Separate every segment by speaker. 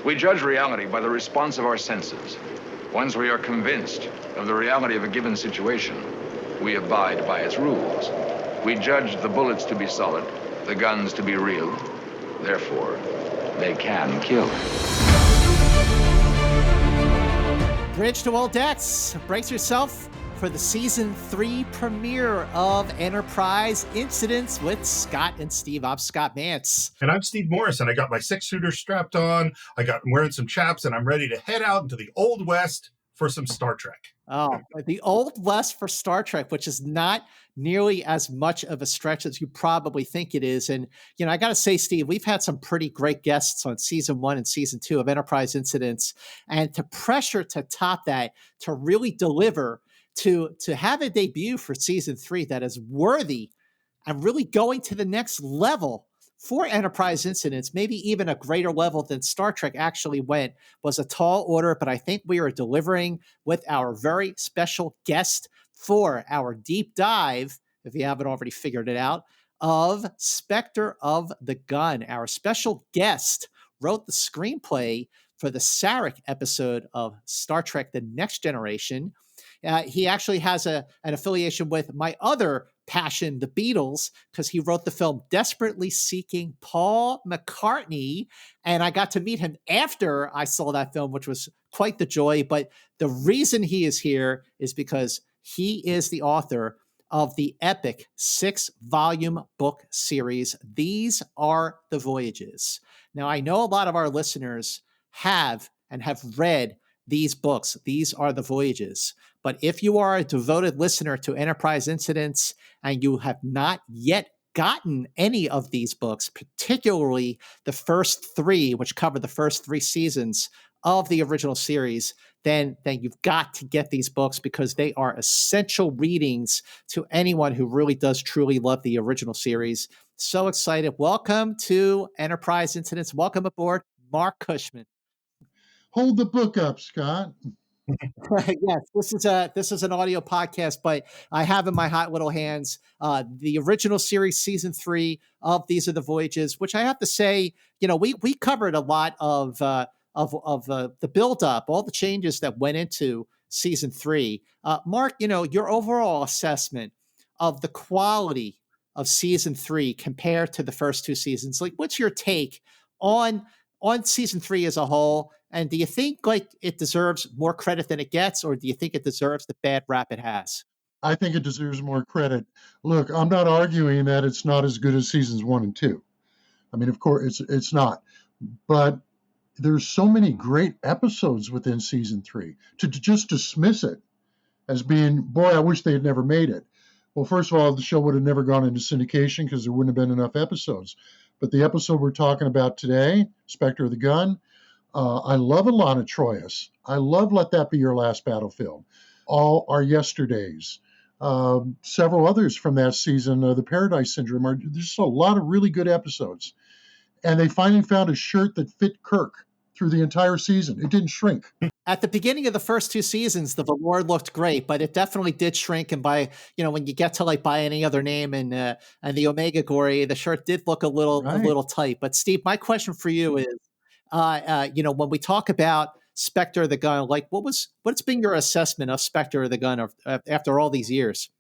Speaker 1: We judge reality by the response of our senses. Once we are convinced of the reality of a given situation, we abide by its rules. We judge the bullets to be solid, the guns to be real. Therefore, they can kill.
Speaker 2: Bridge to all decks. Brace yourself for the season 3 premiere of Enterprise Incidents with Scott and Steve. I'm Scott Mantz.
Speaker 3: And I'm Steve Morris, and I got my 6-shooter strapped on. I'm wearing some chaps, and I'm ready to head out into the Old West for some Star Trek.
Speaker 2: Oh, the Old West for Star Trek, which is not nearly as much of a stretch as you probably think it is. And, you know, I got to say, Steve, we've had some pretty great guests on season 1 and season 2 of Enterprise Incidents. And to pressure to top that, to really deliver, to have a debut for season 3 that is worthy and really going to the next level for Enterprise Incidents, maybe even a greater level than Star Trek actually went, was a tall order, but I think we are delivering with our very special guest for our deep dive, if you haven't already figured it out, of Spectre of the Gun. Our special guest wrote the screenplay for the Sarek episode of Star Trek: The Next Generation. He actually has an affiliation with my other passion, the Beatles, because he wrote the film Desperately Seeking Paul McCartney. And I got to meet him after I saw that film, which was quite the joy. But the reason he is here is because he is the author of the epic 6-volume book series, These Are the Voyages. Now, I know a lot of our listeners have read these books. These Are the Voyages. But if you are a devoted listener to Enterprise Incidents and you have not yet gotten any of these books, particularly the first 3, which cover the first 3 seasons of the original series, then you've got to get these books because they are essential readings to anyone who really does truly love the original series. So excited. Welcome to Enterprise Incidents. Welcome aboard, Mark Cushman.
Speaker 4: Hold the book up, Scott.
Speaker 2: Yes, this is an audio podcast, but I have in my hot little hands the original series, season 3 of These Are the Voyages, which I have to say, you know, we covered a lot of the buildup, all the changes that went into season 3. Mark, you know, your overall assessment of the quality of season 3 compared to the first 2 seasons, like, what's your take on season 3 as a whole? And do you think like it deserves more credit than it gets, or do you think it deserves the bad rap it has?
Speaker 4: I think it deserves more credit. Look, I'm not arguing that it's not as good as seasons 1 and 2. I mean, of course, it's not. But there's so many great episodes within season 3. To just dismiss it as being, boy, I wish they had never made it. Well, first of all, the show would have never gone into syndication because there wouldn't have been enough episodes. But the episode we're talking about today, Spectre of the Gun, I love Alana Troyes. I love Let That Be Your Last Battlefield. All Our Yesterdays. Several others from that season, The Paradise Syndrome. There's just a lot of really good episodes. And they finally found a shirt that fit Kirk through the entire season. It didn't shrink.
Speaker 2: At the beginning of the first 2 seasons, the velour looked great, but it definitely did shrink. And by, you know, when you get to like By Any Other Name and the Omega Gory, the shirt did look a little tight. But Steve, my question for you is, you know, when we talk about Spectre of the Gun, like what's been your assessment of Spectre of the Gun after all these years?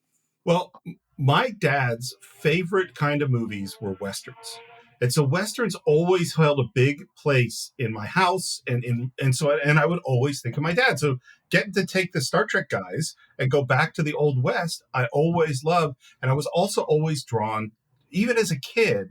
Speaker 3: Well, my dad's favorite kind of movies were Westerns. And so Westerns always held a big place in my house. And I would always think of my dad. So getting to take the Star Trek guys and go back to the Old West, I always loved. And I was also always drawn, even as a kid,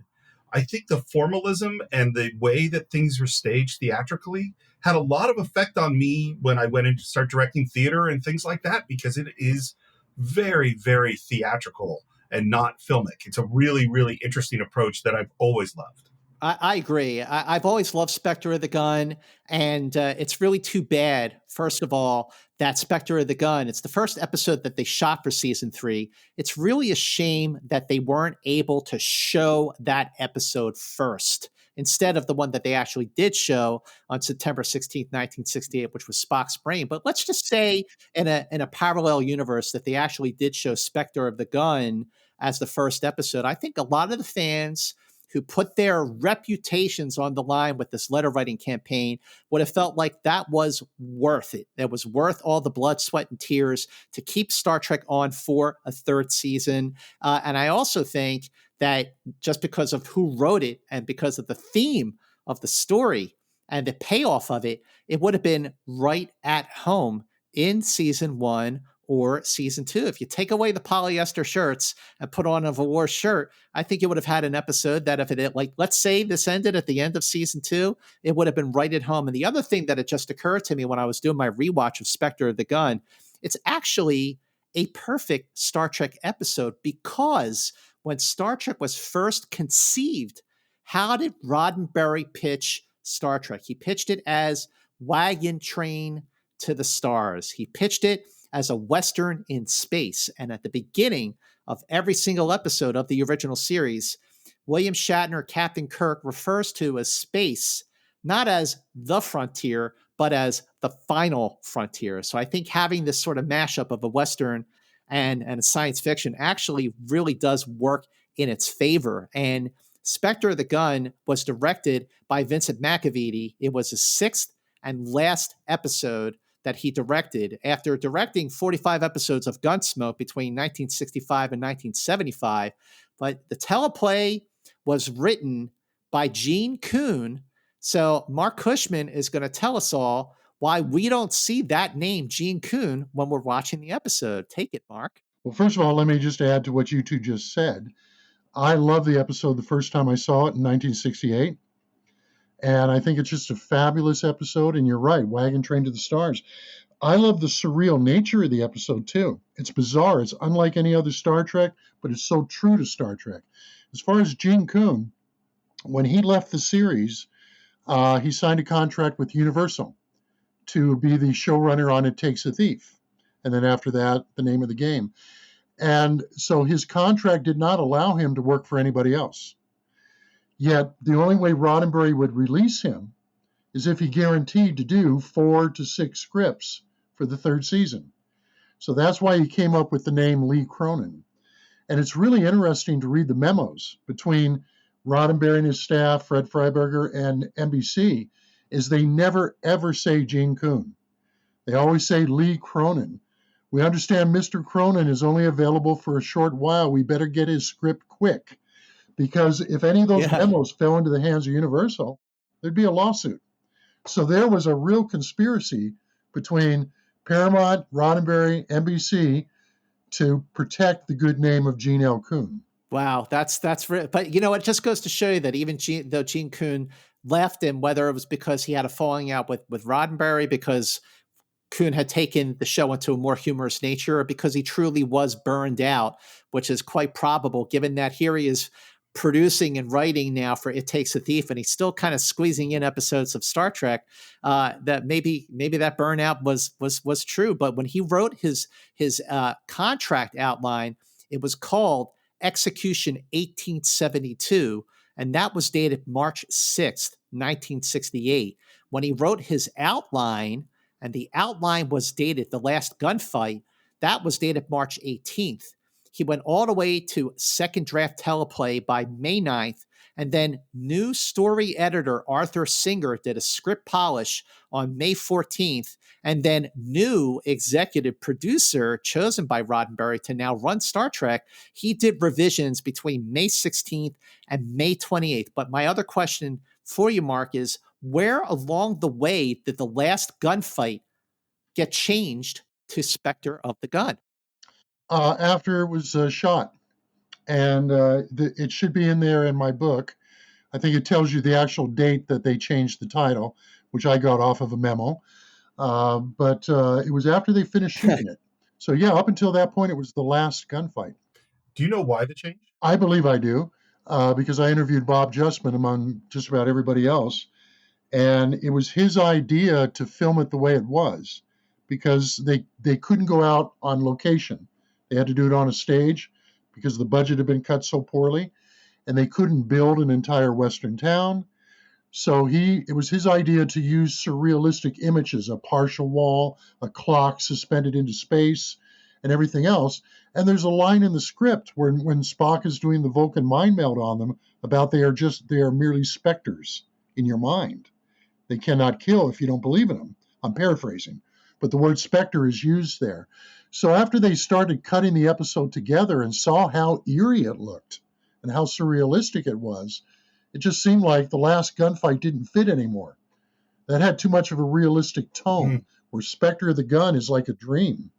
Speaker 3: I think the formalism and the way that things were staged theatrically had a lot of effect on me when I went in to start directing theater and things like that, because it is very, very theatrical and not filmic. It's a really, really interesting approach that I've always loved.
Speaker 2: I agree. I've always loved Spectre of the Gun, and it's really too bad, first of all, that Spectre of the Gun, it's the first episode that they shot for season 3. It's really a shame that they weren't able to show that episode first, instead of the one that they actually did show on September 16th, 1968, which was Spock's brain. But let's just say in a parallel universe that they actually did show Spectre of the Gun as the first episode. I think a lot of the fans who put their reputations on the line with this letter writing campaign would have felt like that was worth it. That was worth all the blood, sweat, and tears to keep Star Trek on for a third season. And I also think that just because of who wrote it and because of the theme of the story and the payoff of it, it would have been right at home in season 1 or season 2. If you take away the polyester shirts and put on a velour shirt, I think you would have had an episode that if it, like, let's say this ended at the end of season 2, it would have been right at home. And the other thing that it just occurred to me when I was doing my rewatch of Spectre the Gun, it's actually a perfect Star Trek episode, because when Star Trek was first conceived, how did Roddenberry pitch Star Trek? He pitched it as Wagon Train to the Stars. He pitched it as a Western in space. And at the beginning of every single episode of the original series, William Shatner, Captain Kirk, refers to as space, not as the frontier, but as the final frontier. So I think having this sort of mashup of a Western and a science fiction actually really does work in its favor. And Spectre the Gun was directed by Vincent McEveety. It was his 6th and last episode that he directed after directing 45 episodes of Gunsmoke between 1965 and 1975. But the teleplay was written by Gene Coon. So Mark Cushman is going to tell us all why we don't see that name, Gene Coon, when we're watching the episode. Take it, Mark.
Speaker 4: Well, first of all, let me just add to what you two just said. I love the episode the first time I saw it in 1968. And I think it's just a fabulous episode. And you're right, Wagon Train to the Stars. I love the surreal nature of the episode, too. It's bizarre. It's unlike any other Star Trek, but it's so true to Star Trek. As far as Gene Coon, when he left the series, he signed a contract with Universal to be the showrunner on It Takes a Thief. And then after that, The Name of the Game. And so his contract did not allow him to work for anybody else. Yet the only way Roddenberry would release him is if he guaranteed to do 4 to 6 scripts for the third season. So that's why he came up with the name Lee Cronin. And it's really interesting to read the memos between Roddenberry and his staff, Fred Freiburger, and NBC, is they never, ever say Gene Coon. They always say Lee Cronin. We understand Mr. Cronin is only available for a short while. We better get his script quick. Because if any of those memos fell into the hands of Universal, there'd be a lawsuit. So there was a real conspiracy between Paramount, Roddenberry, NBC to protect the good name of Gene L. Coon.
Speaker 2: Wow, that's but you know, it just goes to show you that even though Gene Coon left him, whether it was because he had a falling out with Roddenberry, because Coon had taken the show into a more humorous nature, or because he truly was burned out, which is quite probable given that here he is producing and writing now for It Takes a Thief, and he's still kind of squeezing in episodes of Star Trek. That maybe that burnout was true. But when he wrote his contract outline, it was called Execution 1872, and that was dated March 6th, 1968. When he wrote his outline, and the outline was dated The Last Gunfight, that was dated March 18th. He went all the way to second draft teleplay by May 9th, and then new story editor Arthur Singer did a script polish on May 14th, and then new executive producer chosen by Roddenberry to now run Star Trek, he did revisions between May 16th and May 28th. But my other question for you, Mark, is where along the way did The Last Gunfight get changed to Spectre of the Gun?
Speaker 4: After it was shot. And it should be in there in my book. I think it tells you the actual date that they changed the title, which I got off of a memo. But it was after they finished shooting it. So yeah, up until that point, it was The Last Gunfight.
Speaker 3: Do you know why the change?
Speaker 4: I believe I do, because I interviewed Bob Justman among just about everybody else. And it was his idea to film it the way it was, because they couldn't go out on location. They had to do it on a stage because the budget had been cut so poorly, and they couldn't build an entire Western town. So it was his idea to use surrealistic images, a partial wall, a clock suspended into space, and everything else. And there's a line in the script when Spock is doing the Vulcan mind meld on them about they are merely specters in your mind. They cannot kill if you don't believe in them. I'm paraphrasing, but the word specter is used there. So after they started cutting the episode together and saw how eerie it looked and how surrealistic it was, it just seemed like the last gunfight didn't fit anymore. That had too much of a realistic tone, where Spectre the gun is like a dream.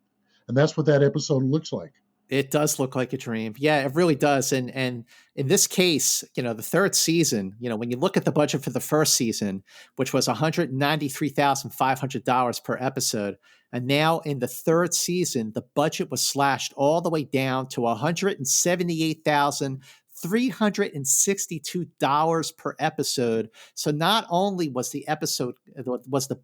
Speaker 4: And that's what that episode looks like.
Speaker 2: It does look like a dream. Yeah, it really does. And in this case, the third season, when you look at the budget for the first season, which was $193,500 per episode, and now in the third season, the budget was slashed all the way down to $178,362 per episode. So not only was the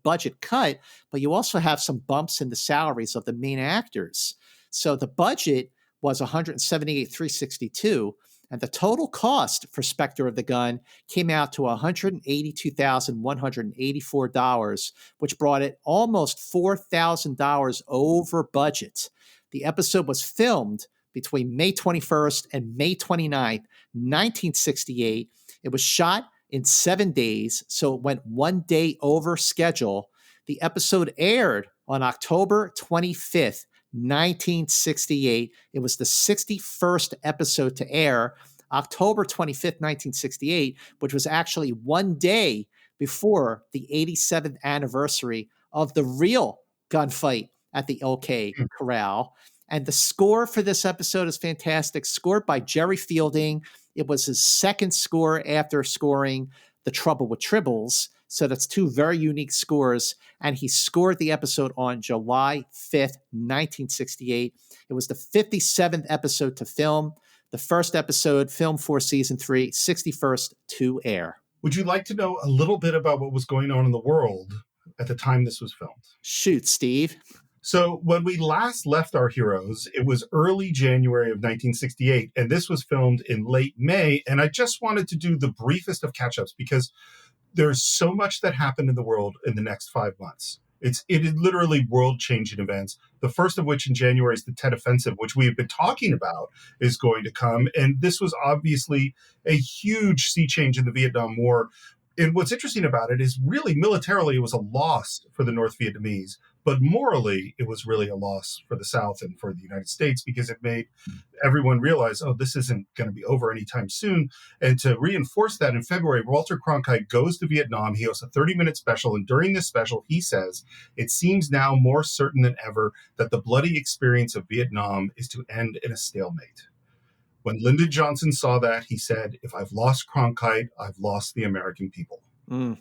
Speaker 2: budget cut, but you also have some bumps in the salaries of the main actors. So the budget was $178,362, and the total cost for Spectre of the Gun came out to $182,184, which brought it almost $4,000 over budget. The episode was filmed between May 21st and May 29th, 1968. It was shot in 7 days, so it went 1 day over schedule. The episode aired on October 25th, 1968. It was the 61st episode to air, October 25th, 1968, which was actually 1 day before the 87th anniversary of the real gunfight at the OK Corral. And the score for this episode is fantastic, scored by Jerry Fielding. It was his second score after scoring The Trouble with Tribbles. So that's two very unique scores. And he scored the episode on July 5th, 1968. It was the 57th episode to film, the first episode filmed for season 3, 61st to air.
Speaker 3: Would you like to know a little bit about what was going on in the world at the time this was filmed?
Speaker 2: Shoot, Steve.
Speaker 3: So when we last left our heroes, it was early January of 1968, and this was filmed in late May. And I just wanted to do the briefest of catch-ups because there's so much that happened in the world in the next 5 months. It is literally world-changing events. The first of which in January is the Tet Offensive, which we've been talking about is going to come. And this was obviously a huge sea change in the Vietnam War. And what's interesting about it is really militarily, it was a loss for the North Vietnamese, but morally, it was really a loss for the South and for the United States because it made everyone realize, oh, this isn't going to be over anytime soon. And to reinforce that, in February, Walter Cronkite goes to Vietnam. He hosts a 30-minute special. And during this special, he says, it seems now more certain than ever that the bloody experience of Vietnam is to end in a stalemate. When Lyndon Johnson saw that, he said, if I've lost Cronkite, I've lost the American people.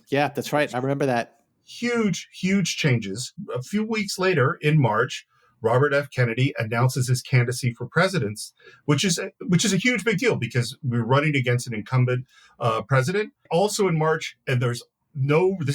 Speaker 2: Yeah, that's right. I remember that.
Speaker 3: Huge, huge changes. A few weeks later, in March, Robert F. Kennedy announces his candidacy for president, which is a huge big deal because we're running against an incumbent president. Also in March, and this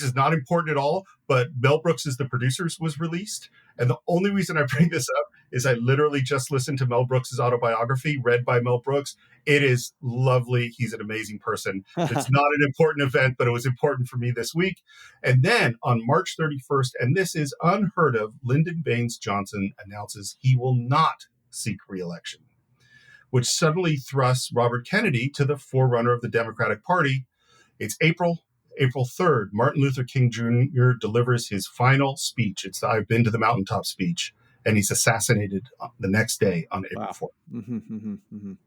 Speaker 3: is not important at all, but Mel Brooks' The Producers was released. And the only reason I bring this up is I literally just listened to Mel Brooks' autobiography read by Mel Brooks. It is lovely. He's an amazing person. It's not an important event, but it was important for me this week. And then on March 31st, and this is unheard of, Lyndon Baines Johnson announces he will not seek re-election, which suddenly thrusts Robert Kennedy to the forerunner of the Democratic Party. It's April 3rd, Martin Luther King Jr. delivers his final speech. It's the I've Been to the Mountaintop speech, and he's assassinated the next day on April 4th.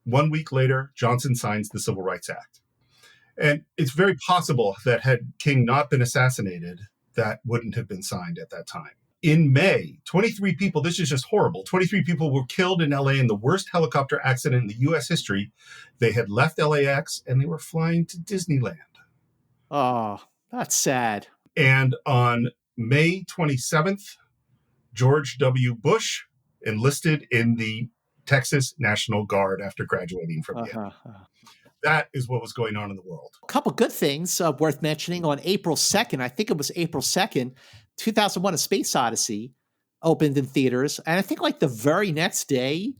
Speaker 3: 1 week later, Johnson signs the Civil Rights Act. And it's very possible that had King not been assassinated, that wouldn't have been signed at that time. In May, 23 people, this is just horrible, 23 people were killed in LA in the worst helicopter accident in the U.S. history. They had left LAX and they were flying to Disneyland.
Speaker 2: Oh, that's sad.
Speaker 3: And on May 27th, George W. Bush enlisted in the Texas National Guard after graduating from Yale. That is what was going on in the world.
Speaker 2: A couple good things worth mentioning. On April 2nd, I think it was April 2nd, 2001, A Space Odyssey opened in theaters. And I think like the very next day,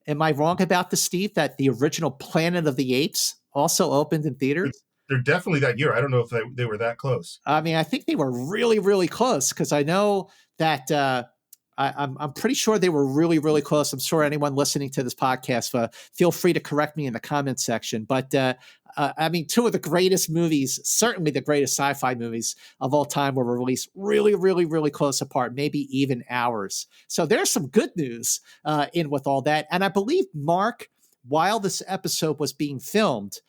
Speaker 2: am I wrong about this, Steve, that the original Planet of the Apes also opened in theaters?
Speaker 3: They're definitely that year. I don't know if they were that close.
Speaker 2: I mean, I think they were really, really close because I know that I'm pretty sure they were really, really close. I'm sure anyone listening to this podcast, feel free to correct me in the comments section. But I mean, two of the greatest movies, certainly the greatest sci-fi movies of all time, were released really, really, really close apart, maybe even hours. So there's some good news in with all that. And I believe, Mark, while this episode was being filmed,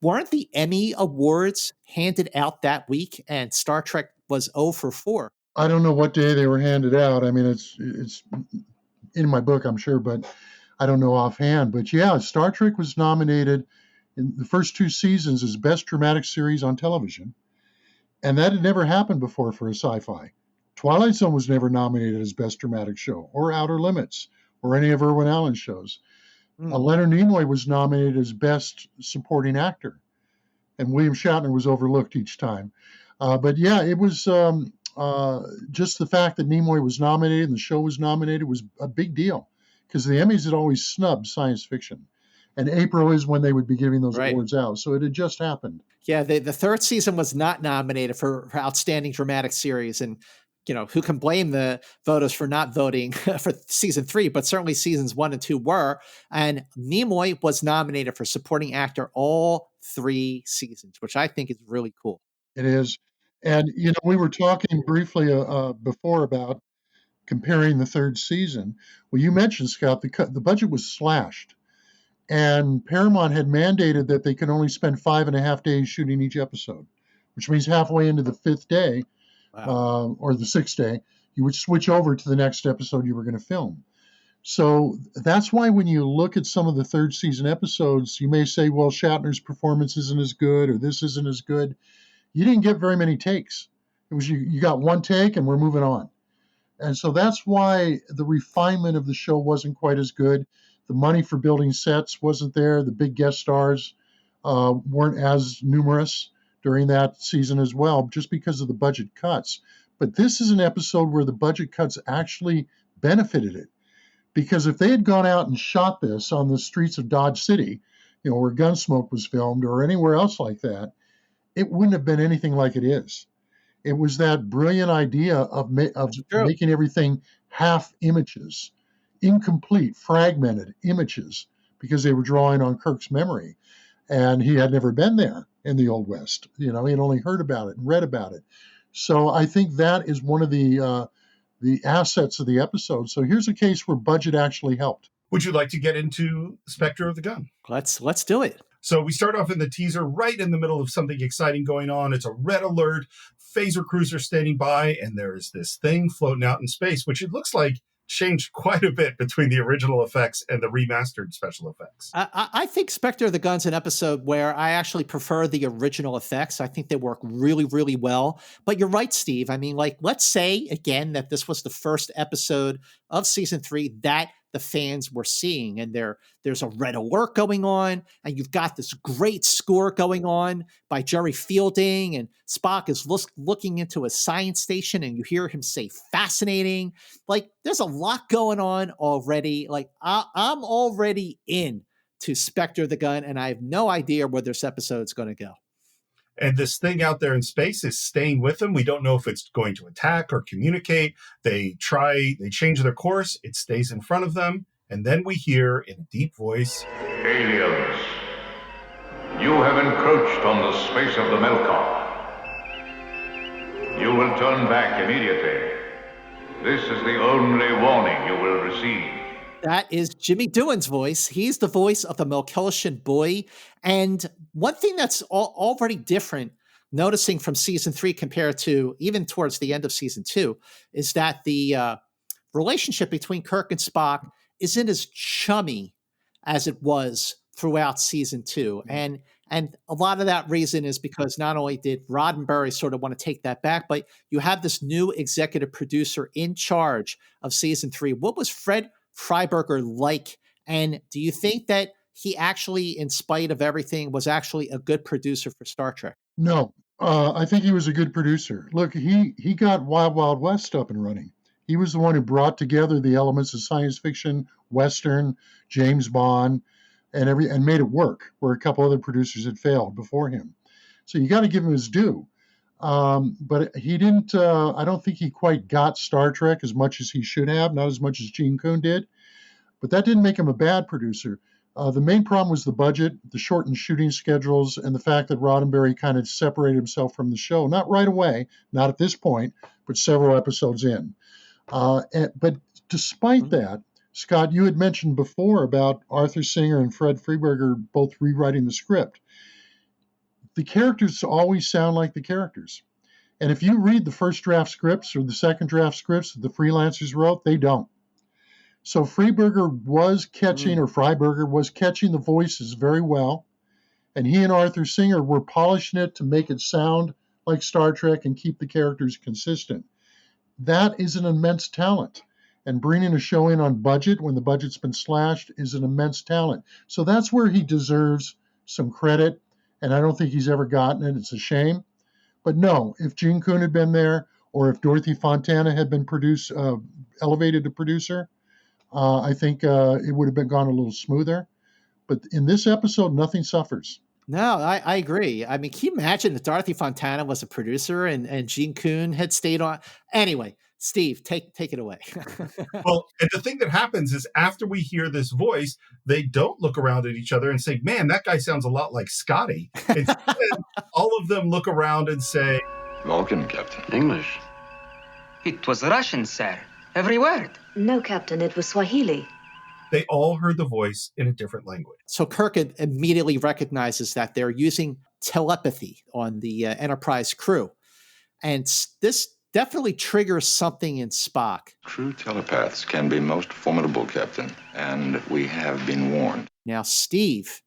Speaker 2: weren't the Emmy Awards handed out that week, and Star Trek was 0 for 4?
Speaker 4: I don't know what day they were handed out. I mean, it's in my book, I'm sure, but I don't know offhand. But yeah, Star Trek was nominated in the first 2 seasons as Best Dramatic Series on television. And that had never happened before for a sci-fi. Twilight Zone was never nominated as Best Dramatic Show, or Outer Limits, or any of Irwin Allen's shows. Leonard Nimoy was nominated as Best Supporting Actor, and William Shatner was overlooked each time. But yeah, it was just the fact that Nimoy was nominated and the show was nominated was a big deal, because the Emmys had always snubbed science fiction. And April is when they would be giving those awards out. So it had just happened.
Speaker 2: Yeah, the third season was not nominated for Outstanding Dramatic Series. And, you know, who can blame the voters for not voting for season 3? But certainly seasons 1 and 2 were. And Nimoy was nominated for Supporting Actor all 3 seasons, which I think is really cool.
Speaker 4: It is. And, you know, we were talking briefly before about comparing the third season. Well, you mentioned, Scott, the budget was slashed. And Paramount had mandated that they could only spend 5.5 days shooting each episode, which means halfway into the 5th day, or the 6th day, you would switch over to the next episode you were going to film. So that's why when you look at some of the third season episodes, you may say, well, Shatner's performance isn't as good, or this isn't as good. You didn't get very many takes. It was you got one take and we're moving on. And so that's why the refinement of the show wasn't quite as good. The money for building sets wasn't there. The big guest stars weren't as numerous during that season as well, just because of the budget cuts. But this is an episode where the budget cuts actually benefited it. Because if they had gone out and shot this on the streets of Dodge City, you know, where Gunsmoke was filmed, or anywhere else like that, it wouldn't have been anything like it is. It was that brilliant idea of making everything half images, incomplete, fragmented images, because they were drawing on Kirk's memory. And he had never been there in the Old West. You know, he had only heard about it and read about it. So I think that is one of the assets of the episode. So here's a case where budget actually helped.
Speaker 3: Would you like to get into Spectre of the Gun?
Speaker 2: Let's do it.
Speaker 3: So we start off in the teaser right in the middle of something exciting going on. It's a red alert, phaser cruiser standing by, and there's this thing floating out in space, which it looks like changed quite a bit between the original effects and the remastered special effects.
Speaker 2: I think Spectre of the Gun's an episode where I actually prefer the original effects. I think they work really, really well. But you're right, Steve. I mean, like, let's say, again, that this was the first episode of season 3 that the fans were seeing, and there's a red alert going on, and you've got this great score going on by Jerry Fielding, and Spock is looking into a science station, and you hear him say fascinating. Like, there's a lot going on already. Like, I'm already in to Spectre of the Gun, and I have no idea where this episode's going to go.
Speaker 3: And this thing out there in space is staying with them. We don't know if it's going to attack or communicate. They change their course. It stays in front of them. And then we hear in a deep voice,
Speaker 5: "Aliens, you have encroached on the space of the Melkor. You will turn back immediately. This is the only warning you will receive."
Speaker 2: That is Jimmy Doohan's voice. He's the voice of the Melkotian buoy. And one thing that's already different, noticing from season 3 compared to even towards the end of season 2, is that the relationship between Kirk and Spock isn't as chummy as it was throughout season 2. And a lot of that reason is because not only did Roddenberry sort of want to take that back, but you have this new executive producer in charge of season 3. What was Fred Freiburger like? And do you think that he actually, in spite of everything, was actually a good producer for Star Trek?
Speaker 4: No, I think he was a good producer. Look, he got Wild Wild West up and running. He was the one who brought together the elements of science fiction, Western, James Bond, and made it work, where a couple other producers had failed before him. So you got to give him his due. But he didn't, I don't think he quite got Star Trek as much as he should have, not as much as Gene Coon did. But that didn't make him a bad producer. The main problem was the budget, the shortened shooting schedules, and the fact that Roddenberry kind of separated himself from the show. Not right away, not at this point, but several episodes in. But despite that, Scott, you had mentioned before about Arthur Singer and Fred Freiburger both rewriting the script. The characters always sound like the characters. And if you read the first draft scripts or the second draft scripts that the freelancers wrote, they don't. So Freiburger was catching, or Freiburger was catching the voices very well. And he and Arthur Singer were polishing it to make it sound like Star Trek and keep the characters consistent. That is an immense talent. And bringing a show in on budget when the budget's been slashed is an immense talent. So that's where he deserves some credit. And I don't think he's ever gotten it. It's a shame. But no, if Gene Coon had been there, or if Dorothy Fontana had been elevated to producer, I think it would have been gone a little smoother. But in this episode, nothing suffers.
Speaker 2: No, I agree. I mean, can you imagine if Dorothy Fontana was a producer and Gene Coon had stayed on? Anyway, Steve, take it away.
Speaker 3: Well, and the thing that happens is after we hear this voice, they don't look around at each other and say, man, that guy sounds a lot like Scotty. Instead, all of them look around and say,
Speaker 1: Vulcan, Captain.
Speaker 6: English.
Speaker 7: It was Russian, sir. Every word.
Speaker 8: No, Captain, it was Swahili.
Speaker 3: they all heard the voice in a different language.
Speaker 2: So Kirk immediately recognizes that they're using telepathy on the Enterprise crew. And this definitely triggers something in Spock.
Speaker 1: True telepaths can be most formidable, Captain, and we have been warned.
Speaker 2: Now, Steve,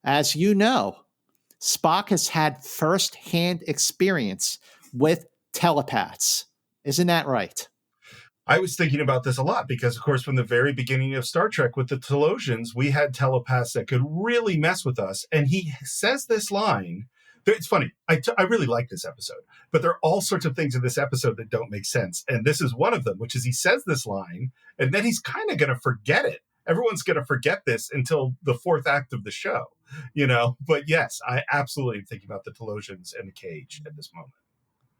Speaker 2: as you know, Spock has had first-hand experience with telepaths. Isn't that right?
Speaker 3: I was thinking about this a lot because, of course, from the very beginning of Star Trek with the Telosians, we had telepaths that could really mess with us. And he says this line. It's funny. I really like this episode, but there are all sorts of things in this episode that don't make sense. And this is one of them, which is he says this line, and then he's kind of going to forget it. Everyone's going to forget this until the fourth act of the show, you know? But yes, I absolutely am thinking about the Telosians and the cage at this moment.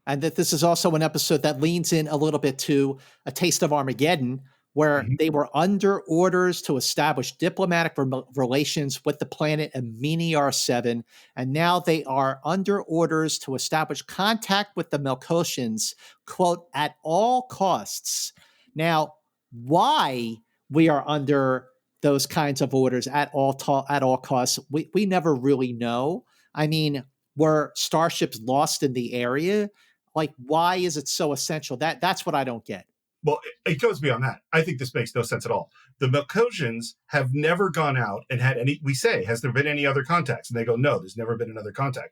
Speaker 2: And that this is also an episode that leans in a little bit to A Taste of Armageddon, where they were under orders to establish diplomatic relations with the planet Amini R7, and now they are under orders to establish contact with the Melkotians, quote, at all costs. Now, why we are under those kinds of orders at all costs, we never really know. I mean, were starships lost in the area? Like, why is it so essential? That's what I don't get.
Speaker 3: Well, it goes beyond that. I think this makes no sense at all. The Melkotians have never gone out and had any, we say, has there been any other contacts? And they go, no, there's never been another contact.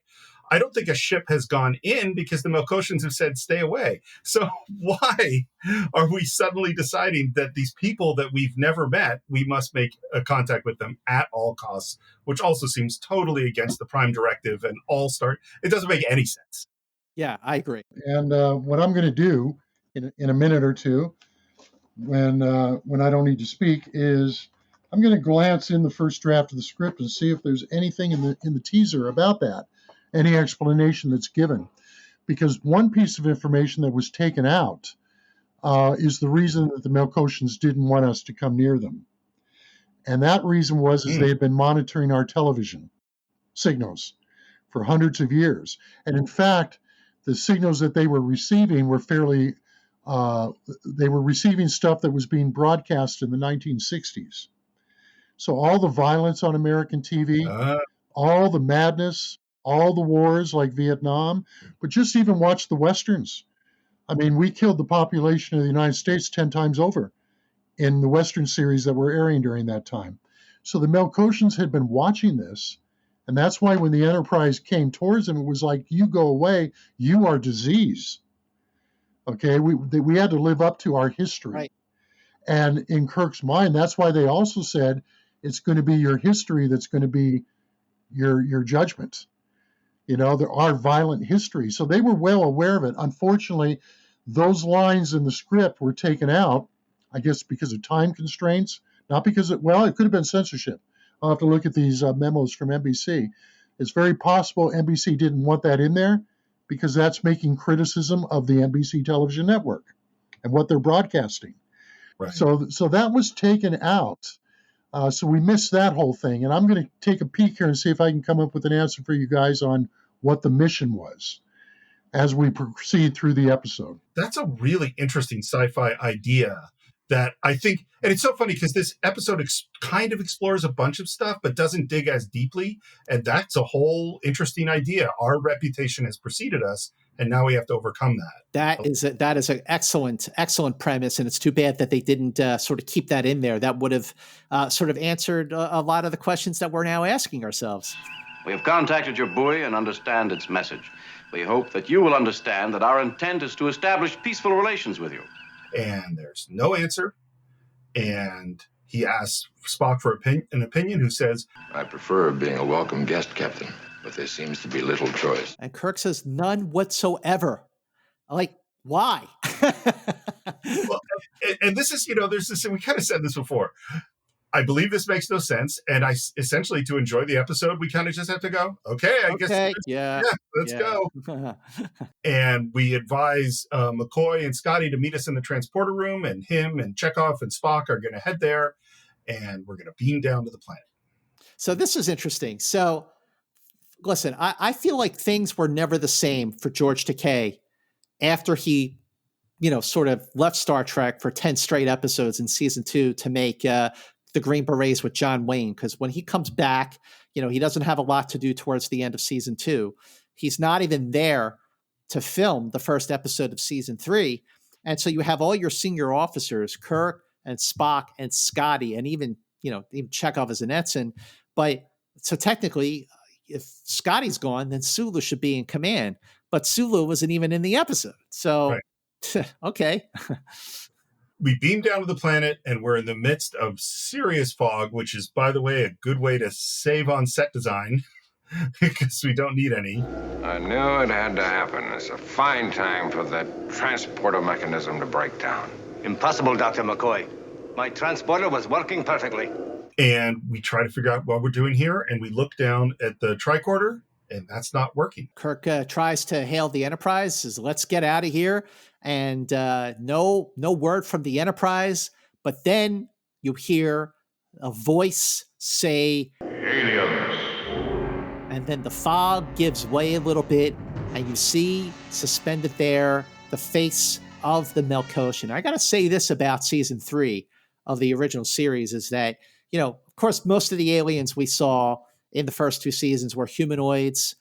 Speaker 3: I don't think a ship has gone in because the Melkotians have said, stay away. So why are we suddenly deciding that these people that we've never met, we must make a contact with them at all costs, which also seems totally against the Prime Directive and it doesn't make any sense.
Speaker 2: Yeah, I agree.
Speaker 4: And what I'm going to do in a minute or two, when I don't need to speak, is I'm going to glance in the first draft of the script and see if there's anything in the teaser about that, any explanation that's given. Because one piece of information that was taken out is the reason that the Melkotians didn't want us to come near them. And that reason was they had been monitoring our television signals for hundreds of years. And in fact, the signals that they were receiving were they were receiving stuff that was being broadcast in the 1960s. So all the violence on American TV, all the madness, all the wars like Vietnam, but just even watch the Westerns. I mean, we killed the population of the United States 10 times over in the Western series that were airing during that time. So the Melkotians had been watching this. And that's why when the Enterprise came towards them, it was like, you go away, you are disease. Okay, we had to live up to our history. Right. And in Kirk's mind, that's why they also said it's going to be your history that's going to be your judgment. You know, our violent history. So they were well aware of it. Unfortunately, those lines in the script were taken out, I guess because of time constraints, not because it could have been censorship. I'll have to look at these memos from NBC. It's very possible NBC didn't want that in there because that's making criticism of the NBC television network and what they're broadcasting.
Speaker 3: Right.
Speaker 4: So that was taken out. So we missed that whole thing. And I'm going to take a peek here and see if I can come up with an answer for you guys on what the mission was as we proceed through the episode.
Speaker 3: That's a really interesting sci-fi idea that I think, and it's so funny because this episode kind of explores a bunch of stuff, but doesn't dig as deeply. And that's a whole interesting idea. Our reputation has preceded us, and now we have to overcome that.
Speaker 2: That is an excellent premise, and it's too bad that they didn't sort of keep that in there. That would have sort of answered a lot of the questions that we're now asking ourselves.
Speaker 6: We have contacted your buoy and understand its message. We hope that you will understand that our intent is to establish peaceful relations with you.
Speaker 3: And there's no answer. And he asks Spock for an opinion, who says,
Speaker 1: I prefer being a welcome guest, Captain, but there seems to be little choice.
Speaker 2: And Kirk says, none whatsoever. Like, why?
Speaker 3: Well, and this is, there's this, and we kind of said this before. I believe this makes no sense. And essentially, to enjoy the episode, we kind of just have to go, I guess. Let's go. And we advise McCoy and Scotty to meet us in the transporter room, and him and Chekov and Spock are going to head there, and we're going to beam down to the planet.
Speaker 2: So this is interesting. So listen, I feel like things were never the same for George Takei after he, sort of left Star Trek for 10 straight episodes in season 2 to make the Green Berets with John Wayne. Because when he comes back, he doesn't have a lot to do towards the end of season 2. He's not even there to film the first episode of season 3. And so you have all your senior officers, Kirk and Spock and Scotty, and even Chekov as an ensign. But so technically, if Scotty's gone, then Sulu should be in command. But Sulu wasn't even in the episode. So, right. Okay.
Speaker 3: We beam down to the planet, and we're in the midst of serious fog, which is, by the way, a good way to save on set design because we don't need any.
Speaker 1: I knew it had to happen. It's a fine time for that transporter mechanism to break down.
Speaker 9: Impossible, Dr. McCoy. My transporter was working perfectly.
Speaker 3: And we try to figure out what we're doing here, and we look down at the tricorder, and that's not working.
Speaker 2: Kirk tries to hail the Enterprise, says, let's get out of here. And no word from the Enterprise. But then you hear a voice say,
Speaker 5: aliens.
Speaker 2: And then the fog gives way a little bit, and you see suspended there the face of the Melkotian. I got to say this about season 3 of the original series is that, of course, most of the aliens we saw in the first 2 seasons were humanoids,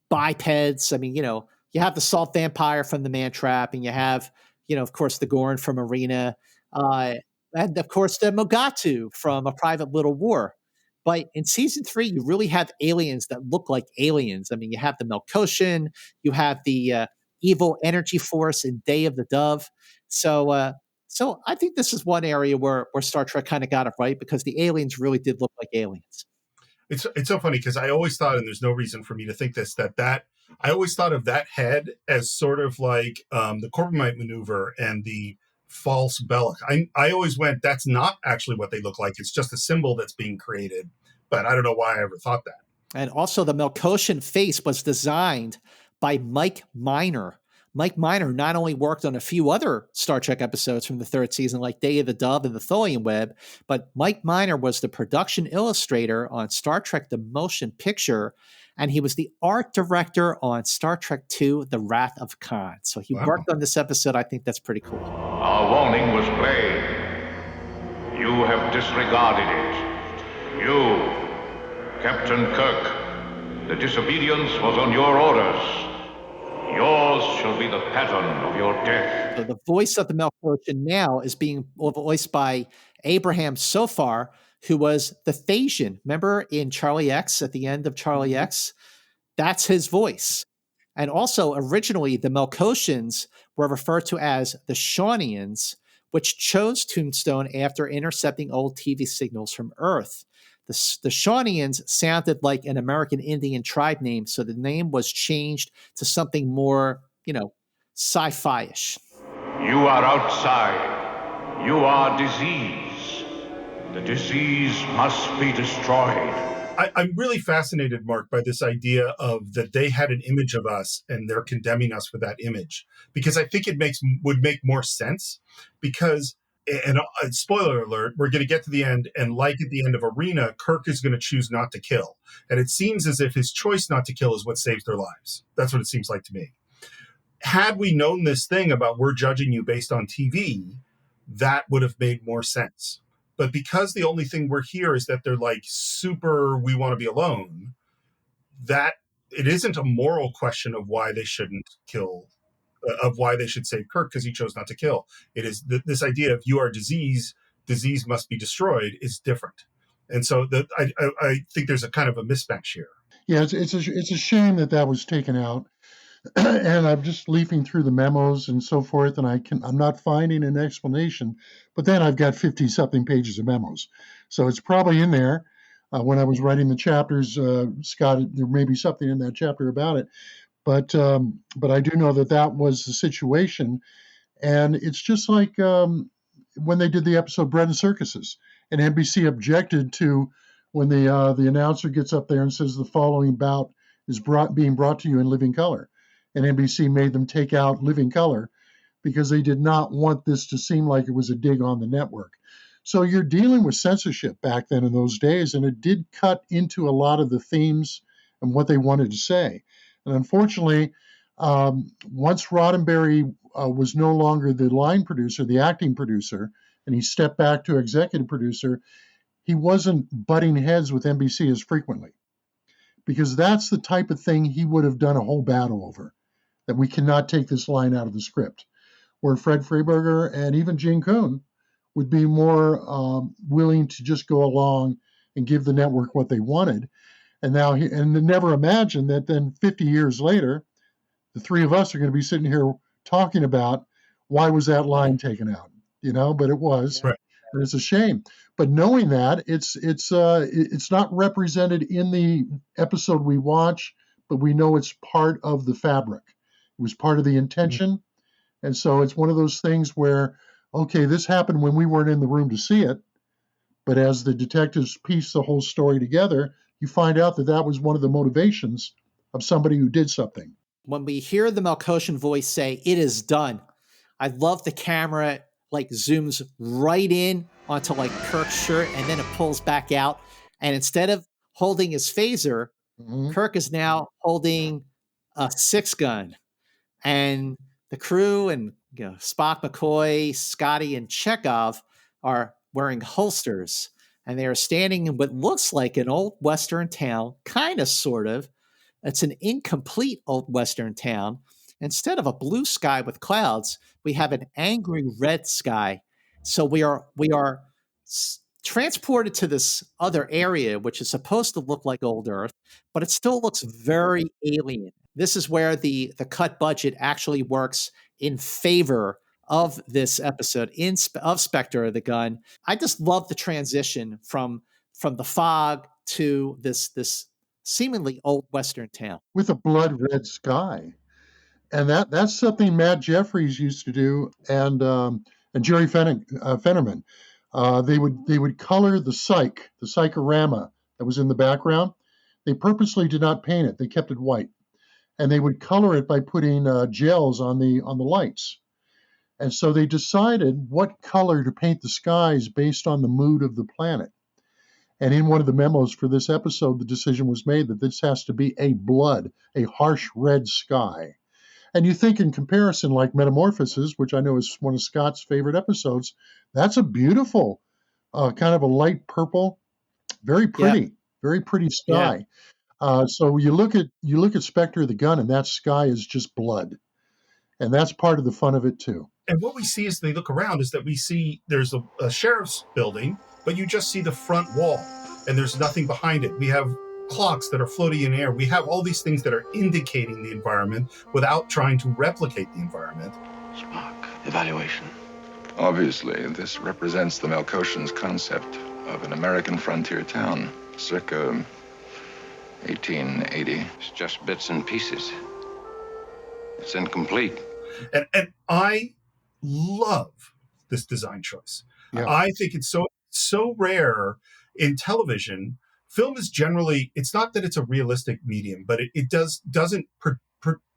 Speaker 2: bipeds. I mean, you have the salt vampire from the Man Trap, and you have, of course, the Gorn from Arena, and of course the Mogatu from A Private Little War. But in season 3, you really have aliens that look like aliens. I mean, you have the Melkotian, you have the evil energy force in Day of the Dove. So I think this is one area where Star Trek kind of got it right, because the aliens really did look like aliens.
Speaker 3: It's so funny because I always thought, and there's no reason for me to think this, that I always thought of that head as sort of like the Corbomite maneuver and the false Belloc. I always went, that's not actually what they look like. It's just a symbol that's being created. But I don't know why I ever thought that.
Speaker 2: And also the Melkotian face was designed by Mike Miner. Mike Miner not only worked on a few other Star Trek episodes from the 3rd season, like Day of the Dove and the Tholian Web, but Mike Miner was the production illustrator on Star Trek The Motion Picture, and he was the art director on Star Trek II, The Wrath of Khan. So he worked on this episode. I think that's pretty cool.
Speaker 5: Our warning was plain. You have disregarded it. You, Captain Kirk, the disobedience was on your orders. Yours shall be the pattern of your death.
Speaker 2: So the voice of the Melkotian now is being voiced by Abraham Sofar, who was the Thasian. Remember in Charlie X, at the end of Charlie X? That's his voice. And also, originally, the Melkotians were referred to as the Shawnians, which chose Tombstone after intercepting old TV signals from Earth. The Shawnians sounded like an American Indian tribe name, so the name was changed to something more, sci-fi-ish.
Speaker 5: You are outside. You are disease. The disease must be destroyed.
Speaker 3: I'm really fascinated, Mark, by this idea of that they had an image of us and they're condemning us for that image, because I think would make more sense. Because, and spoiler alert, we're going to get to the end, and like at the end of Arena, Kirk is going to choose not to kill, and it seems as if his choice not to kill is what saves their lives. That's what it seems like to me. Had we known this thing about we're judging you based on TV, that would have made more sense. But because the only thing we're here is that they're like super, we want to be alone, that it isn't a moral question of why they shouldn't kill, of why they should save Kirk because he chose not to kill. It is this idea of you are disease must be destroyed is different. And so I think there's a kind of a mismatch here.
Speaker 4: Yeah, it's a shame that was taken out. And I'm just leafing through the memos and so forth, and I'm not finding an explanation. But then I've got 50-something pages of memos, so it's probably in there. When I was writing the chapters, Scott, there may be something in that chapter about it. But I do know that was the situation, and it's just like when they did the episode "Bread and Circuses," and NBC objected to when the announcer gets up there and says the following bout is being brought to you in living color. And NBC made them take out living color because they did not want this to seem like it was a dig on the network. So you're dealing with censorship back then in those days, and it did cut into a lot of the themes and what they wanted to say. And unfortunately, once Roddenberry was no longer the line producer, the acting producer, and he stepped back to executive producer, he wasn't butting heads with NBC as frequently, because that's the type of thing he would have done a whole battle over. That we cannot take this line out of the script, where Fred Freiburger and even Gene Coon would be more willing to just go along and give the network what they wanted. And now, and never imagine that then 50 years later, the three of us are going to be sitting here talking about why was that line taken out, but it was,
Speaker 3: right.
Speaker 4: And it's a shame. But knowing that it's not represented in the episode we watch, but we know it's part of the fabric. It was part of the intention. And so it's one of those things where, okay, this happened when we weren't in the room to see it. But as the detectives piece the whole story together, you find out that was one of the motivations of somebody who did something.
Speaker 2: When we hear the Melkotian voice say, "It is done," I love the camera zooms right in onto Kirk's shirt, and then it pulls back out. And instead of holding his phaser, Kirk is now holding a 6-gun. And the crew and Spock, McCoy, Scotty, and Chekov are wearing holsters. And they are standing in what looks like an old Western town, kind of, sort of. It's an incomplete old Western town. Instead of a blue sky with clouds, we have an angry red sky. So we are transported to this other area, which is supposed to look like old Earth, but it still looks very alien. This is where the cut budget actually works in favor of this episode of Spectre, the gun. I just love the transition from the fog to this seemingly old Western town
Speaker 4: with a blood red sky. And that's something Matt Jeffries used to do, and Jerry Fennerman. They would color the psychorama that was in the background. They purposely did not paint it; they kept it white, and they would color it by putting gels on the lights. And so they decided what color to paint the skies based on the mood of the planet. And in one of the memos for this episode, the decision was made that this has to be a harsh red sky. And you think in comparison, like Metamorphosis, which I know is one of Scott's favorite episodes, that's a beautiful kind of a light purple, very pretty sky. Yeah. So you look at Spectre, the gun, and that sky is just blood. And that's part of the fun of it too.
Speaker 3: And what we see as they look around is that we see there's a sheriff's building, but you just see the front wall and there's nothing behind it. We have clocks that are floating in air. We have all these things that are indicating the environment without trying to replicate the environment.
Speaker 6: Spock, evaluation.
Speaker 1: Obviously, this represents the Melkotians' concept of an American frontier town, circa 1880.
Speaker 6: It's just bits and pieces. It's incomplete.
Speaker 3: And I love this design choice. Yeah. I think it's so rare in television film is generally, it's not that it's a realistic medium, but it doesn't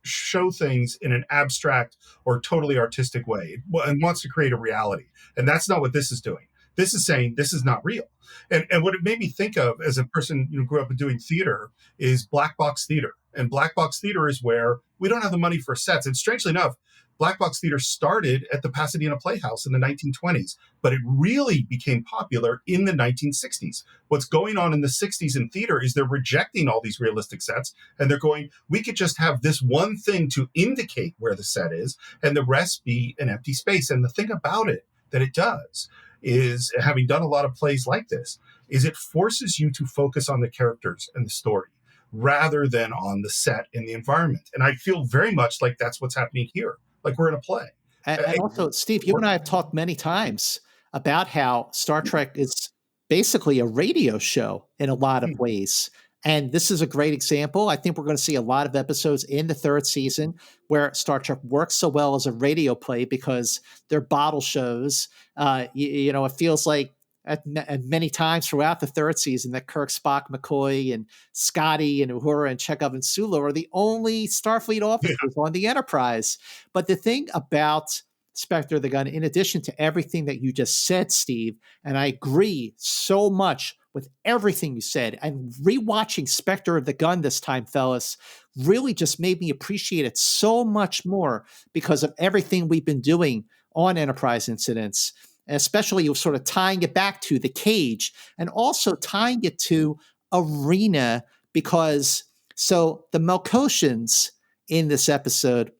Speaker 3: show things in an abstract or totally artistic way, and wants to create a reality. And that's not what this is doing. This is saying this is not real. And what it made me think of as a person who grew up doing theater is black box theater. And black box theater is where we don't have the money for sets. And strangely enough, black box theater started at the Pasadena Playhouse in the 1920s, but it really became popular in the 1960s. What's going on in the 60s in theater is they're rejecting all these realistic sets, and they're going, we could just have this one thing to indicate where the set is, and the rest be an empty space. And the thing about it that it does is, having done a lot of plays like this, is it forces you to focus on the characters and the story rather than on the set and the environment. And I feel very much like that's what's happening here. Like we're in a play.
Speaker 2: And also, Steve, you and I have talked many times about how Star Trek is basically a radio show in a lot of ways. And this is a great example. I think we're going to see a lot of episodes in the third season where Star Trek works so well as a radio play because they're bottle shows. It feels like at many times throughout the third season that Kirk, Spock, McCoy, and Scotty, and Uhura, and Chekov, and Sulu are the only Starfleet officers on the Enterprise. But the thing about Spectre the Gun, in addition to everything that you just said, Steve, and I agree so much with everything you said, and rewatching Spectre of the Gun this time, fellas, really just made me appreciate it so much more because of everything we've been doing on Enterprise incidents, especially sort of tying it back to the cage and also tying it to Arena, because so the Melkotians in this episode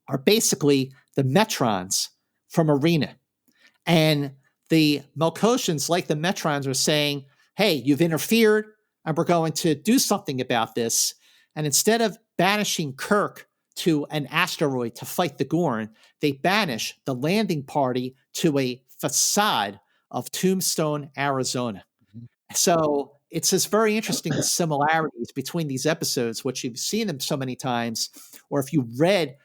Speaker 2: are basically the Metrons from Arena. And the Melkotians, like the Metrons, are saying, hey, you've interfered and we're going to do something about this. And instead of banishing Kirk to an asteroid to fight the Gorn, they banish the landing party to a facade of Tombstone, Arizona. So it's just very interesting, the similarities between these episodes, which you've seen them so many times, or if you read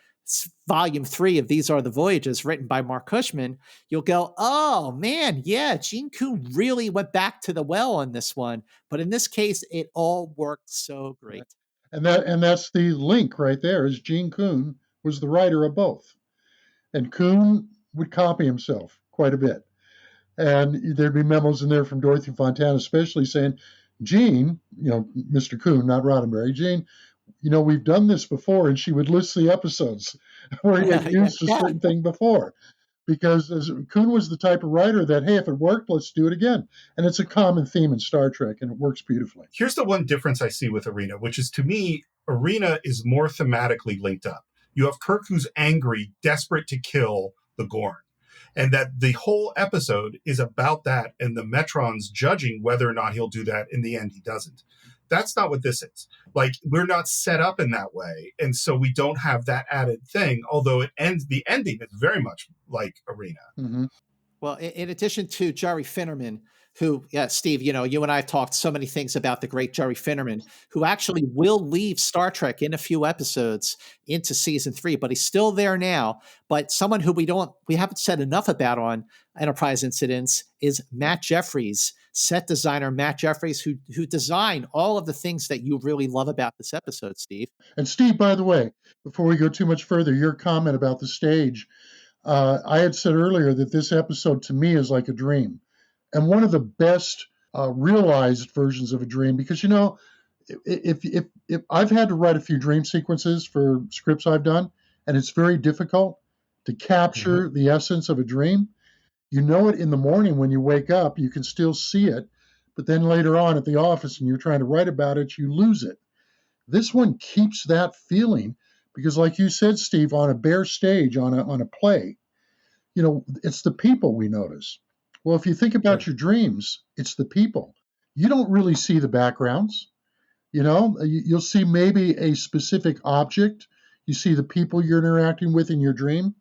Speaker 2: volume 3 of These Are the Voyages written by Mark Cushman, you'll go, oh man, yeah, Gene Coon really went back to the well on this one. But in this case, it all worked so great.
Speaker 4: And that's the link right there, is Gene Coon was the writer of both. And Coon would copy himself quite a bit. And there'd be memos in there from Dorothy Fontana, especially saying, Gene, Mr. Coon, not Roddenberry, Gene, we've done this before. And she would list the episodes where he had used a certain thing before. Because Coon was the type of writer that, hey, if it worked, let's do it again. And it's a common theme in Star Trek, and it works beautifully.
Speaker 3: Here's the one difference I see with Arena, which is, to me, Arena is more thematically linked up. You have Kirk who's angry, desperate to kill the Gorn. And that the whole episode is about that and the Metrons judging whether or not he'll do that. In the end, he doesn't. That's not what this is. Like, we're not set up in that way. And so we don't have that added thing, although the ending is very much like Arena.
Speaker 4: Mm-hmm.
Speaker 2: Well, in addition to Jerry Finnerman, who, Steve, you and I have talked so many things about the great Jerry Finnerman, who actually will leave Star Trek in a few episodes into season 3, but he's still there now. But someone who we haven't said enough about on Enterprise Incidents is Matt Jeffries, set designer Matt Jeffries, who designed all of the things that you really love about this episode, Steve.
Speaker 4: And Steve, by the way, before we go too much further, your comment about the stage, I had said earlier that this episode to me is like a dream. And one of the best realized versions of a dream, because, if I've had to write a few dream sequences for scripts I've done, and it's very difficult to capture the essence of a dream. You know it in the morning when you wake up, you can still see it, but then later on at the office and you're trying to write about it, you lose it. This one keeps that feeling because, like you said, Steve, on a bare stage, on a play, it's the people we notice. Well, if you think about your dreams, it's the people. You don't really see the backgrounds. You'll see maybe a specific object. You see the people you're interacting with in your dream.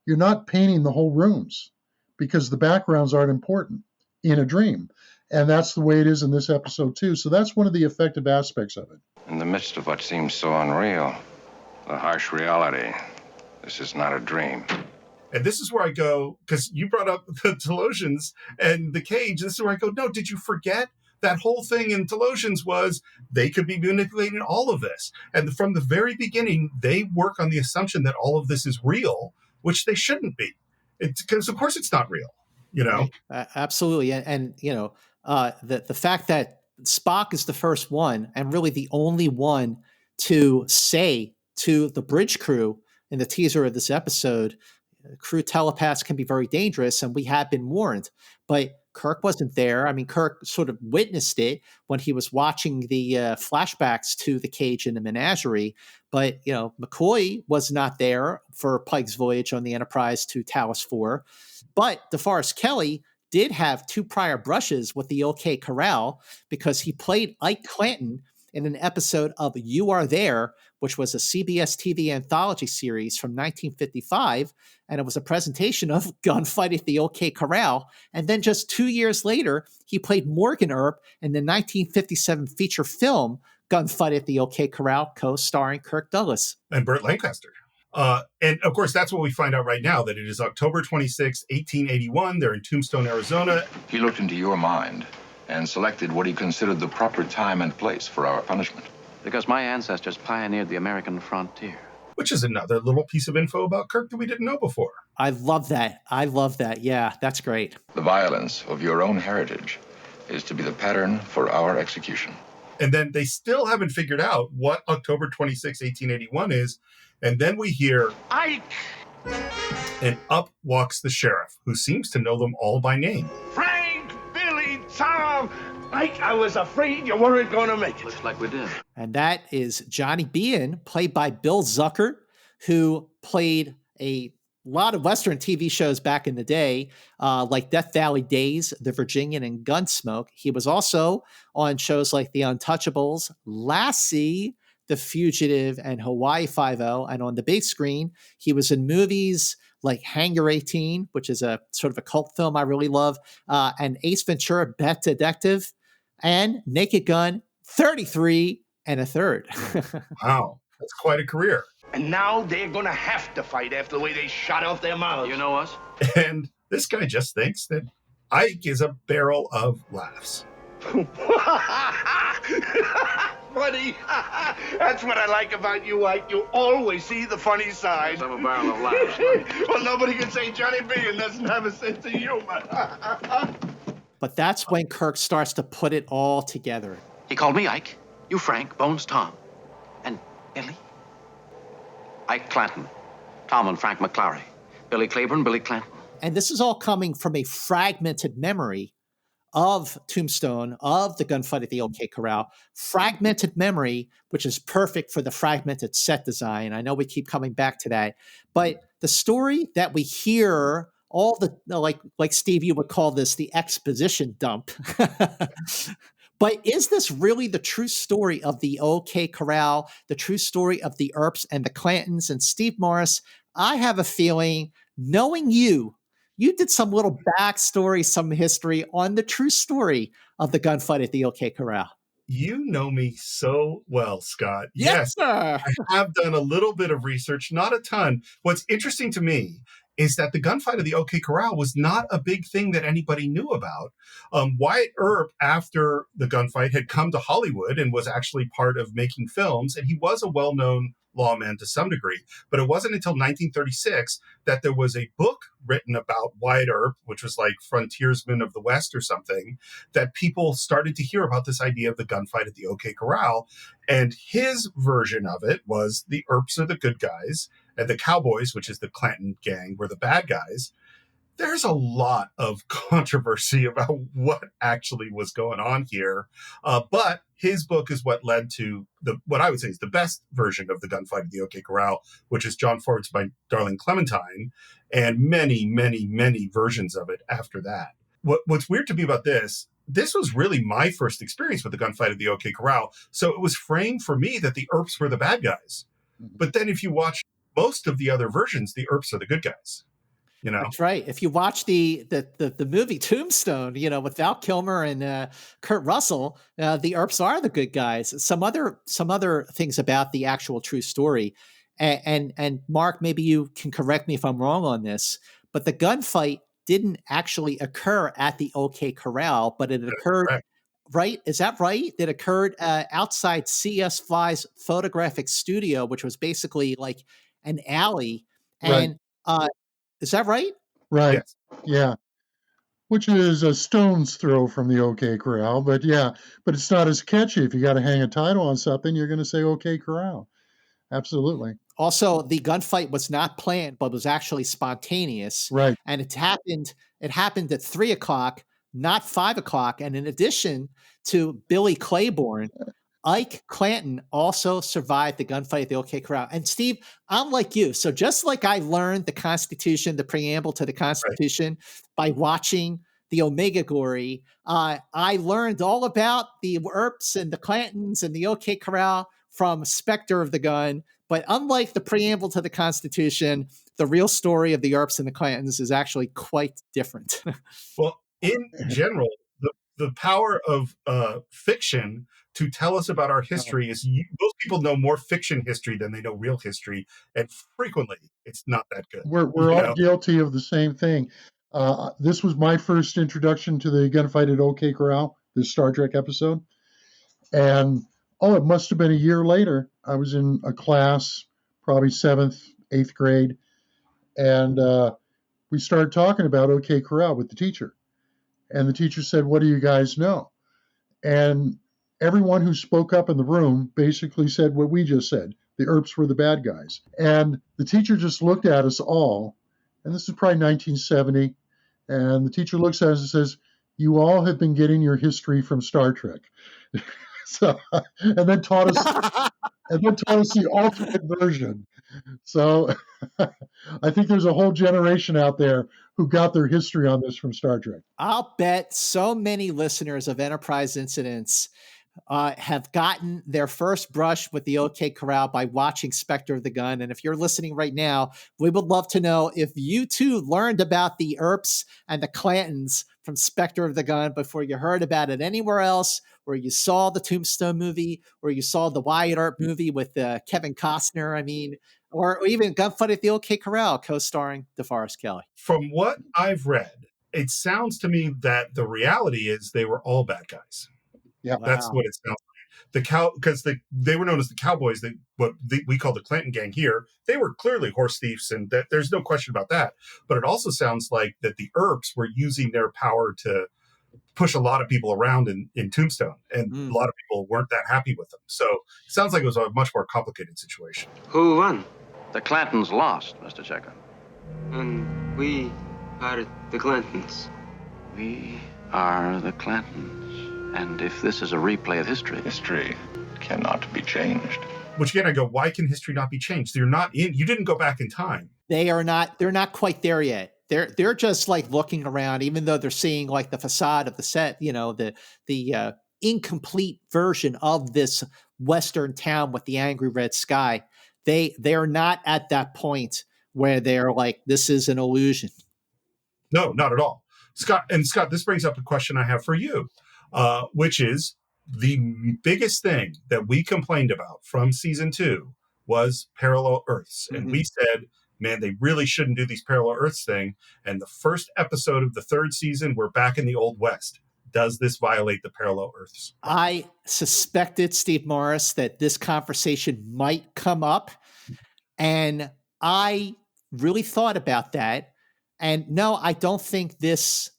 Speaker 4: You're not painting the whole rooms because the backgrounds aren't important in a dream. And that's the way it is in this episode, too. So that's one of the effective aspects of it.
Speaker 5: In the midst of what seems so unreal, the harsh reality, this is not a dream.
Speaker 3: And this is where I go, because you brought up the Telosians and the cage. This is where I go, no, did you forget that whole thing in Telosians was they could be manipulating all of this. And from the very beginning, they work on the assumption that all of this is real, which they shouldn't be. It's because, of course, it's not real, you know?
Speaker 2: Absolutely. And the fact that Spock is the first one and really the only one to say to the bridge crew in the teaser of this episode, crew telepaths can be very dangerous, and we have been warned. But Kirk wasn't there. I mean, Kirk sort of witnessed it when he was watching the flashbacks to the cage in the menagerie. But, McCoy was not there for Pike's voyage on the Enterprise to Talos 4. But DeForest Kelley did have 2 prior brushes with the OK Corral because he played Ike Clanton in an episode of You Are There, which was a CBS TV anthology series from 1955. And it was a presentation of Gunfight at the OK Corral. And then just 2 years later, he played Morgan Earp in the 1957 feature film Gunfight at the OK Corral, co-starring Kirk Douglas.
Speaker 3: And Burt Lancaster. And of course, that's what we find out right now, that it is October 26, 1881. They're in Tombstone, Arizona.
Speaker 1: He looked into your mind and selected what he considered the proper time and place for our punishment.
Speaker 6: Because my ancestors pioneered the American frontier.
Speaker 3: Which is another little piece of info about Kirk that we didn't know before.
Speaker 2: I love that. Yeah, that's great.
Speaker 1: The violence of your own heritage is to be the pattern for our execution.
Speaker 3: And then they still haven't figured out what October 26, 1881 is. And then we hear,
Speaker 10: Ike!
Speaker 3: And up walks the sheriff, who seems to know them all by name.
Speaker 10: Frank, Billy, Tom, Ike, I was afraid you weren't going to make it.
Speaker 6: Looks like we did.
Speaker 2: And that is Johnny Bean, played by Bill Zucker, who played a lot of Western TV shows back in the day, like Death Valley Days, The Virginian, and Gunsmoke. He was also on shows like The Untouchables, Lassie, The Fugitive, and Hawaii Five-0. And on the big screen, he was in movies like Hangar 18, which is a sort of a cult film I really love, and Ace Ventura, Pet Detective, and Naked Gun, 33 and a third.
Speaker 3: Wow, that's quite a career.
Speaker 10: And now they're going to have to fight after the way they shot off their mouths.
Speaker 6: You know us?
Speaker 3: And this guy just thinks that Ike is a barrel of laughs.
Speaker 10: Funny. That's what I like about you, Ike. You always see the funny side.
Speaker 6: I'm a barrel of laughs.
Speaker 10: Well, nobody can say Johnny Bean doesn't have a sense of humor.
Speaker 2: But that's when Kirk starts to put it all together.
Speaker 6: He called me Ike, you Frank, Bones Tom, and Billy. Ike Clanton, Tom and Frank McClary, Billy Claiborne, Billy Clanton.
Speaker 2: And this is all coming from a fragmented memory of Tombstone, of the gunfight at the OK Corral. Fragmented memory, which is perfect for the fragmented set design. I know we keep coming back to that. But the story that we hear, all the, like Steve, you would call this the exposition dump. But is this really the true story of the OK Corral, the true story of the Earps and the Clantons? And Steve Morris, I have a feeling, knowing you did some little backstory, some history on the true story of the gunfight at the OK Corral.
Speaker 3: You know me so well, Scott.
Speaker 2: Yes, sir.
Speaker 3: I have done a little bit of research, not a ton. What's interesting to me is that the gunfight of the OK Corral was not a big thing that anybody knew about. Wyatt Earp, after the gunfight, had come to Hollywood and was actually part of making films, and he was a well-known lawman to some degree. But it wasn't until 1936 that there was a book written about Wyatt Earp, which was like Frontiersman of the West or something, that people started to hear about this idea of the gunfight at the OK Corral. And his version of it was the Earps are the good guys, and the Cowboys, which is the Clanton gang, were the bad guys. There's a lot of controversy about what actually was going on here. But his book is what led to what I would say is the best version of the gunfight of the OK Corral, which is John Ford's My Darling Clementine, and many, many, many versions of it after that. What's weird to me about this was really my first experience with the gunfight of the OK Corral. So it was framed for me that the Earps were the bad guys. But then if you watch most of the other versions, the Earps are the good guys. You know? That's
Speaker 2: right. If you watch the movie Tombstone, with Val Kilmer and Kurt Russell, the Earps are the good guys. Some other things about the actual true story, and Mark, maybe you can correct me if I'm wrong on this, but the gunfight didn't actually occur at the OK Corral, but it occurred right? Is that right? That occurred outside C.S. Fly's photographic studio, which was basically like an alley. And is that right?
Speaker 4: Right.
Speaker 3: Yes.
Speaker 4: Yeah. Which is a stone's throw from the OK Corral, but it's not as catchy. If you got to hang a title on something, you're going to say OK Corral. Absolutely.
Speaker 2: Also, the gunfight was not planned, but was actually spontaneous.
Speaker 4: Right.
Speaker 2: And it happened at 3:00, not 5:00. And in addition to Billy Claiborne, Ike Clanton also survived the gunfight at the OK Corral. And Steve, I'm like you. So just like I learned the Constitution, the preamble to the Constitution, by watching the Omega Gory, I learned all about the Earps and the Clantons and the OK Corral from Spectre of the Gun. But unlike the preamble to the Constitution, the real story of the Earps and the Clantons is actually quite different.
Speaker 3: Well, in general, the power of fiction to tell us about our history is most people know more fiction history than they know real history, and frequently it's not that good.
Speaker 4: We're all guilty of the same thing. This was my first introduction to the gunfight at OK Corral, this Star Trek episode, and it must have been a year later. I was in a class, probably 7th, 8th grade, and we started talking about OK Corral with the teacher. And the teacher said, "What do you guys know?" And everyone who spoke up in the room basically said what we just said. The Earps were the bad guys. And the teacher just looked at us all, and this is probably 1970, and the teacher looks at us and says, "You all have been getting your history from Star Trek." So, and then taught us the alternate version. So I think there's a whole generation out there who got their history on this from Star Trek.
Speaker 2: I'll bet so many listeners of Enterprise Incidents have gotten their first brush with the OK Corral by watching Spectre of the Gun. And if you're listening right now, we would love to know if you too learned about the Earps and the Clantons from Spectre of the Gun before you heard about it anywhere else, or you saw the Tombstone movie, or you saw the Wyatt Earp movie with Kevin Costner. I mean, or even Gunfight at the OK Corral, co-starring DeForest Kelley.
Speaker 3: From what I've read, it sounds to me that the reality is they were all bad guys.
Speaker 4: Yeah,
Speaker 3: that's what it sounds like. Because they were known as the Cowboys. We call the Clanton gang here. They were clearly horse thieves, and there's no question about that. But it also sounds like that the Earps were using their power to push a lot of people around in Tombstone, and a lot of people weren't that happy with them. So it sounds like it was a much more complicated situation.
Speaker 7: Who won?
Speaker 6: The Clantons lost, Mr. Chekov.
Speaker 7: And we are the Clantons.
Speaker 6: We are the Clantons. And if this is a replay of history...
Speaker 5: History cannot be changed.
Speaker 3: Which again, I go, why can history not be changed? You didn't go back in time.
Speaker 2: They're not quite there yet. They're just like looking around, even though they're seeing like the facade of the set, the incomplete version of this Western town with the angry red sky. They're not at that point where they're like, this is an illusion.
Speaker 3: No, not at all. Scott, this brings up a question I have for you, which is the biggest thing that we complained about from season 2 was parallel Earths. And we said, man, they really shouldn't do these parallel Earths thing. And the first episode of the 3rd season, we're back in the Old West. Does this violate the parallel Earths?
Speaker 2: I suspected, Steve Morris, that this conversation might come up. And I really thought about that. And no, I don't think this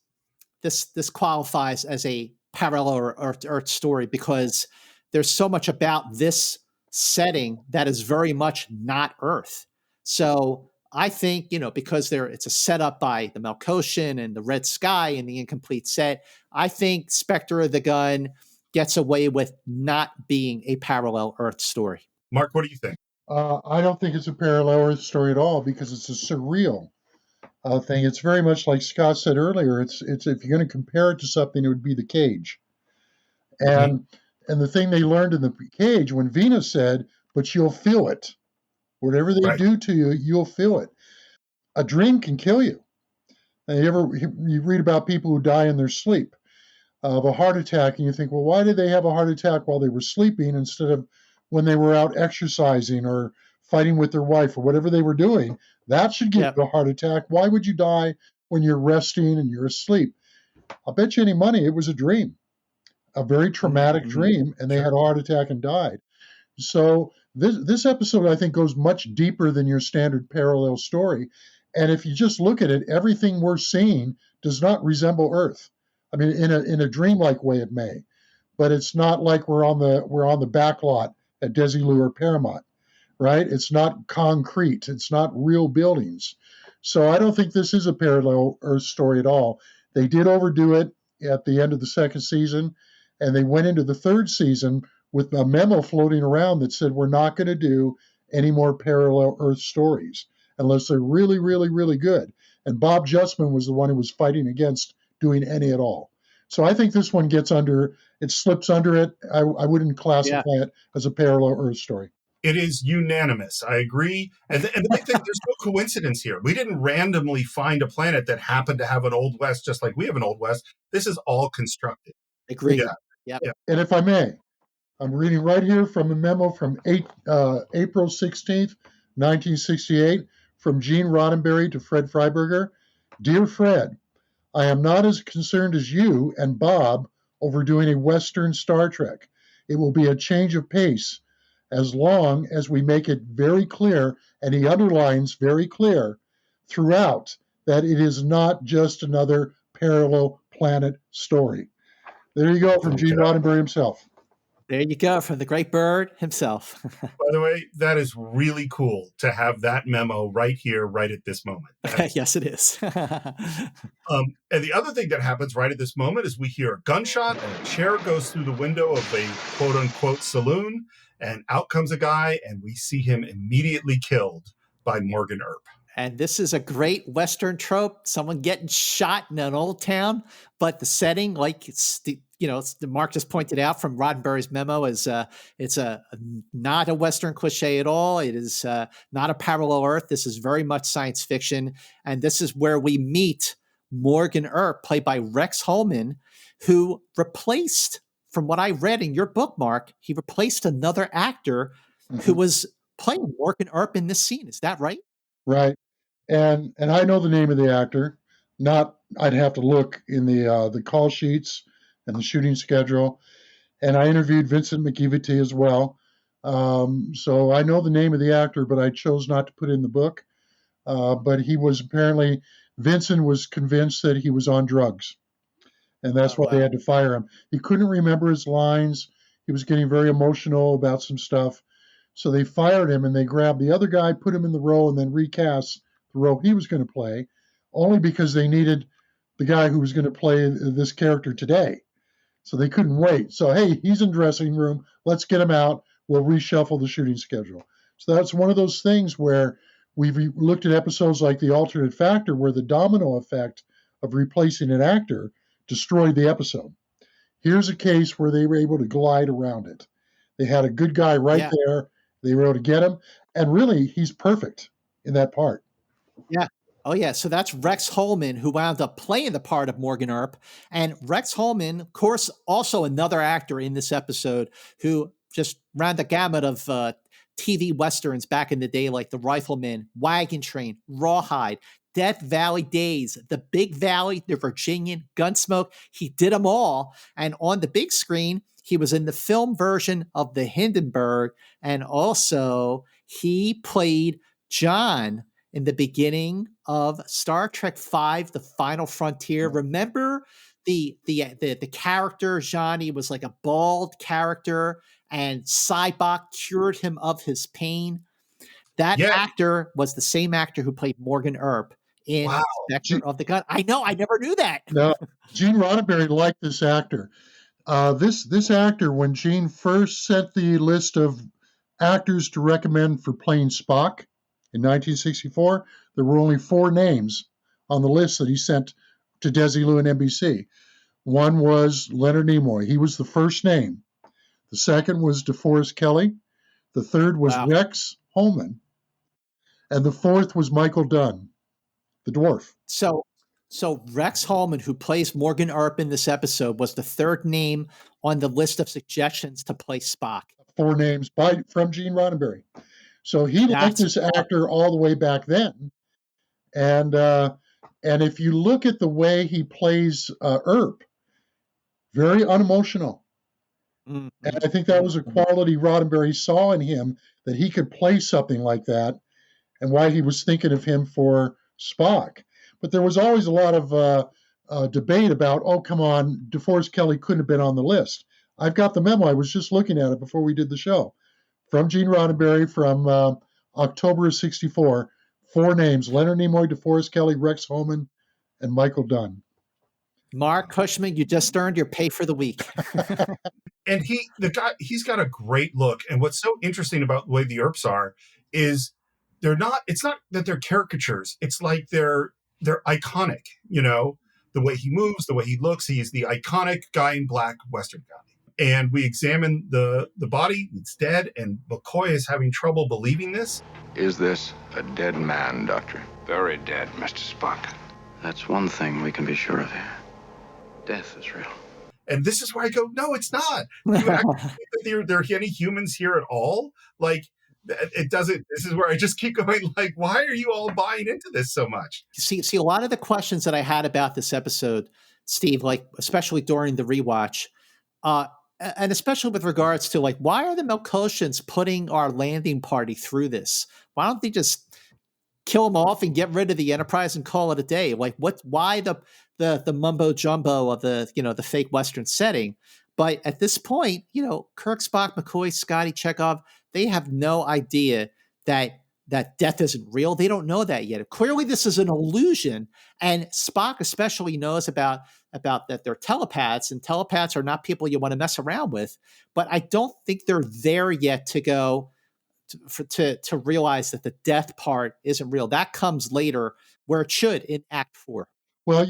Speaker 2: qualifies as a parallel Earth story, because there's so much about this setting that is very much not Earth. So I think, because it's a setup by the Melkotian and the red sky and the incomplete set, I think Spectre of the Gun gets away with not being a parallel Earth story.
Speaker 3: Mark, what do you think?
Speaker 4: I don't think it's a parallel Earth story at all, because it's a surreal thing. It's very much like Scott said earlier. It's if you're going to compare it to something, it would be the Cage. And the thing they learned in the Cage, when Venus said, "But you'll feel it. Whatever they do to you, you'll feel it." A dream can kill you. And you read about people who die in their sleep of a heart attack, and you think, well, why did they have a heart attack while they were sleeping instead of when they were out exercising or fighting with their wife or whatever they were doing? That should give you a heart attack. Why would you die when you're resting and you're asleep? I'll bet you any money it was a dream. a very traumatic dream, and they had a heart attack and died. So this episode, I think, goes much deeper than your standard parallel story. And if you just look at it, everything we're seeing does not resemble Earth. I mean, in a dreamlike way, it may, but it's not like we're on the back lot at Desilu or Paramount, right? It's not concrete. It's not real buildings. So I don't think this is a parallel Earth story at all. They did overdo it at the end of the second season, and they went into the third season with a memo floating around that said, we're not going to do any more parallel Earth stories unless they're really, really, really good. And Bob Justman was the one who was fighting against doing any at all. So I think this one slips under it. I wouldn't classify it as a parallel Earth story.
Speaker 3: It is unanimous. I agree. And the big thing, there's no coincidence here. We didn't randomly find a planet that happened to have an Old West just like we have an Old West. This is all constructed.
Speaker 2: Agreed.
Speaker 3: Yeah.
Speaker 4: And if I may, I'm reading right here from a memo from April 16th, 1968, from Gene Roddenberry to Fred Freiburger. Dear Fred, I am not as concerned as you and Bob over doing a Western Star Trek. It will be a change of pace as long as we make it very clear, and he underlines very clear throughout, that it is not just another parallel planet story. There you go from Gene Roddenberry himself.
Speaker 2: There you go, from the great bird himself.
Speaker 3: By the way, that is really cool to have that memo right here, right at this moment.
Speaker 2: Yes, it is.
Speaker 3: And the other thing that happens right at this moment is we hear a gunshot and a chair goes through the window of a quote-unquote saloon, and out comes a guy, and we see him immediately killed by Morgan Earp.
Speaker 2: And this is a great Western trope, someone getting shot in an old town, but the setting, like Mark just pointed out from Roddenberry's memo, is it's not a Western cliche at all. It is not a parallel Earth. This is very much science fiction. And this is where we meet Morgan Earp, played by Rex Holman, who replaced, from what I read in your book, Mark, he replaced another actor who was playing Morgan Earp in this scene. Is that right?
Speaker 4: Right. And I know the name of the actor. I'd have to look in the call sheets and the shooting schedule. And I interviewed Vincent McEveety as well. So I know the name of the actor, but I chose not to put it in the book. But he was Vincent was convinced that he was on drugs. And that's why they had to fire him. He couldn't remember his lines. He was getting very emotional about some stuff. So they fired him, and they grabbed the other guy, put him in the role, and then recast the role he was going to play, only because they needed the guy who was going to play this character today. So they couldn't wait. So, hey, he's in the dressing room. Let's get him out. We'll reshuffle the shooting schedule. So that's one of those things where we've looked at episodes like The Alternate Factor, where the domino effect of replacing an actor destroyed the episode. Here's a case where they were able to glide around it. They had a good guy right there. They were able to get him. And really, he's perfect in that part.
Speaker 2: Yeah. Oh, yeah. So that's Rex Holman, who wound up playing the part of Morgan Earp. And Rex Holman, of course, also another actor in this episode who just ran the gamut of TV Westerns back in the day, like The Rifleman, Wagon Train, Rawhide, Death Valley Days, The Big Valley, The Virginian, Gunsmoke. He did them all. And on the big screen, he was in the film version of The Hindenburg. And also he played John in the beginning of Star Trek V, The Final Frontier. Remember the character, John? He was like a bald character, and Cybok cured him of his pain. That actor was the same actor who played Morgan Earp in Spectre of the Gun. I know, I never knew that.
Speaker 4: No, Gene Roddenberry liked this actor. This actor, when Gene first sent the list of actors to recommend for playing Spock in 1964, there were only 4 names on the list that he sent to Desilu and NBC. One was Leonard Nimoy. He was the first name. The second was DeForest Kelley. The third was Rex Holman. And the fourth was Michael Dunn, the dwarf.
Speaker 2: So Rex Holman, who plays Morgan Earp in this episode, was the third name on the list of suggestions to play Spock.
Speaker 4: 4 names from Gene Roddenberry. So he liked this actor all the way back then. And if you look at the way he plays Earp, very unemotional.
Speaker 2: Mm-hmm.
Speaker 4: And I think that was a quality Roddenberry saw in him, that he could play something like that, and why he was thinking of him for Spock. But there was always a lot of debate about, oh, come on, DeForest Kelley couldn't have been on the list. I've got the memo. I was just looking at it before we did the show. From Gene Roddenberry from October of 64, 4 names: Leonard Nimoy, DeForest Kelley, Rex Homan, and Michael Dunn.
Speaker 2: Mark Cushman, you just earned your pay for the week.
Speaker 3: And he's got a great look. And what's so interesting about the way the Earps are is it's not that they're caricatures. It's like they're iconic, the way he moves, the way he looks. He is the iconic guy in black Western guy. And we examine the body. It's dead. And McCoy is having trouble believing this.
Speaker 1: Is this a dead man, Doctor?
Speaker 5: Very dead, Mr. Spock.
Speaker 6: That's one thing we can be sure of here. Death is real.
Speaker 3: And this is where I go, no, it's not. Do you actually think that there are any humans here at all? Like, it doesn't. This is where I just keep going, like, why are you all buying into this so much?
Speaker 2: See, a lot of the questions that I had about this episode, Steve, like, especially during the rewatch, and especially with regards to, like, why are the Melkotians putting our landing party through this? Why don't they just kill them off and get rid of the Enterprise and call it a day? Like, why the mumbo jumbo of the fake Western setting? But at this point, Kirk, Spock, McCoy, Scotty, Chekov, they have no idea that death isn't real. They don't know that yet. Clearly, this is an illusion, and Spock especially knows about that they're telepaths, and telepaths are not people you want to mess around with. But I don't think they're there yet to go to realize that the death part isn't real. That comes later, where it should in Act 4.
Speaker 4: Well,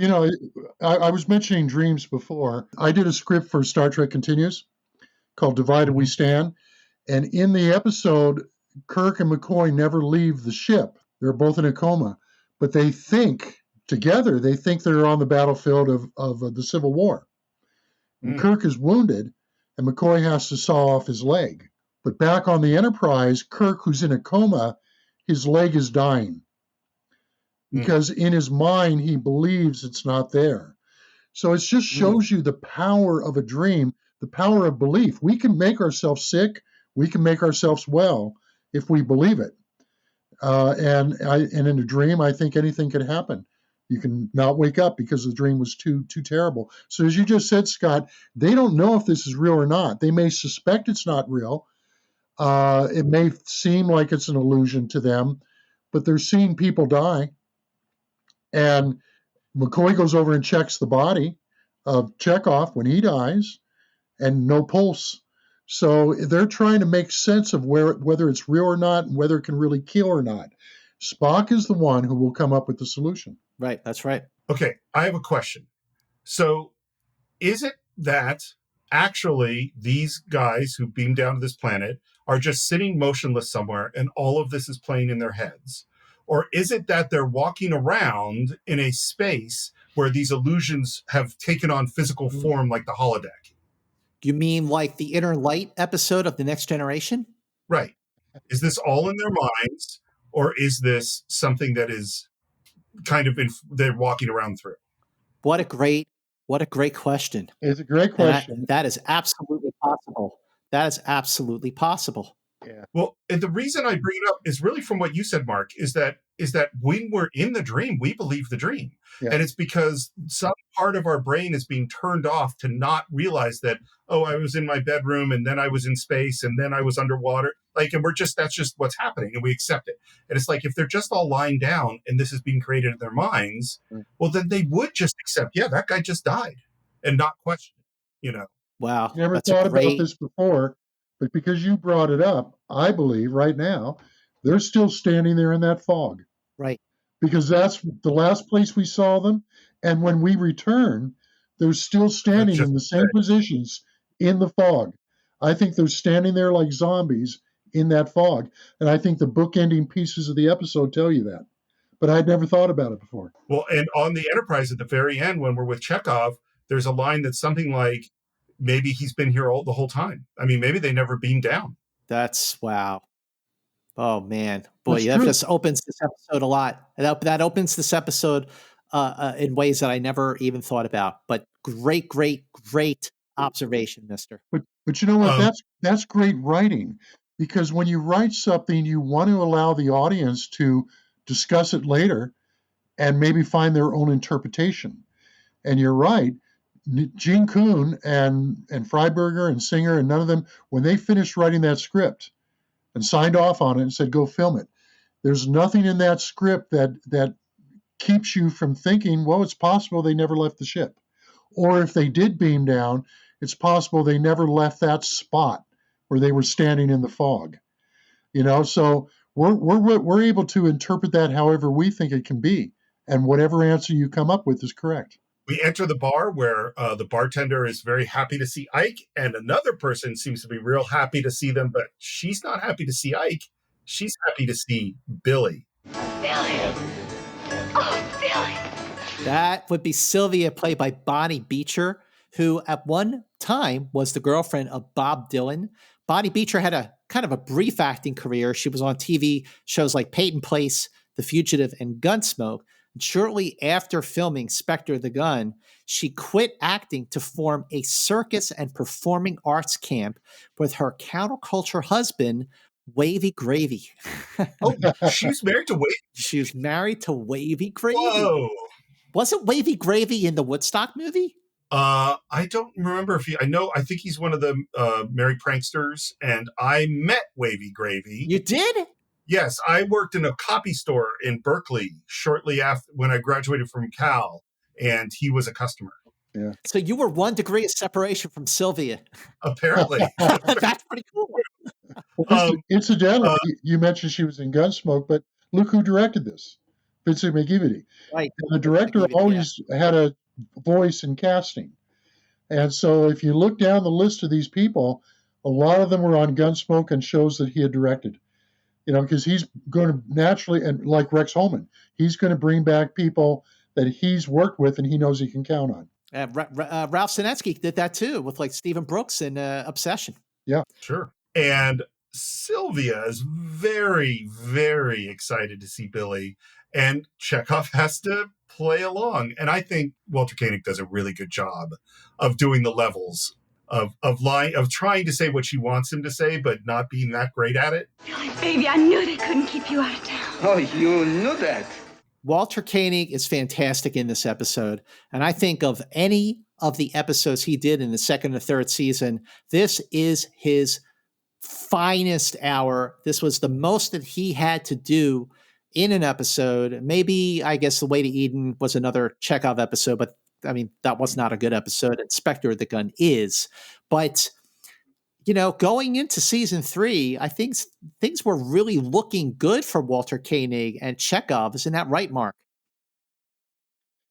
Speaker 4: I was mentioning dreams before. I did a script for Star Trek Continues called Divided We Stand. And in the episode, Kirk and McCoy never leave the ship. They're both in a coma. But they think they're on the battlefield of the Civil War. And Kirk is wounded, and McCoy has to saw off his leg. But back on the Enterprise, Kirk, who's in a coma, his leg is dying. Because in his mind, he believes it's not there. So it just shows you the power of a dream, the power of belief. We can make ourselves sick. We can make ourselves well if we believe it. And in a dream, I think anything can happen. You can not wake up because the dream was too terrible. So as you just said, Scott, they don't know if this is real or not. They may suspect it's not real. It may seem like it's an illusion to them, but they're seeing people die. And McCoy goes over and checks the body of Chekov when he dies, and no pulse. So they're trying to make sense of whether it's real or not, and whether it can really kill or not. Spock is the one who will come up with the solution.
Speaker 2: Right, that's right.
Speaker 3: Okay, I have a question. So is it that actually these guys who beam down to this planet are just sitting motionless somewhere and all of this is playing in their heads? Or is it that they're walking around in a space where these illusions have taken on physical form, like the holodeck?
Speaker 2: You mean like the Inner Light episode of The Next Generation?
Speaker 3: Right. Is this all in their minds, or is this something that is kind of they're walking around through?
Speaker 2: What a great question.
Speaker 4: It's a great question.
Speaker 2: That is absolutely possible. That is absolutely possible.
Speaker 4: Yeah.
Speaker 3: Well, and the reason I bring it up is really from what you said, Mark, is that when we're in the dream, we believe the dream. Yeah. And it's because some part of our brain is being turned off to not realize that, oh, I was in my bedroom and then I was in space and then I was underwater. And that's just what's happening, and we accept it. And it's like, if they're just all lying down and this is being created in their minds, well, then they would just accept, yeah, that guy just died, and not question it,
Speaker 2: Wow.
Speaker 4: Never thought about this before. But because you brought it up, I believe right now they're still standing there in that fog.
Speaker 2: Right.
Speaker 4: Because that's the last place we saw them. And when we return, they're still standing in the same positions in the fog. I think they're standing there like zombies in that fog. And I think the bookending pieces of the episode tell you that. But I'd never thought about it before.
Speaker 3: Well, and on the Enterprise at the very end, when we're with Chekov, there's a line that's something like, maybe he's been here the whole time. I mean, maybe they never beamed down.
Speaker 2: That's wow. Oh man, boy, that just opens this episode a lot. That opens this episode in ways that I never even thought about. But great observation, mister.
Speaker 4: But you know what? That's great writing, because when you write something, you want to allow the audience to discuss it later and maybe find their own interpretation. And you're right. Gene Coon and Freiburger and Singer and none of them, when they finished writing that script and signed off on it and said, go film it, there's nothing in that script that keeps you from thinking, well, it's possible they never left the ship. Or if they did beam down, it's possible they never left that spot where they were standing in the fog. So we're able to interpret that however we think it can be. And whatever answer you come up with is correct.
Speaker 3: We enter the bar where the bartender is very happy to see Ike, and another person seems to be real happy to see them, but she's not happy to see Ike. She's happy to see Billy.
Speaker 11: Billy! Oh, Billy!
Speaker 2: That would be Sylvia, played by Bonnie Beecher, who at one time was the girlfriend of Bob Dylan. Bonnie Beecher had a kind of a brief acting career. She was on TV shows like Peyton Place, The Fugitive, and Gunsmoke. Shortly after filming Spectre the Gun, she quit acting to form a circus and performing arts camp with her counterculture husband, Wavy Gravy.
Speaker 3: Oh, she was married to Wavy?
Speaker 2: She was married to Wavy Gravy.
Speaker 3: Whoa.
Speaker 2: Wasn't Wavy Gravy in the Woodstock movie?
Speaker 3: I don't remember I think he's one of the Merry Pranksters, and I met Wavy Gravy.
Speaker 2: You did?
Speaker 3: Yes, I worked in a copy store in Berkeley shortly after when I graduated from Cal, and he was a customer.
Speaker 4: Yeah.
Speaker 2: So you were 1 degree of separation from Sylvia.
Speaker 3: Apparently.
Speaker 2: That's pretty cool.
Speaker 4: Well, incidentally, you mentioned she was in Gunsmoke, but look who directed this. Vincent McEveety.
Speaker 2: Right.
Speaker 4: And the director always had a voice in casting. And so if you look down the list of these people, a lot of them were on Gunsmoke and shows that he had directed. Because he's going to naturally, and like Rex Holman, he's going to bring back people that he's worked with and he knows he can count on.
Speaker 2: Ralph Sinetsky did that too with like Stephen Brooks in Obsession.
Speaker 4: Yeah.
Speaker 3: Sure. And Sylvia is very, very excited to see Billy, and Chekov has to play along. And I think Walter Koenig does a really good job of doing the levels. Of lying, of trying to say what she wants him to say, but not being that great at it.
Speaker 11: Billy, baby, I knew they couldn't keep you out of town.
Speaker 9: Oh, you knew that.
Speaker 2: Walter Koenig is fantastic in this episode. And I think of any of the episodes he did in the second or third season, this is his finest hour. This was the most that he had to do in an episode. Maybe, I guess, The Way to Eden was another Chekov episode, but I mean, that was not a good episode, and Spectre the Gun is. But, going into season 3, I think things were really looking good for Walter Koenig and Chekov. Isn't that right, Mark?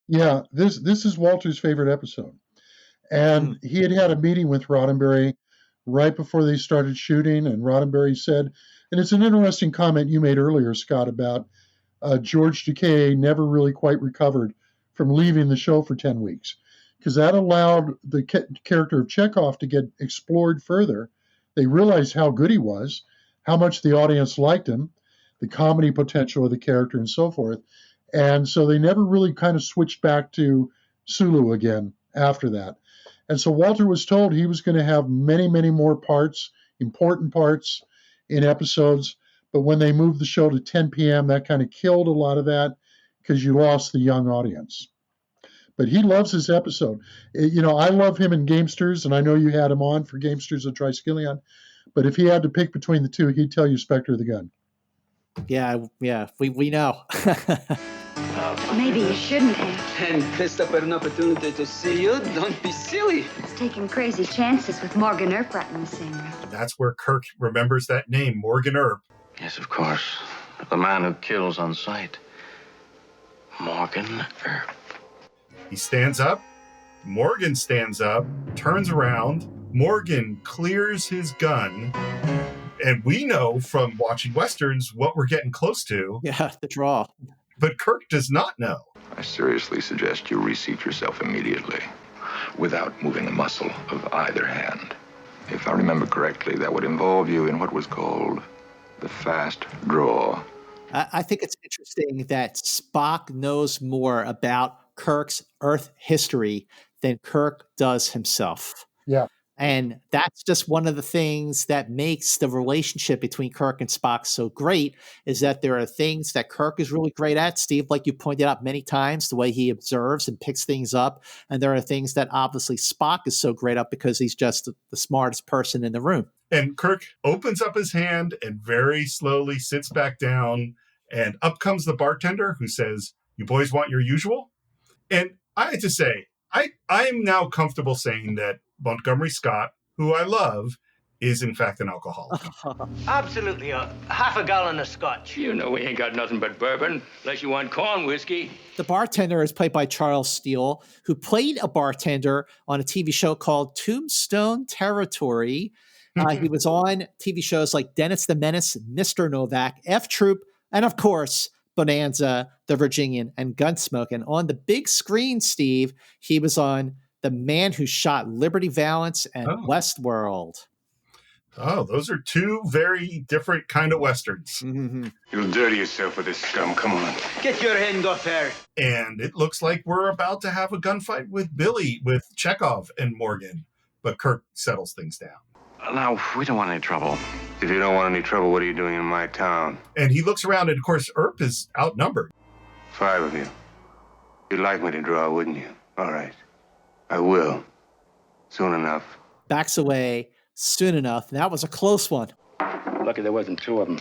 Speaker 4: Yeah, this is Walter's favorite episode. And he had a meeting with Roddenberry right before they started shooting, and Roddenberry said, and it's an interesting comment you made earlier, Scott, about George Takei never really quite recovered from leaving the show for 10 weeks, because that allowed the character of Chekov to get explored further. They realized how good he was, how much the audience liked him, the comedy potential of the character, and so forth. And so they never really kind of switched back to Sulu again after that. And so Walter was told he was going to have many, many more parts, important parts in episodes. But when they moved the show to 10 p.m., that kind of killed a lot of that, because you lost the young audience. But he loves his episode. I love him in Gamesters, and I know you had him on for Gamesters of Triskelion. But if he had to pick between the two, he'd tell you Spectre the Gun.
Speaker 2: Yeah, we know.
Speaker 11: Maybe you shouldn't have.
Speaker 7: And missed up an opportunity to see you. Don't be silly.
Speaker 8: It's taking crazy chances with Morgan Earp right in the same room.
Speaker 3: And that's where Kirk remembers that name, Morgan Earp.
Speaker 6: Yes, of course. The man who kills on sight. Morgan Earp.
Speaker 3: He stands up. Morgan stands up, turns around. Morgan clears his gun. And we know from watching Westerns what we're getting close to.
Speaker 2: Yeah, the draw.
Speaker 3: But Kirk does not know.
Speaker 1: I seriously suggest you reseat yourself immediately, without moving a muscle of either hand. If I remember correctly, that would involve you in what was called the fast draw.
Speaker 2: I think it's interesting that Spock knows more about Kirk's Earth history than Kirk does himself.
Speaker 4: Yeah.
Speaker 2: And that's just one of the things that makes the relationship between Kirk and Spock so great, is that there are things that Kirk is really great at, Steve, like you pointed out many times, the way he observes and picks things up. And there are things that obviously Spock is so great at because he's just the smartest person in the room.
Speaker 3: And Kirk opens up his hand and very slowly sits back down. And up comes the bartender who says, "You boys want your usual?" And I had to say, I am now comfortable saying that Montgomery Scott, who I love, is in fact an alcoholic.
Speaker 9: Absolutely. Half a gallon of scotch.
Speaker 12: You know we ain't got nothing but bourbon, unless you want corn whiskey.
Speaker 2: The bartender is played by Charles Steele, who played a bartender on a TV show called Tombstone Territory. He was on TV shows like Dennis the Menace, Mr. Novak, F Troop, and of course, Bonanza, The Virginian, and Gunsmoke. And on the big screen, Steve, he was on The Man Who Shot Liberty Valance and Westworld.
Speaker 3: Oh, those are two very different kind of Westerns.
Speaker 5: Mm-hmm. You'll dirty yourself with this scum. Come on.
Speaker 9: Get your hand off her.
Speaker 3: And it looks like we're about to have a gunfight with Billy, with Chekov and Morgan. But Kirk settles things down.
Speaker 6: Now, we don't want any trouble.
Speaker 5: If you don't want any trouble, what are you doing in my town?
Speaker 3: And he looks around, and of course, Earp is outnumbered.
Speaker 5: 5 of you. You'd like me to draw, wouldn't you? All right. I will. Soon enough.
Speaker 2: Backs away soon enough. That was a close one.
Speaker 12: Lucky there wasn't 2 of them.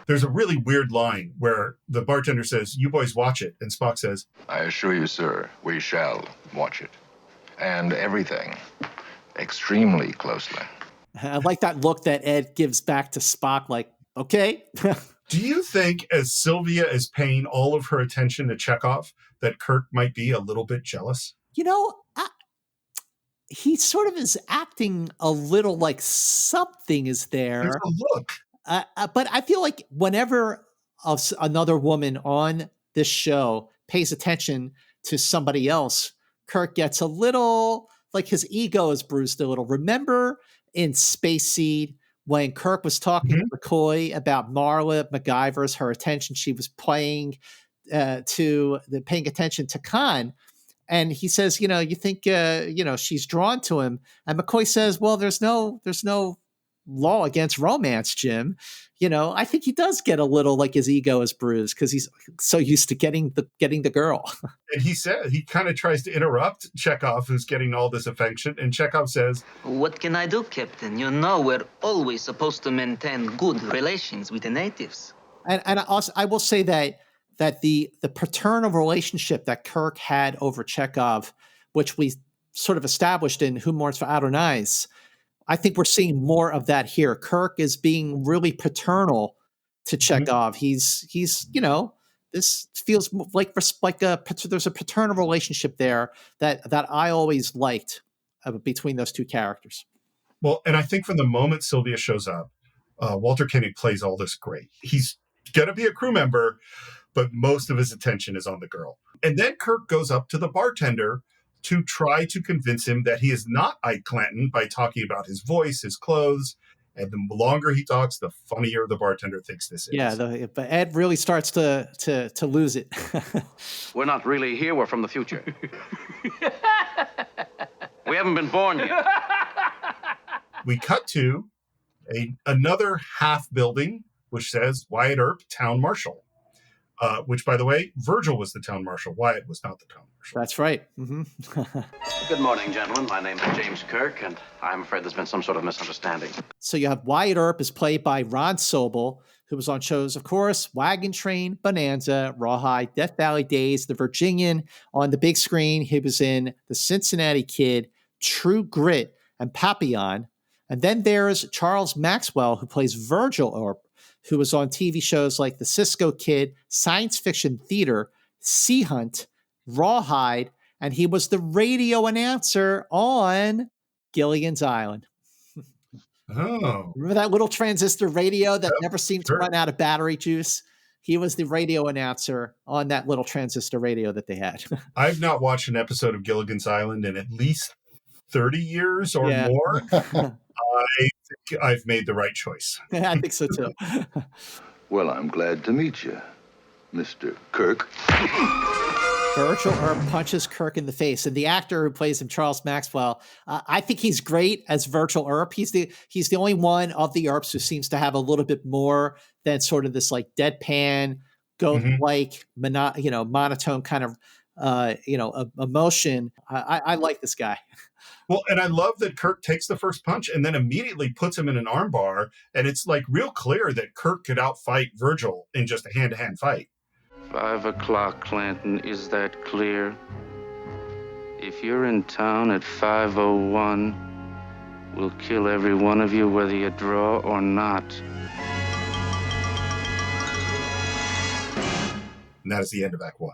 Speaker 3: There's a really weird line where the bartender says, "You boys watch it." And Spock says,
Speaker 1: "I assure you, sir, we shall watch it. And everything. Extremely closely."
Speaker 2: I like that look that Ed gives back to Spock, like, okay.
Speaker 3: Do you think, as Sylvia is paying all of her attention to Chekov, that Kirk might be a little bit jealous?
Speaker 2: You know, he sort of is acting a little like something is there.
Speaker 3: There's a look.
Speaker 2: But I feel like whenever another woman on this show pays attention to somebody else, Kirk gets a little, like his ego is bruised a little. Remember in Space Seed, when Kirk was talking to McCoy about Marla MacGyver's, her attention, she was paying attention to Khan. And he says, you think, she's drawn to him. And McCoy says, well, there's no law against romance, Jim. I think he does get a little, like, his ego is bruised because he's so used to getting the girl.
Speaker 3: And he kind of tries to interrupt Chekov, who's getting all this affection. And Chekov says,
Speaker 7: "What can I do, Captain? We're always supposed to maintain good relations with the natives."
Speaker 2: And also, I will say that the paternal relationship that Kirk had over Chekov, which we sort of established in Who Mourns for Adonais, I think we're seeing more of that here. Kirk is being really paternal to Chekov. He's this feels like there's a paternal relationship there that I always liked between those two characters.
Speaker 3: Well, and I think from the moment Sylvia shows up, Walter Koenig plays all this great. He's going to be a crew member, but most of his attention is on the girl. And then Kirk goes up to the bartender to try to convince him that he is not Ike Clanton by talking about his voice, his clothes. And the longer he talks, the funnier the bartender thinks this is.
Speaker 2: Yeah, but Ed really starts to lose it.
Speaker 6: We're not really here. We're from the future. We haven't been born yet.
Speaker 3: We cut to another half building, which says Wyatt Earp, Town Marshal. Which, by the way, Virgil was the town marshal. Wyatt was not the town marshal.
Speaker 2: That's right.
Speaker 6: Good morning, gentlemen. My name is James Kirk, and I'm afraid there's been some sort of misunderstanding.
Speaker 2: So you have Wyatt Earp is played by Ron Sobel, who was on shows, of course, Wagon Train, Bonanza, Rawhide, Death Valley Days, The Virginian. On the big screen, he was in The Cincinnati Kid, True Grit, and Papillon. And then there's Charles Maxwell, who plays Virgil Earp, who was on TV shows like The Cisco Kid, Science Fiction Theater, Sea Hunt, Rawhide, and he was the radio announcer on Gilligan's Island.
Speaker 3: Oh.
Speaker 2: Remember that little transistor radio that never seemed to run out of battery juice? He was the radio announcer on that little transistor radio that they had.
Speaker 3: I've not watched an episode of Gilligan's Island in at least 30 years or more. I think I've made the right choice.
Speaker 2: I think so too.
Speaker 13: Well, I'm glad to meet you, Mr. Kirk.
Speaker 2: Virgil Earp punches Kirk in the face, and the actor who plays him, Charles Maxwell, I think he's great as Virgil Earp. He's the only one of the Earps who seems to have a little bit more than sort of this like deadpan, ghost-like, monotone kind of emotion. I like this guy.
Speaker 3: Well, and I love that Kirk takes the first punch and then immediately puts him in an armbar, and it's like real clear that Kirk could outfight Virgil in just a hand-to-hand fight.
Speaker 13: 5 o'clock, Clanton. Is that clear? If you're in town at 5:01, we'll kill every one of you, whether you draw or not.
Speaker 3: And that is the end of Act 1.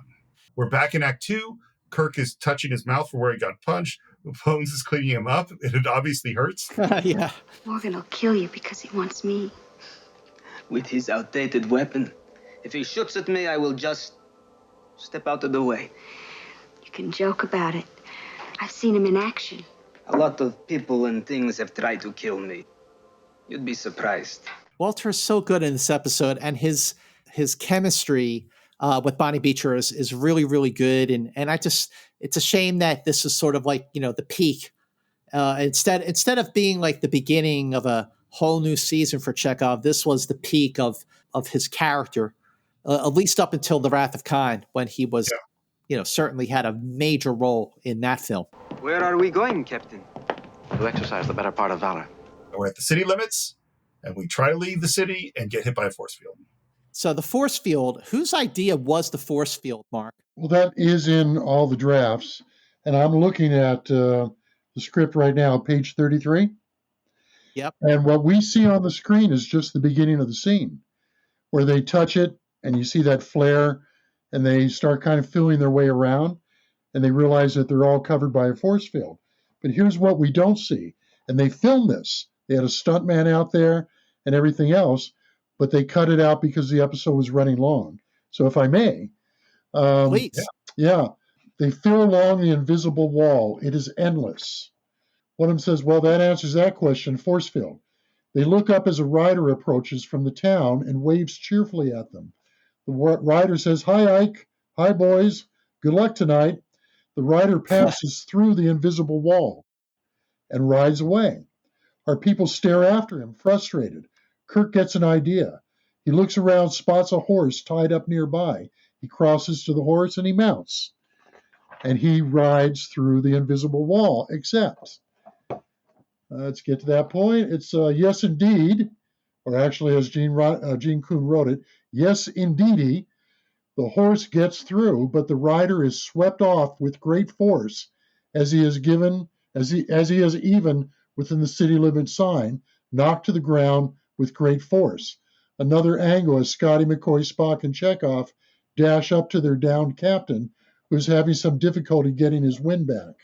Speaker 3: We're back in Act 2. Kirk is touching his mouth for where he got punched. Bones is cleaning him up, and it obviously hurts.
Speaker 2: Yeah.
Speaker 11: Morgan will kill you because he wants me.
Speaker 7: With his outdated weapon. If he shoots at me, I will just step out of the way.
Speaker 11: You can joke about it. I've seen him in action.
Speaker 7: A lot of people and things have tried to kill me. You'd be surprised.
Speaker 2: Walter is so good in this episode, and his chemistry with Bonnie Beecher is really, really good. And it's a shame that this is sort of like, the peak. Instead of being like the beginning of a whole new season for Chekov, this was the peak of his character. At least up until The Wrath of Khan, when he was, certainly had a major role in that film.
Speaker 7: Where are we going, Captain?
Speaker 6: To exercise the better part of valor.
Speaker 3: We're at the city limits, and we try to leave the city and get hit by a force field.
Speaker 2: So the force field, whose idea was the force field, Mark?
Speaker 4: Well, that is in all the drafts, and I'm looking at the script right now, page 33.
Speaker 2: Yep.
Speaker 4: And what we see on the screen is just the beginning of the scene, where they touch it, and you see that flare, and they start kind of feeling their way around, and they realize that they're all covered by a force field. But here's what we don't see. And they filmed this. They had a stuntman out there and everything else, but they cut it out because the episode was running long. So if I may.
Speaker 2: Please.
Speaker 4: Yeah. They feel along the invisible wall. It is endless. One of them says, well, that answers that question, force field. They look up as a rider approaches from the town and waves cheerfully at them. The rider says, hi, Ike. Hi, boys. Good luck tonight. The rider passes through the invisible wall and rides away. Our people stare after him, frustrated. Kirk gets an idea. He looks around, spots a horse tied up nearby. He crosses to the horse and he mounts. And he rides through the invisible wall, except, let's get to that point. It's yes, indeed, or actually as Gene Coon wrote it, yes, indeedy, the horse gets through, but the rider is swept off with great force as he is even within the city limit sign, knocked to the ground with great force. Another angle as Scotty, McCoy, Spock, and Chekov dash up to their downed captain, who's having some difficulty getting his wind back.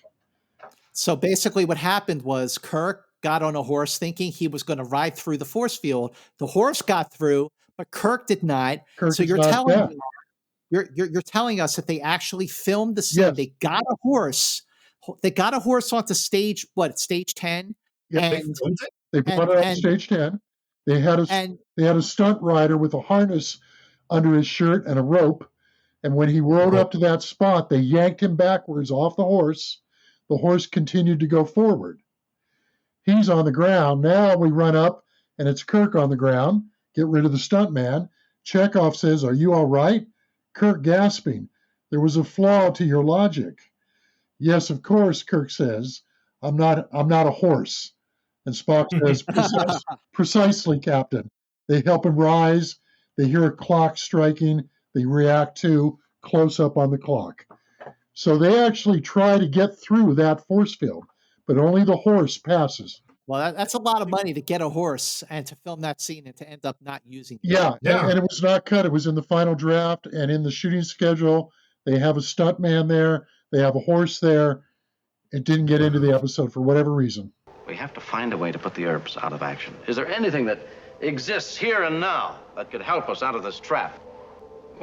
Speaker 2: So basically what happened was Kirk got on a horse thinking he was going to ride through the force field. The horse got through, but Kirk did not. So you're telling us that they actually filmed the scene. Yes. They got a horse. They got a horse onto stage, stage 10?
Speaker 4: Yeah, they brought it on stage 10. They had a stunt rider with a harness under his shirt and a rope. And when he rode up to that spot, they yanked him backwards off the horse. The horse continued to go forward. He's on the ground. Now we run up, and it's Kirk on the ground. Get rid of the stuntman. Chekov says, "Are you all right?" Kirk gasping. "There was a flaw to your logic." "Yes, of course," Kirk says. I'm not a horse." And Spock says, "Precisely, Captain." They help him rise. They hear a clock striking. They react to close up on the clock. So they actually try to get through that force field, but only the horse passes.
Speaker 2: Well, that's a lot of money to get a horse and to film that scene and to end up not using it.
Speaker 4: Yeah. And it was not cut. It was in the final draft, and in the shooting schedule, they have a stuntman there. They have a horse there. It didn't get into the episode for whatever reason.
Speaker 6: We have to find a way to put the Earps out of action. Is there anything that exists here and now that could help us out of this trap?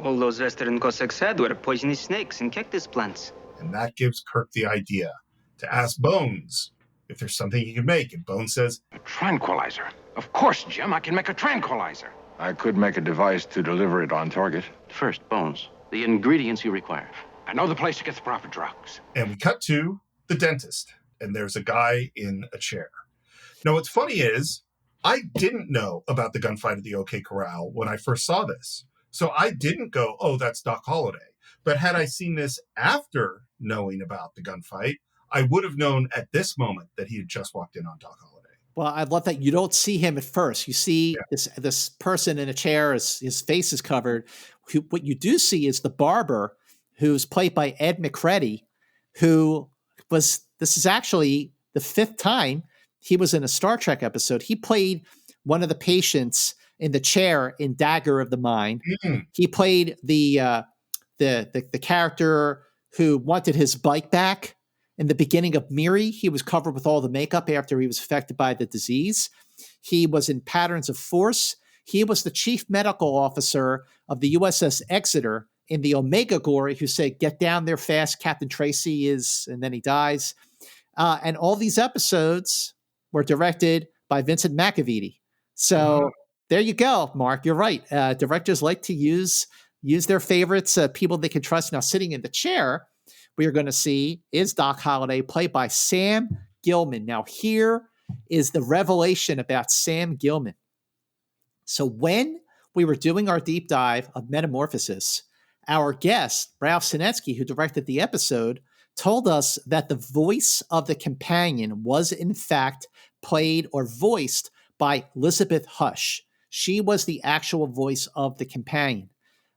Speaker 7: All those Western Cossacks had were poisonous snakes and cactus plants.
Speaker 3: And that gives Kirk the idea to ask Bones if there's something he can make. And Bones says,
Speaker 12: "A tranquilizer. Of course, Jim, I can make a tranquilizer."
Speaker 1: I could make a device to deliver it on target.
Speaker 6: First, Bones, the ingredients you require.
Speaker 14: I know the place to get the proper drugs.
Speaker 3: And we cut to the dentist, and there's a guy in a chair. Now, what's funny is I didn't know about the gunfight at the OK Corral when I first saw this. So I didn't go, oh, that's Doc Holliday. But had I seen this after knowing about the gunfight, I would have known at this moment that he had just walked in on Doc Holliday.
Speaker 2: Well, I love that you don't see him at first. You see this person in a chair, his face is covered. What you do see is the barber, who's played by Ed McCready, this is actually the 5th time he was in a Star Trek episode. He played one of the patients in the chair in Dagger of the Mind. Mm-hmm. He played the character who wanted his bike back in the beginning of Miri. He was covered with all the makeup after he was affected by the disease. He was in Patterns of Force. He was the chief medical officer of the USS Exeter in the Omega Glory, who said, "Get down there fast, Captain Tracy is," and then he dies. And all these episodes were directed by Vincent McEveety. So there you go, Mark. You're right. Directors like to use their favorites, people they can trust. Now, sitting in the chair, we are going to see is Doc Holliday, played by Sam Gilman. Now, here is the revelation about Sam Gilman. So when we were doing our deep dive of Metamorphosis, our guest, Ralph Sinetsky, who directed the episode, told us that the voice of the companion was, in fact, played or voiced by Elizabeth Hush. She was the actual voice of the companion.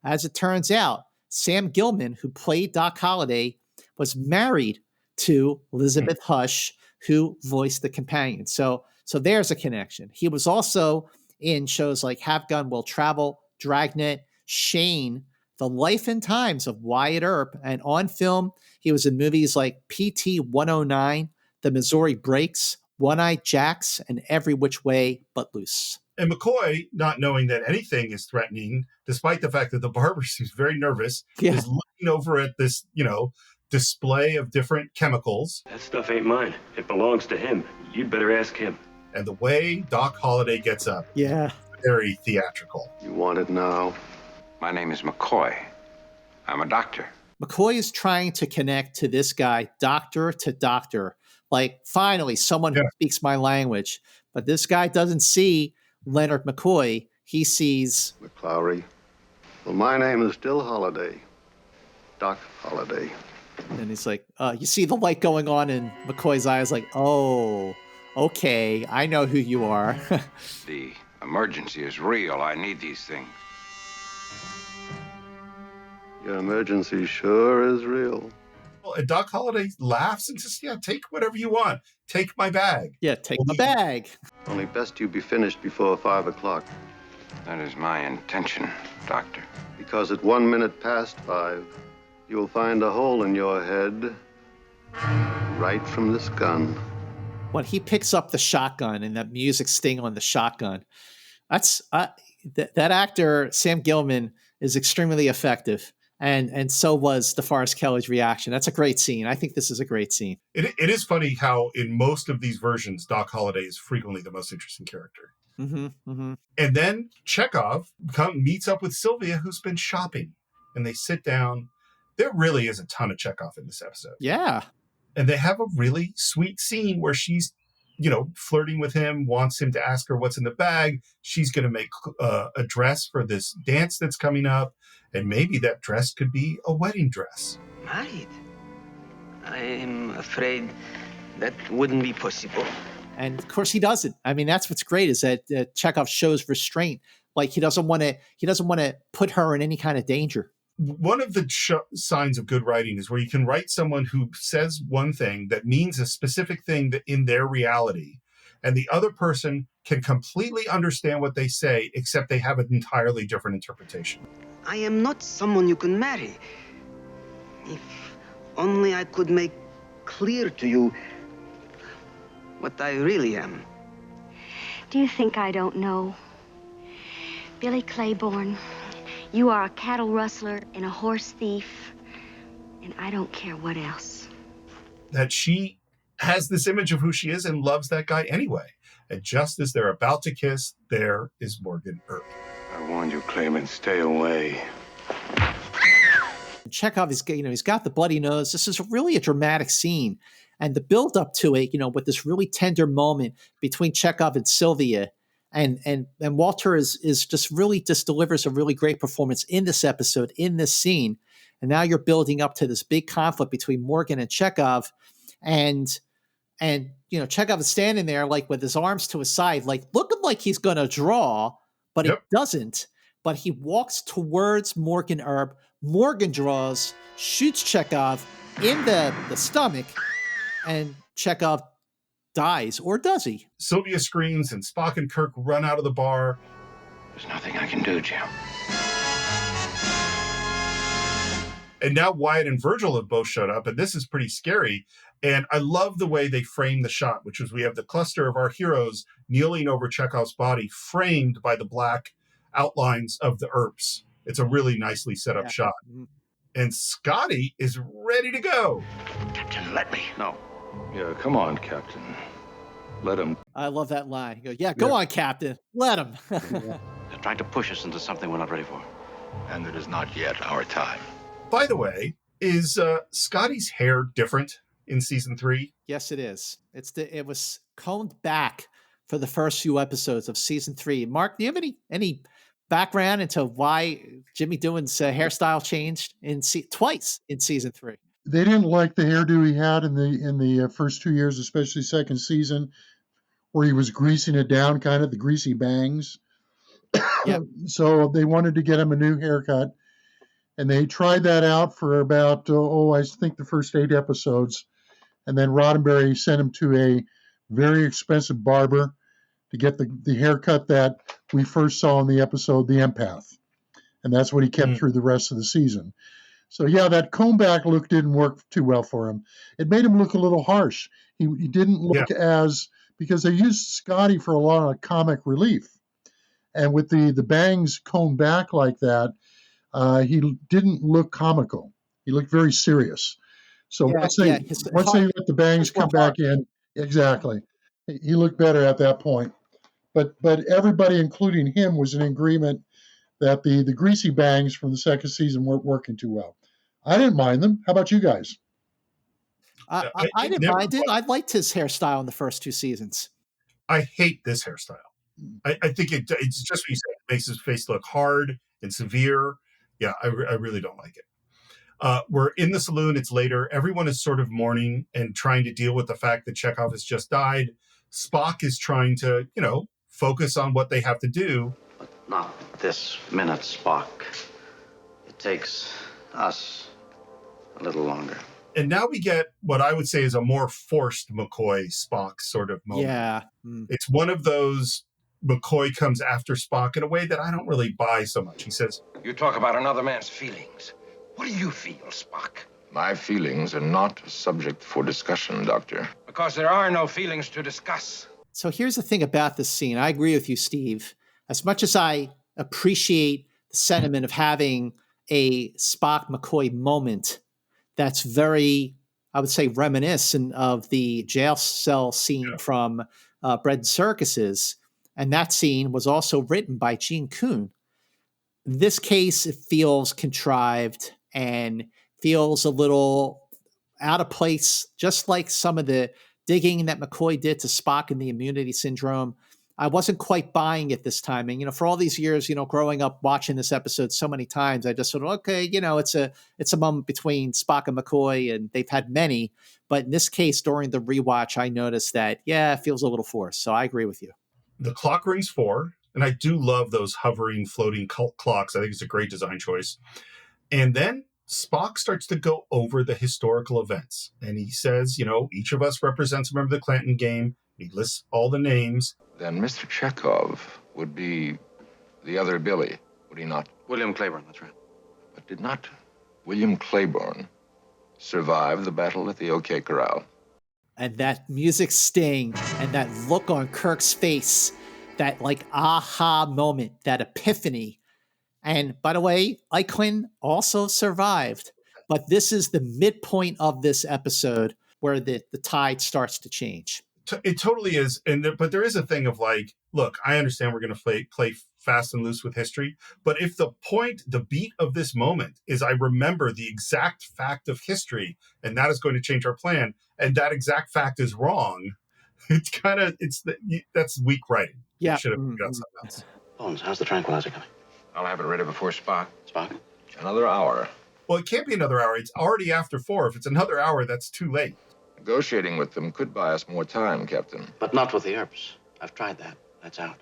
Speaker 2: As it turns out, Sam Gilman, who played Doc Holliday, was married to Elizabeth Hush, who voiced the companion. So there's a connection. He was also in shows like Have Gun Will Travel, Dragnet, Shane, The Life and Times of Wyatt Earp, and on film, he was in movies like PT 109, The Missouri Breaks, One-Eyed Jacks, and Every Which Way But Loose.
Speaker 3: And McCoy, not knowing that anything is threatening, despite the fact that the barber seems very nervous, is looking over at this, display of different chemicals.
Speaker 15: That stuff ain't mine. It belongs to him. You'd better ask him.
Speaker 3: And the way Doc Holliday gets up, very theatrical.
Speaker 15: You want it now?
Speaker 14: My name is McCoy. I'm a doctor.
Speaker 2: McCoy is trying to connect to this guy, doctor to doctor. Like, finally, someone who speaks my language. But this guy doesn't see Leonard McCoy. He sees
Speaker 15: McClowry. Well, my name is still Holliday. Doc Holliday.
Speaker 2: And he's like, you see the light going on in McCoy's eyes, like, oh, okay, I know who you are.
Speaker 14: The emergency is real. I need these things.
Speaker 15: Your emergency sure is real.
Speaker 3: And Doc Holliday laughs and says, take whatever you want. Take my bag.
Speaker 2: Yeah, take my bag.
Speaker 15: Only best you be finished before 5 o'clock.
Speaker 14: That is my intention, Doctor.
Speaker 15: Because at 1 minute past 5, you'll find a hole in your head right from this gun.
Speaker 2: When he picks up the shotgun and that music sting on the shotgun, that's that actor, Sam Gilman, is extremely effective. And so was DeForest Kelly's reaction. That's a great scene. I think this is a great scene.
Speaker 3: It is funny how in most of these versions, Doc Holliday is frequently the most interesting character.
Speaker 2: Mm-hmm, mm-hmm.
Speaker 3: And then Chekov meets up with Sylvia, who's been shopping. And they sit down. There really is a ton of Chekov in this episode.
Speaker 2: Yeah.
Speaker 3: And they have a really sweet scene where she's, flirting with him, wants him to ask her what's in the bag. She's going to make a dress for this dance that's coming up. And maybe that dress could be a wedding dress.
Speaker 7: Married? I'm afraid that wouldn't be possible.
Speaker 2: And of course he doesn't. I mean, that's what's great is that Chekov shows restraint. Like he doesn't want to put her in any kind of danger.
Speaker 3: One of the signs of good writing is where you can write someone who says one thing that means a specific thing that in their reality, and the other person can completely understand what they say, except they have an entirely different interpretation.
Speaker 7: I am not someone you can marry. If only I could make clear to you what I really am.
Speaker 11: Do you think I don't know? Billy Claiborne, you are a cattle rustler and a horse thief, and I don't care what else.
Speaker 3: That she has this image of who she is and loves that guy anyway. And just as they're about to kiss, there is Morgan Earp.
Speaker 15: I warned you, Claimant, stay away.
Speaker 2: And Chekov is, he's got the bloody nose. This is really a dramatic scene. And the build up to it, with this really tender moment between Chekov and Sylvia, and Walter is just really just delivers a really great performance in this episode, in this scene. And now you're building up to this big conflict between Morgan and Chekov, and Chekov is standing there like with his arms to his side, like looking like he's gonna draw, but he doesn't. But he walks towards Morgan Earp. Morgan draws, shoots Chekov in the stomach, and Chekov dies, or does he?
Speaker 3: Sylvia screams, and Spock and Kirk run out of the bar.
Speaker 14: There's nothing I can do, Jim.
Speaker 3: And now Wyatt and Virgil have both showed up, and this is pretty scary. And I love the way they frame the shot, which is we have the cluster of our heroes kneeling over Chekov's body, framed by the black outlines of the Earps. It's a really nicely set up shot. And Scotty is ready to go.
Speaker 14: Captain, let me.
Speaker 12: No. Yeah, come on, Captain. Let him.
Speaker 2: I love that line. He goes, go on, Captain. Let him.
Speaker 6: They're trying to push us into something we're not ready for.
Speaker 14: And it is not yet our time.
Speaker 3: By the way, is Scotty's hair different in season 3?
Speaker 2: Yes, it is. It was combed back for the first few episodes of season 3. Mark, do you have any background into why Jimmy Doohan's hairstyle changed twice in season 3?
Speaker 4: They didn't like the hairdo he had in the first 2 years, especially second season, where he was greasing it down, kind of the greasy bangs.
Speaker 2: Yep.
Speaker 4: So they wanted to get him a new haircut. And they tried that out for about, I think the first 8 episodes. And then Roddenberry sent him to a very expensive barber to get the haircut that we first saw in the episode, The Empath. And that's what he kept through the rest of the season. So, that comb back look didn't work too well for him. It made him look a little harsh. He didn't look because they used Scotty for a lot of comic relief. And with the bangs combed back like that, he didn't look comical. He looked very serious. So once they let the bangs come back in, exactly, he looked better at that point. But everybody, including him, was in agreement that the greasy bangs from the second season weren't working too well. I didn't mind them. How about you guys?
Speaker 2: I didn't mind it. I liked his hairstyle in the first 2 seasons.
Speaker 3: I hate this hairstyle. I think it's just what you said. It makes his face look hard and severe. Yeah, I really don't like it. We're in the saloon. It's later. Everyone is sort of mourning and trying to deal with the fact that Chekov has just died. Spock is trying to, focus on what they have to do.
Speaker 6: But not this minute, Spock. It takes us a little longer.
Speaker 3: And now we get what I would say is a more forced McCoy Spock sort of moment.
Speaker 2: Yeah.
Speaker 3: It's one of those McCoy comes after Spock in a way that I don't really buy so much. He says,
Speaker 14: You talk about another man's feelings. What do you feel, Spock?
Speaker 1: My feelings are not subject for discussion, Doctor.
Speaker 14: Because there are no feelings to discuss.
Speaker 2: So here's the thing about this scene. I agree with you, Steve. As much as I appreciate the sentiment of having a Spock-McCoy moment that's very, I would say, reminiscent of the jail cell scene from Bread and Circuses, and that scene was also written by Gene Coon. In this case, it feels contrived and feels a little out of place, just like some of the digging that McCoy did to Spock in the Immunity Syndrome. I wasn't quite buying it this time. And, for all these years, growing up watching this episode so many times, I just sort of, okay, it's a moment between Spock and McCoy, and they've had many. But in this case, during the rewatch, I noticed that, it feels a little forced. So I agree with you.
Speaker 3: The clock rings 4, and I do love those hovering, floating clocks. I think it's a great design choice. And then Spock starts to go over the historical events. And he says, each of us represents a member of the Clanton game. He lists all the names.
Speaker 1: Then Mr. Chekov would be the other Billy, would he not?
Speaker 6: William Claiborne, that's right.
Speaker 1: But did not William Claiborne survive the battle at the OK Corral?
Speaker 2: And that music sting and that look on Kirk's face, that aha moment, that epiphany. And by the way, Eichmann also survived. But this is the midpoint of this episode where the tide starts to change.
Speaker 3: It totally is, but there is a thing of like, look, I understand we're going to play fast and loose with history, but if the beat of this moment is I remember the exact fact of history, and that is going to change our plan, and that exact fact is wrong, that's weak writing.
Speaker 2: Yeah,
Speaker 3: you should have got something else.
Speaker 6: Bones, how's the tranquilizer coming?
Speaker 1: I'll have it ready before Spock.
Speaker 6: Spock?
Speaker 1: Another hour.
Speaker 3: Well, it can't be another hour. It's already after 4. If it's another hour, that's too late.
Speaker 1: Negotiating with them could buy us more time, Captain.
Speaker 6: But not with the Earps. I've tried that. That's out.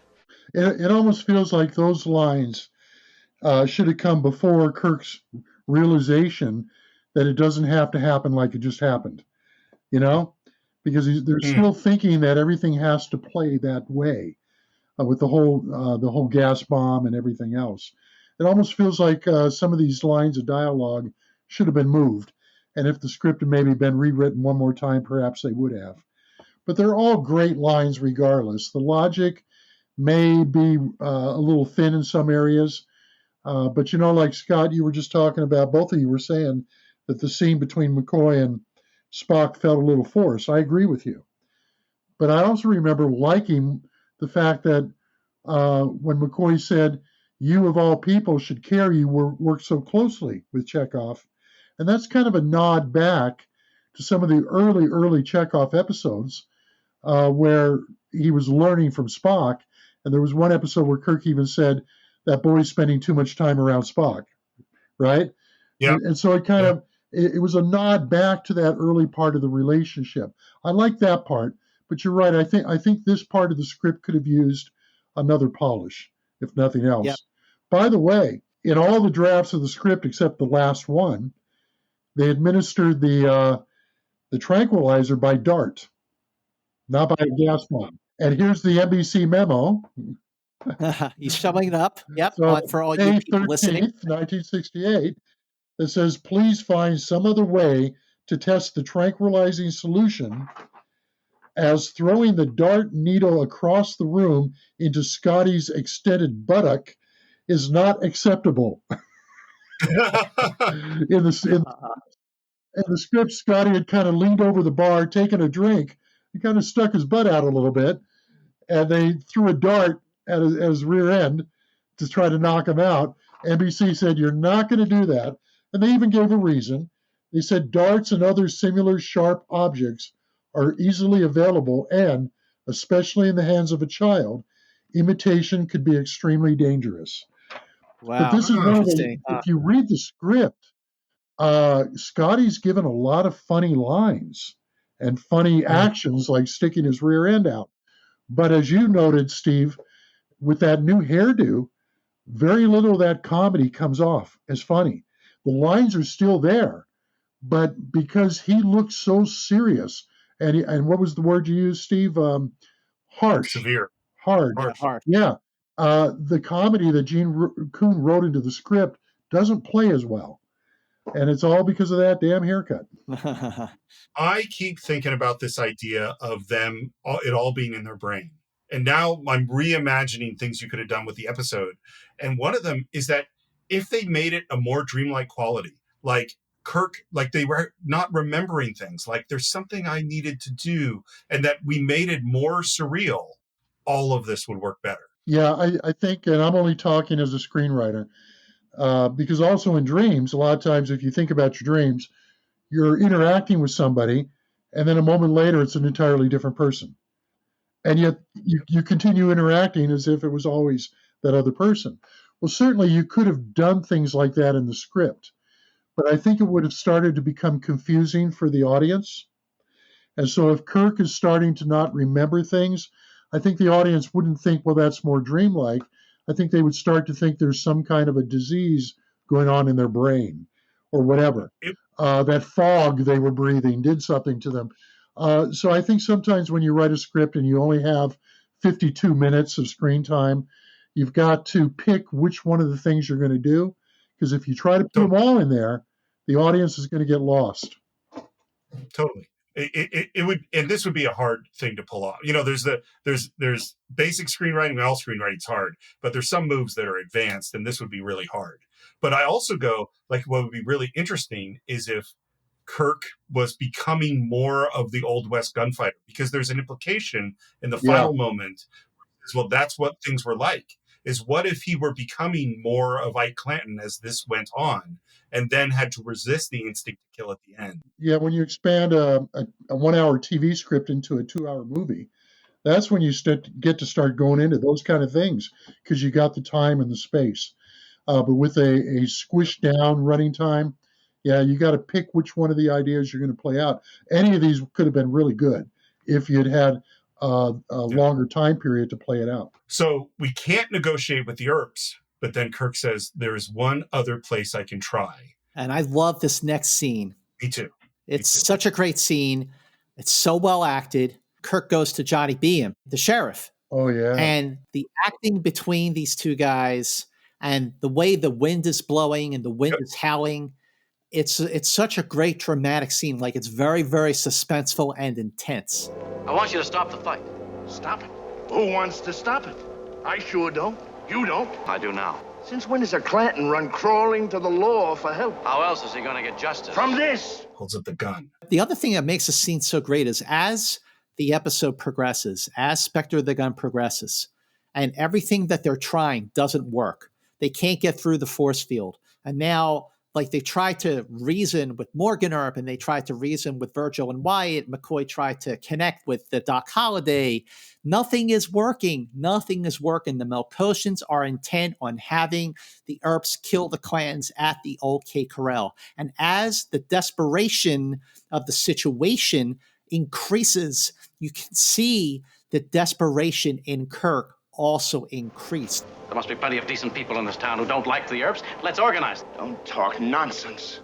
Speaker 4: It almost feels like those lines should have come before Kirk's realization that it doesn't have to happen like it just happened, because they're still thinking that everything has to play that way with the whole gas bomb and everything else. It almost feels like some of these lines of dialogue should have been moved. And if the script had maybe been rewritten one more time, perhaps they would have. But they're all great lines regardless. The logic may be a little thin in some areas. But, like Scott, you were just talking about, both of you were saying that the scene between McCoy and Spock felt a little forced. I agree with you. But I also remember liking the fact that when McCoy said, "You of all people should care you work so closely with Chekov." And that's kind of a nod back to some of the early Chekov episodes where he was learning from Spock. And there was one episode where Kirk even said, "That boy's spending too much time around Spock," right?
Speaker 3: Yeah.
Speaker 4: And so it kind of, it was a nod back to that early part of the relationship. I like that part, but you're right. I think this part of the script could have used another polish, if nothing else.
Speaker 2: Yep.
Speaker 4: By the way, in all the drafts of the script except the last one, they administered the tranquilizer by dart, not by a gas bomb. And here's the NBC memo.
Speaker 2: He's showing it up. Yep,
Speaker 4: So,
Speaker 2: for all
Speaker 4: May
Speaker 2: you people
Speaker 4: 13th,
Speaker 2: listening.
Speaker 4: 1968, that says, "Please find some other way to test the tranquilizing solution, as throwing the dart needle across the room into Scotty's extended buttock is not acceptable." In the script, Scotty had kind of leaned over the bar, taken a drink, and kind of stuck his butt out a little bit, and they threw a dart at his rear end to try to knock him out. NBC said, "You're not going to do that." And they even gave a reason. They said darts and other similar sharp objects are easily available, and, especially in the hands of a child, imitation could be extremely dangerous.
Speaker 2: Wow.
Speaker 4: But this is one of the,
Speaker 2: Interesting.
Speaker 4: if you read the script, Scotty's given a lot of funny lines and funny actions like sticking his rear end out. But as you noted, Steve, with that new hairdo, very little of that comedy comes off as funny. The lines are still there, but because he looks so serious, and what was the word you used, Steve? Harsh.
Speaker 3: Severe.
Speaker 4: Hard.
Speaker 2: Hard.
Speaker 4: Yeah. The comedy that Gene Coon wrote into the script doesn't play as well. And it's all because of that damn haircut.
Speaker 3: I keep thinking about this idea of it all being in their brain. And now I'm reimagining things you could have done with the episode. And one of them is that if they made it a more dreamlike quality, like Kirk, like they were not remembering things, like there's something I needed to do, and that we made it more surreal, all of this would work better.
Speaker 4: Yeah, I think, and I'm only talking as a screenwriter, because also in dreams, a lot of times if you think about your dreams, you're interacting with somebody, and then a moment later, it's an entirely different person. And yet you continue interacting as if it was always that other person. Well, certainly you could have done things like that in the script, but I think it would have started to become confusing for the audience. And so if Kirk is starting to not remember things, I think the audience wouldn't think, well, that's more dreamlike. I think they would start to think there's some kind of a disease going on in their brain or whatever. That fog they were breathing did something to them. So I think sometimes when you write a script and you only have 52 minutes of screen time, you've got to pick which one of the things you're going to do. Because if you try to put them all in there, the audience is going to get lost.
Speaker 3: Totally. It would, and this would be a hard thing to pull off. There's basic screenwriting. Well, screenwriting's hard, but there's some moves that are advanced, and this would be really hard. But I also go, like, what would be really interesting is if Kirk was becoming more of the Old West gunfighter, because there's an implication in the final moment as well. That's what things were like, is what if he were becoming more of Ike Clanton as this went on, and then had to resist the instinct to kill at the end.
Speaker 4: Yeah, when you expand a 1 hour TV script into a 2 hour movie, that's when you get to start going into those kind of things, because you got the time and the space. But with a squished down running time, yeah, you got to pick which one of the ideas you're going to play out. Any of these could have been really good if you'd had a longer time period to play it out.
Speaker 3: So we can't negotiate with the Earps, but then Kirk says, there is one other place I can try.
Speaker 2: And I love this next scene.
Speaker 3: Me too.
Speaker 2: It's such a great scene. It's so well acted. Kirk goes to Johnny Beam, the sheriff.
Speaker 4: Oh, yeah.
Speaker 2: And the acting between these two guys and the way the wind is blowing and the wind is howling, it's such a great dramatic scene. Like, it's very, very suspenseful and intense.
Speaker 6: I want you to stop the fight.
Speaker 10: Stop it? Who wants to stop it? I sure don't. You don't.
Speaker 6: I do now.
Speaker 10: Since when does a Clanton run crawling to the law for help?
Speaker 6: How else is he going to get justice?
Speaker 10: From this.
Speaker 3: Holds up the gun.
Speaker 2: The other thing that makes the scene so great is as the episode progresses, as Spectre the Gun progresses, and everything that they're trying doesn't work. They can't get through the force field. And now, like, they try to reason with Morgan Earp, and they tried to reason with Virgil and Wyatt. McCoy tried to connect with the Doc Holliday. Nothing is working. Nothing is working. The Melkotians are intent on having the Earps kill the Clantons at the OK Corral. And as the desperation of the situation increases, you can see the desperation in Kirk also increased.
Speaker 6: There must be plenty of decent people in this town who don't like the Earps. Let's organize.
Speaker 10: Don't talk nonsense.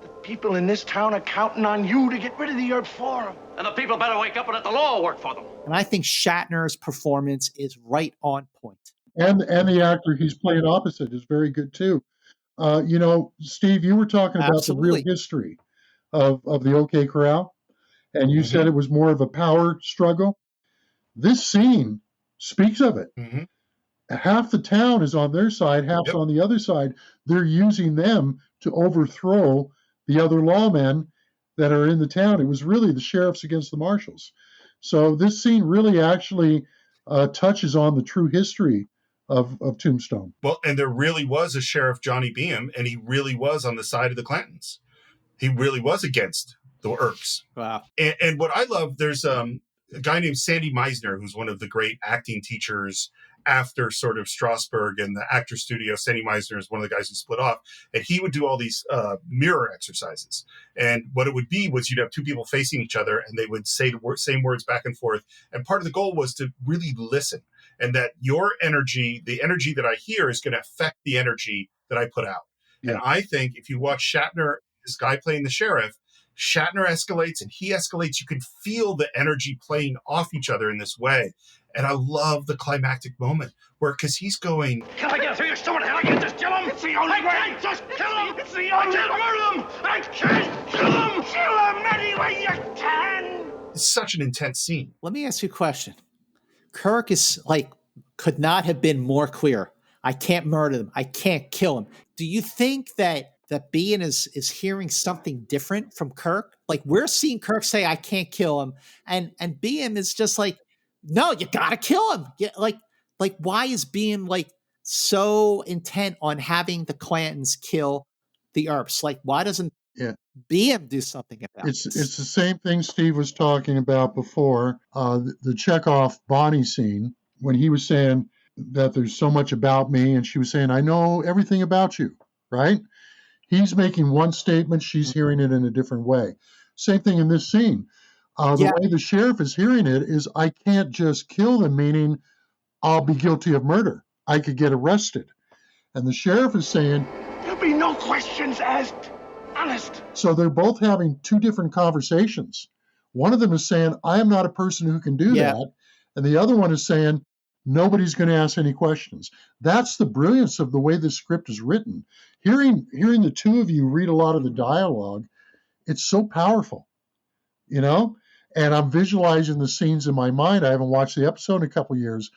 Speaker 10: The people in this town are counting on you to get rid of the Earp for them.
Speaker 6: And the people better wake up and let the law work for them.
Speaker 2: And I think Shatner's performance is right on point.
Speaker 4: And the actor he's playing opposite is very good too. You know, Steve, you were talking about the real history of the OK Corral, and you said it was more of a power struggle. This scene speaks of it. Half the town is on their side, half's on the other side. They're using them to overthrow the other lawmen that are in the town. It was really the sheriffs against the marshals. So this scene really actually touches on the true history of Tombstone.
Speaker 3: Well, and there really was a Sheriff Johnny Beam, and he really was on the side of the Clantons. He really was against the Earps.
Speaker 2: Wow.
Speaker 3: And what I love, there's a guy named Sandy Meisner, who's one of the great acting teachers after sort of Strasberg and the actor studio. Sandy Meisner is one of the guys who split off, and he would do all these mirror exercises. And what it would be was you'd have two people facing each other, and they would say the same words back and forth. And part of the goal was to really listen, and that your energy, the energy that I hear, is going to affect the energy that I put out. Yeah. And I think if you watch Shatner, this guy playing the sheriff, Shatner escalates and he escalates. You can feel the energy playing off each other in this way. And I love the climactic moment where, because he's going,
Speaker 10: Can I get through your stomach? Can I get just kill him? It's the only way. I can't just kill him. It's the only way. I can't murder him. I can't kill him. Kill him any way you can.
Speaker 3: It's such an intense scene.
Speaker 2: Let me ask you a question. Kirk is like, could not have been more clear. I can't murder them. I can't kill him. Do you think that Bean is hearing something different from Kirk? Like, we're seeing Kirk say, I can't kill him. And Bean is just like, no, you gotta kill him. Yeah, like why is Bean like so intent on having the Clantons kill the Earps? Like, why doesn't Bean do something about it?
Speaker 4: It's the same thing Steve was talking about before, the Chekov Bonnie scene, when he was saying that there's so much about me, and she was saying, I know everything about you, right? He's making one statement, she's hearing it in a different way. Same thing in this scene. The way the sheriff is hearing it is, I can't just kill them, meaning I'll be guilty of murder. I could get arrested. And the sheriff is saying,
Speaker 10: there'll be no questions asked. Honest.
Speaker 4: So they're both having two different conversations. One of them is saying, I am not a person who can do that. And the other one is saying, nobody's going to ask any questions. That's the brilliance of the way this script is written. Hearing the two of you read a lot of the dialogue, it's so powerful, you know? And I'm visualizing the scenes in my mind. I haven't watched the episode in a couple of years,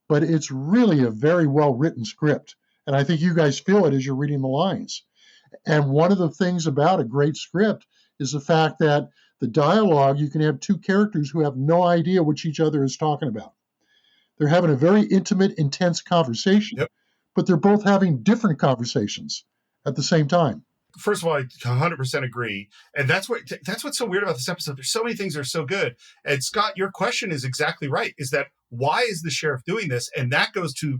Speaker 4: but it's really a very well-written script. And I think you guys feel it as you're reading the lines. And one of the things about a great script is the fact that the dialogue, you can have two characters who have no idea what each other is talking about. They're having a very intimate, intense conversation, but they're both having different conversations at the same time.
Speaker 3: First of all, I 100% agree. And that's what's so weird about this episode. There's so many things that are so good. And Scott, your question is exactly right, is that why is the sheriff doing this? And that goes to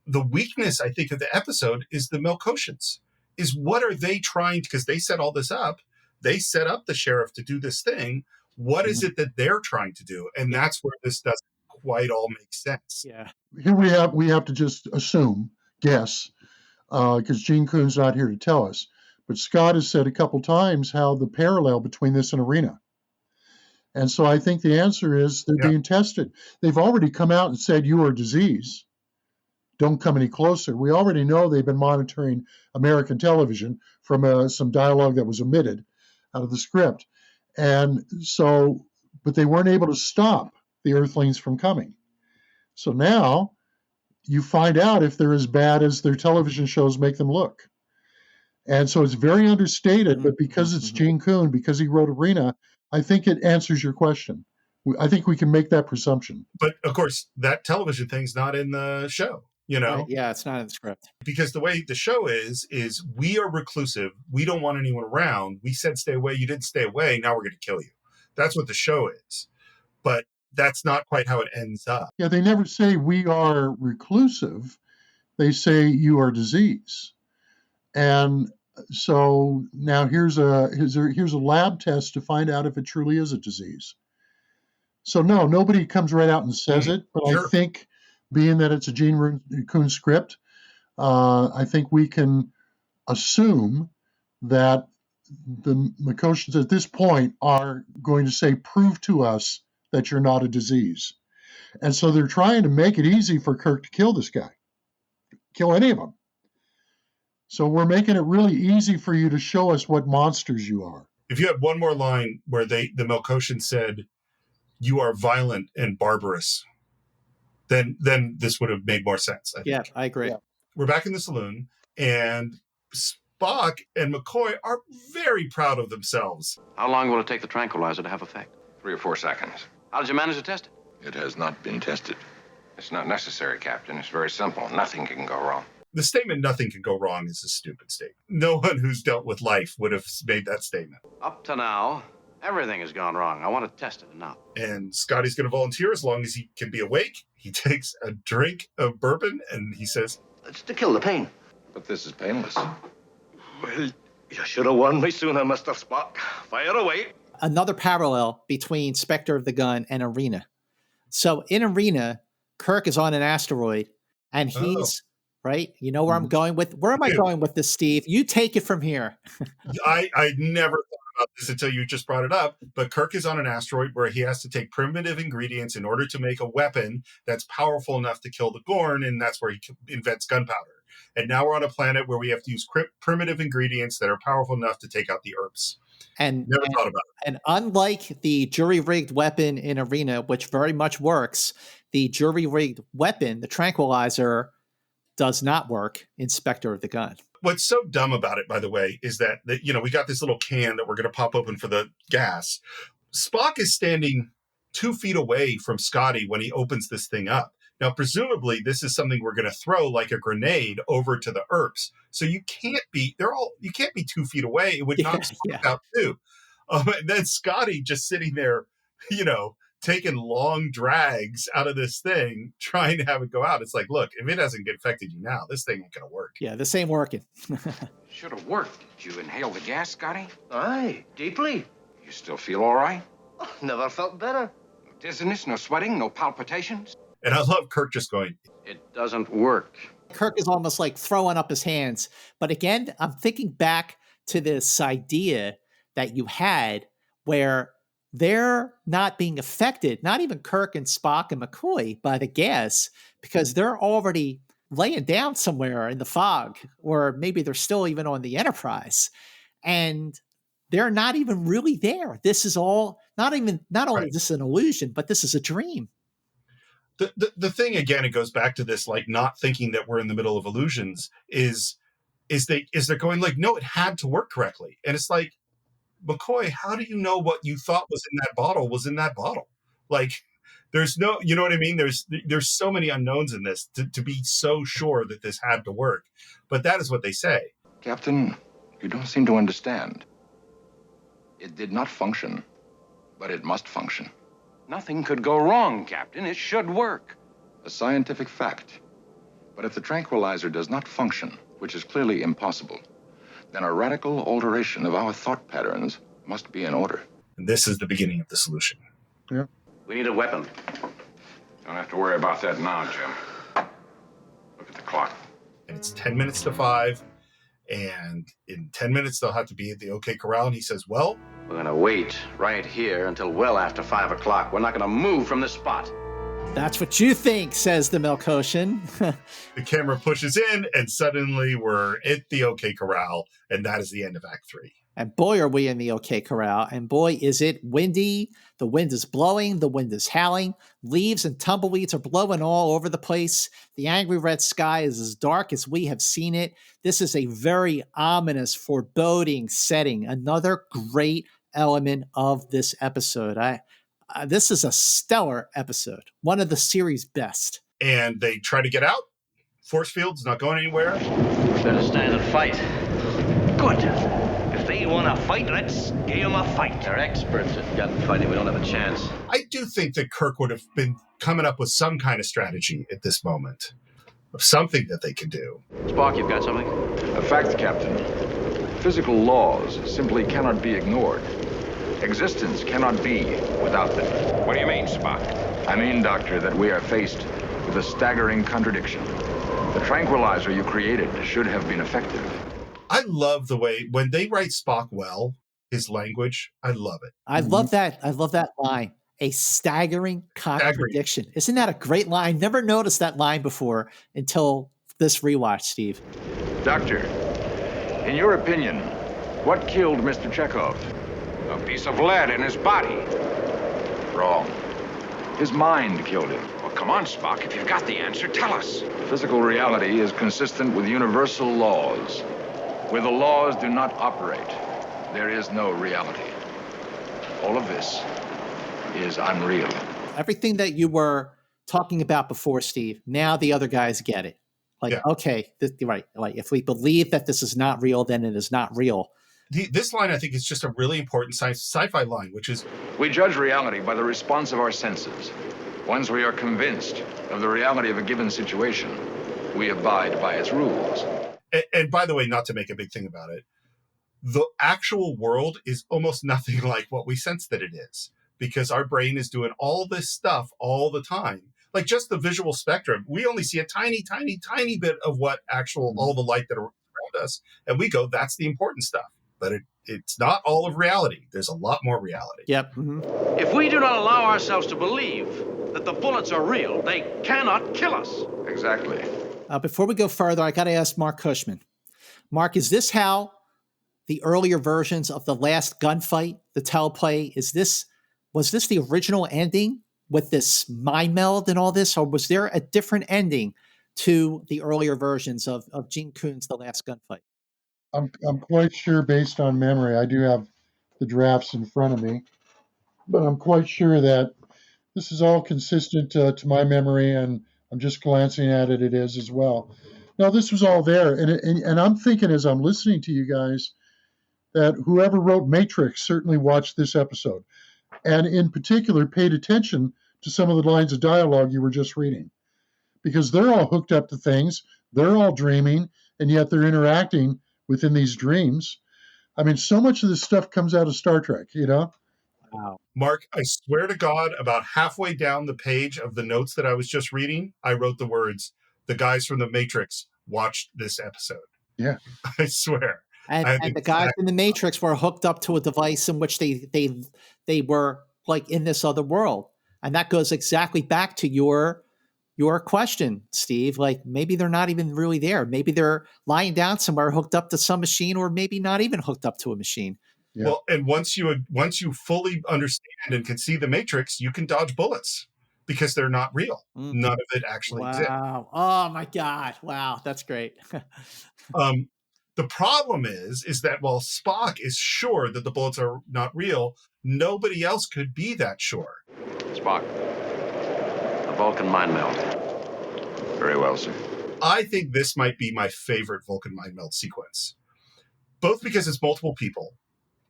Speaker 3: the weakness, I think, of the episode is the Melkotians. Is what are they trying, because they set all this up. They set up the sheriff to do this thing. What is it that they're trying to do? And that's where this doesn't quite all make sense.
Speaker 2: Yeah.
Speaker 4: Here we have to just guess, because Gene Coon's not here to tell us. But Scott has said a couple times how the parallel between this and Arena. And so I think the answer is they're being tested. They've already come out and said, you are a disease. Don't come any closer. We already know they've been monitoring American television from some dialogue that was omitted out of the script. And so, but they weren't able to stop the Earthlings from coming. So now you find out if they're as bad as their television shows make them look. And so it's very understated, but because it's Gene Coon, because he wrote Arena, I think it answers your question. I think we can make that presumption.
Speaker 3: But of course, that television thing's not in the show, you know?
Speaker 2: Right. Yeah, it's not in the script.
Speaker 3: Because the way the show is we are reclusive. We don't want anyone around. We said stay away. You didn't stay away. Now we're going to kill you. That's what the show is. But that's not quite how it ends up.
Speaker 4: Yeah, they never say we are reclusive. They say you are disease. And so now here's a lab test to find out if it truly is a disease. So no, nobody comes right out and says it, but I think being that it's a Gene Coon script, I think we can assume that the Melkotians at this point are going to say, prove to us that you're not a disease. And so they're trying to make it easy for Kirk to kill this guy, kill any of them. So we're making it really easy for you to show us what monsters you are.
Speaker 3: If you had one more line where the Melkotian said, you are violent and barbarous, then this would have made more sense. I think.
Speaker 2: Yeah, I agree. Yeah.
Speaker 3: We're back in the saloon, and Spock and McCoy are very proud of themselves.
Speaker 6: How long will it take the tranquilizer to have effect?
Speaker 14: 3 or 4 seconds.
Speaker 6: How did you manage to test it?
Speaker 1: It has not been tested.
Speaker 14: It's not necessary, Captain. It's very simple. Nothing can go wrong.
Speaker 3: The statement, nothing can go wrong, is a stupid statement. No one who's dealt with life would have made that statement.
Speaker 6: Up to now, everything has gone wrong. I want to test it now.
Speaker 3: And Scotty's going to volunteer as long as he can be awake. He takes a drink of bourbon, and he says,
Speaker 9: it's to kill the pain.
Speaker 1: But this is painless.
Speaker 9: Well, you should have warned me sooner, Mr. Spock. Fire away.
Speaker 2: Another parallel between Spectre of the Gun and Arena. So in Arena, Kirk is on an asteroid, and he's... Right? You know where I'm going with? Where am I going with this, Steve? You take it from here.
Speaker 3: I never thought about this until you just brought it up, but Kirk is on an asteroid where he has to take primitive ingredients in order to make a weapon that's powerful enough to kill the Gorn, and that's where he invents gunpowder. And now we're on a planet where we have to use primitive ingredients that are powerful enough to take out the Earps. Never thought about it.
Speaker 2: And unlike the jury-rigged weapon in Arena, which very much works, the jury-rigged weapon, the tranquilizer, does not work in Spectre of the Gun.
Speaker 3: What's so dumb about it, by the way, is that we got this little can that we're going to pop open for the gas. Spock is standing 2 feet away from Scotty when he opens this thing up. Now, presumably, this is something we're going to throw like a grenade over to the Earps. So you can't be 2 feet away. It would knock Spock out too. And then Scotty just sitting there, taking long drags out of this thing, trying to have it go out. It's like, look, if it hasn't infected you now, this thing ain't going to work.
Speaker 2: Yeah, this ain't working.
Speaker 14: Should have worked. Did you inhale the gas, Scotty?
Speaker 9: Aye, deeply.
Speaker 14: You still feel all right?
Speaker 9: Oh, never felt better.
Speaker 14: No dizziness, no sweating, no palpitations?
Speaker 3: And I love Kirk just going,
Speaker 6: it doesn't work.
Speaker 2: Kirk is almost like throwing up his hands. But again, I'm thinking back to this idea that you had where they're not being affected, not even Kirk and Spock and McCoy, by the gas, because they're already laying down somewhere in the fog, or maybe they're still even on the Enterprise, and they're not even really there. This is all not only is this an illusion, but this is a dream.
Speaker 3: The thing, again, it goes back to this, like, not thinking that we're in the middle of illusions is they're going like, no, it had to work correctly. And it's like, McCoy, how do you know what you thought was in that bottle was in that bottle? Like, there's no, you know what I mean? There's so many unknowns in this to be so sure that this had to work. But that is what they say.
Speaker 1: Captain, you don't seem to understand. It did not function, but it must function.
Speaker 14: Nothing could go wrong, Captain. It should work.
Speaker 1: A scientific fact. But if the tranquilizer does not function, which is clearly impossible, then a radical alteration of our thought patterns must be in order.
Speaker 3: And this is the beginning of the solution.
Speaker 4: Yeah.
Speaker 6: We need a weapon.
Speaker 14: Don't have to worry about that now, Jim. Look at the clock.
Speaker 3: And it's 10 minutes to 5. And in 10 minutes, they'll have to be at the OK Corral. And he says, well,
Speaker 6: we're going to wait right here until well after 5 o'clock. We're not going to move from this spot.
Speaker 2: That's what you think, says the Melkotian.
Speaker 3: The camera pushes in, and suddenly we're at the OK Corral. And that is the end of Act 3.
Speaker 2: And boy, are we in the OK Corral. And boy, is it windy. The wind is blowing. The wind is howling. Leaves and tumbleweeds are blowing all over the place. The angry red sky is as dark as we have seen it. This is a very ominous, foreboding setting. Another great element of this episode. This is a stellar episode. One of the series' best.
Speaker 3: And they try to get out. Force field's not going anywhere.
Speaker 9: Better stand and fight. Good. If they want to fight, let's give them a fight.
Speaker 6: They're experts at gunfighting. We don't have a chance.
Speaker 3: I do think that Kirk would have been coming up with some kind of strategy at this moment. Of something that they can do.
Speaker 6: Spock, you've got something?
Speaker 1: A fact, Captain. Physical laws simply cannot be ignored. Existence cannot be without them.
Speaker 14: What do you mean, Spock?
Speaker 1: I mean, Doctor, that we are faced with a staggering contradiction. The tranquilizer you created should have been effective.
Speaker 3: I love the way, when they write Spock well, his language, I love it.
Speaker 2: I love that. I love that line. A staggering contradiction. Isn't that a great line? Never noticed that line before until this rewatch, Steve.
Speaker 1: Doctor, in your opinion, what killed Mr. Chekov?
Speaker 14: A piece of lead in his body.
Speaker 1: Wrong. His mind killed him.
Speaker 14: Well, come on, Spock. If you've got the answer, tell us.
Speaker 1: Physical reality is consistent with universal laws. Where the laws do not operate, there is no reality. All of this is unreal.
Speaker 2: Everything that you were talking about before, Steve, now the other guys get it. Like, yeah. Okay, right. Like, if we believe that this is not real, then it is not real.
Speaker 3: This line, I think, is just a really important sci-fi line, which is...
Speaker 1: We judge reality by the response of our senses. Once we are convinced of the reality of a given situation, we abide by its rules.
Speaker 3: And by the way, not to make a big thing about it, the actual world is almost nothing like what we sense that it is, because our brain is doing all this stuff all the time. Like just the visual spectrum, we only see a tiny, tiny, tiny bit of what all the light that are around us. And we go, that's the important stuff. But it's not all of reality. There's a lot more reality.
Speaker 2: Yep. Mm-hmm.
Speaker 6: If we do not allow ourselves to believe that the bullets are real, they cannot kill us.
Speaker 1: Exactly.
Speaker 2: Before we go further, I got to ask Mark Cushman. Mark, is this how the earlier versions of the last gunfight, the teleplay, was this the original ending with this mind meld and all this, or was there a different ending to the earlier versions of Gene Coon's The Last Gunfight?
Speaker 4: I'm quite sure, based on memory, I do have the drafts in front of me, but I'm quite sure that this is all consistent to my memory, and I'm just glancing at it. It is as well. Now, this was all there, and I'm thinking as I'm listening to you guys that whoever wrote Matrix certainly watched this episode, and in particular paid attention to some of the lines of dialogue you were just reading, because they're all hooked up to things, they're all dreaming, and yet they're interacting within these dreams. I mean, so much of this stuff comes out of Star Trek, you know?
Speaker 2: Wow.
Speaker 3: Mark, I swear to God, about halfway down the page of the notes that I was just reading, I wrote the words, "The guys from the Matrix watched this episode."
Speaker 4: Yeah.
Speaker 3: I swear.
Speaker 2: And the guys in the Matrix were hooked up to a device in which they were like in this other world. And that goes exactly back to your question, Steve. Like maybe they're not even really there. Maybe they're lying down somewhere hooked up to some machine, or maybe not even hooked up to a machine.
Speaker 3: Yeah. Well, and once you fully understand and can see the Matrix, you can dodge bullets because they're not real. Mm-hmm. None of it actually exists.
Speaker 2: Wow. Oh my God. Wow. That's great.
Speaker 3: The The problem is that while Spock is sure that the bullets are not real, nobody else could be that sure.
Speaker 6: Spock, the Vulcan mind meld.
Speaker 1: Very well, sir.
Speaker 3: I think this might be my favorite Vulcan mind meld sequence, both because it's multiple people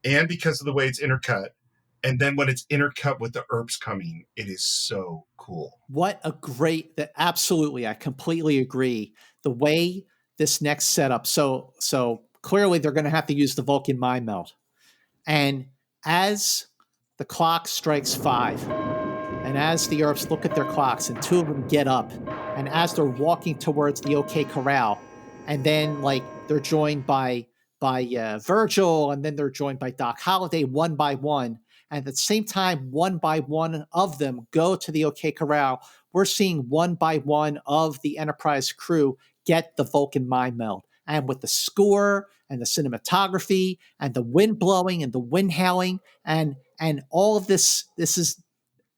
Speaker 3: and because of the way it's intercut. And then when it's intercut with the Earps coming, it is so cool.
Speaker 2: What a great, absolutely, I completely agree. The way this next setup, so clearly they're going to have to use the Vulcan mind meld. And as the clock strikes 5, and as the Earps look at their clocks, and 2 of them get up, and as they're walking towards the OK Corral, and then like they're joined by Virgil, and then they're joined by Doc Holliday one by one. And at the same time, one by one of them go to the OK Corral. We're seeing one by one of the Enterprise crew get the Vulcan mind meld. And with the score and the cinematography and the wind blowing and the wind howling and all of this is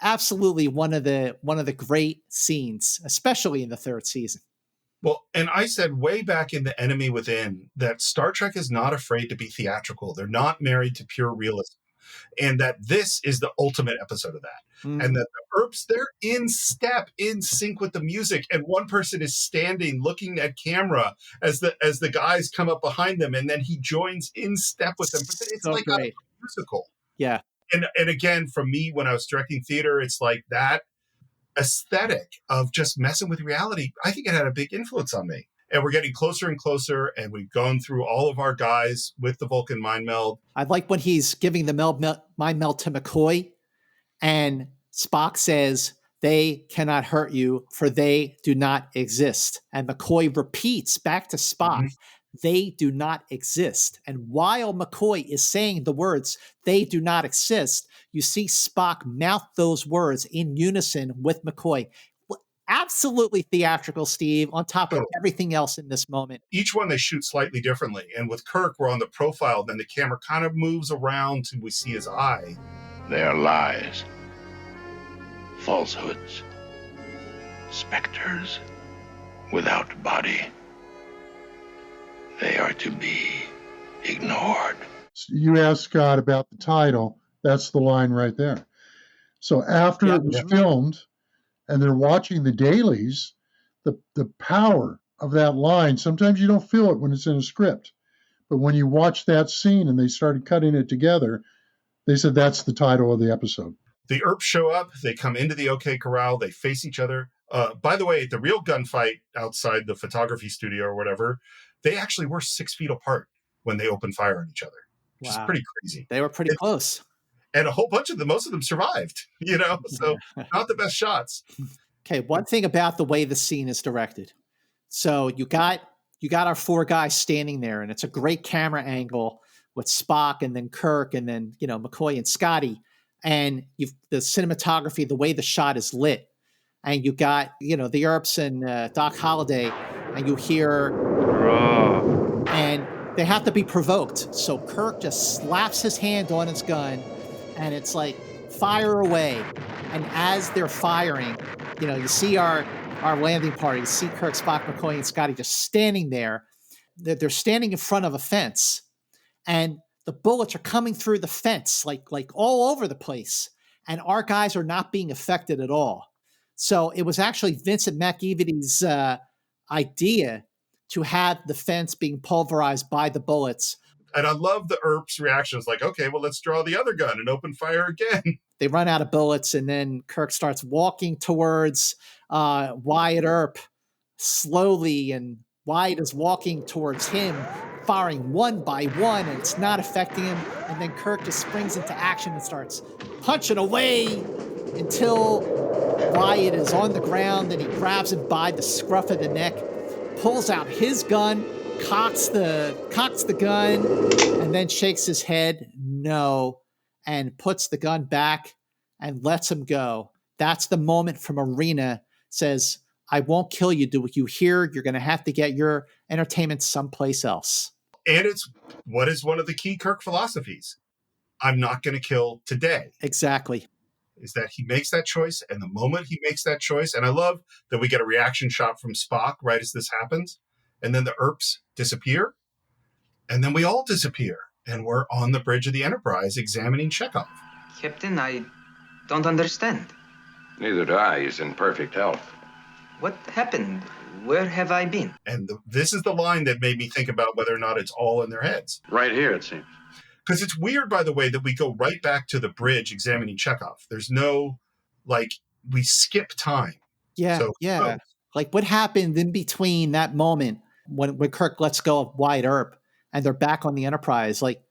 Speaker 2: absolutely one of the great scenes, especially in the 3rd season.
Speaker 3: Well, and I said way back in The Enemy Within that Star Trek is not afraid to be theatrical. They're not married to pure realism. And that this is the ultimate episode of that. Mm. And that the Earps, they're in step, in sync with the music. And one person is standing looking at camera as the guys come up behind them. And then he joins in step with them. But it's so like great. A musical.
Speaker 2: Yeah.
Speaker 3: And again, from me, when I was directing theater, it's like that aesthetic of just messing with reality. I think it had a big influence on me. And we're getting closer and closer, and we've gone through all of our guys with the Vulcan mind meld.
Speaker 2: I like when he's giving the mind meld to McCoy, and Spock says, "They cannot hurt you, for they do not exist." And McCoy repeats back to Spock, "They do not exist." And while McCoy is saying the words, "They do not exist," you see Spock mouth those words in unison with McCoy. Absolutely theatrical, Steve, on top of everything else in this moment.
Speaker 3: Each one they shoot slightly differently. And with Kirk, we're on the profile. Then the camera kind of moves around till we see his eye.
Speaker 5: They are lies, falsehoods, specters without body. They are to be ignored.
Speaker 4: You asked Scott about the title. That's the line right there. So after it was filmed, and they're watching the dailies, the power of that line, sometimes you don't feel it when it's in a script. But when you watch that scene and they started cutting it together, they said that's the title of the episode.
Speaker 3: The Earps show up, they come into the OK Corral, they face each other. By the way, the real gunfight outside the photography studio or whatever, they actually were 6 feet apart when they opened fire on each other, which is pretty crazy.
Speaker 2: They were pretty close.
Speaker 3: And a whole bunch of them, most of them survived, so not the best shots.
Speaker 2: Okay, one thing about the way the scene is directed. So you got our 4 guys standing there, and it's a great camera angle with Spock and then Kirk and then, McCoy and Scotty. And the cinematography, the way the shot is lit. And you got, the Earps and Doc Holliday, and you hear, and they have to be provoked. So Kirk just slaps his hand on his gun, and it's like, fire away. And as they're firing, you see our landing party, you see Kirk, Spock, McCoy, and Scotty just standing there. They're standing in front of a fence, and the bullets are coming through the fence, like all over the place. And our guys are not being affected at all. So it was actually Vincent McEvety's idea to have the fence being pulverized by the bullets.
Speaker 3: And I love the Earps reactions, like, okay, well, let's draw the other gun and open fire again.
Speaker 2: They run out of bullets, and then Kirk starts walking towards Wyatt Earp slowly, and Wyatt is walking towards him, firing one by one, and it's not affecting him. And then Kirk just springs into action and starts punching away until Wyatt is on the ground, and he grabs him by the scruff of the neck, pulls out his gun, cocks the gun, and then shakes his head no, and puts the gun back and lets him go. That's the moment from Arena says, "I won't kill you. Do what you hear. You're going to have to get your entertainment someplace else."
Speaker 3: And it's what is one of the key Kirk philosophies. I'm not going to kill today.
Speaker 2: Exactly.
Speaker 3: Is that he makes that choice, and the moment he makes that choice, and I love that we get a reaction shot from Spock right as this happens, and then the Earps disappear. And then we all disappear, and we're on the bridge of the Enterprise examining Chekov.
Speaker 7: Captain, I don't understand.
Speaker 14: Neither do I. He's in perfect health.
Speaker 7: What happened? Where have I been?
Speaker 3: And this is the line that made me think about whether or not it's all in their heads.
Speaker 6: Right here, it seems.
Speaker 3: Because it's weird, by the way, that we go right back to the bridge examining Chekov. There's no, we skip time.
Speaker 2: Yeah,
Speaker 3: so,
Speaker 2: yeah. Like what happened in between that moment when Kirk lets go of Wyatt Earp and they're back on the Enterprise? Like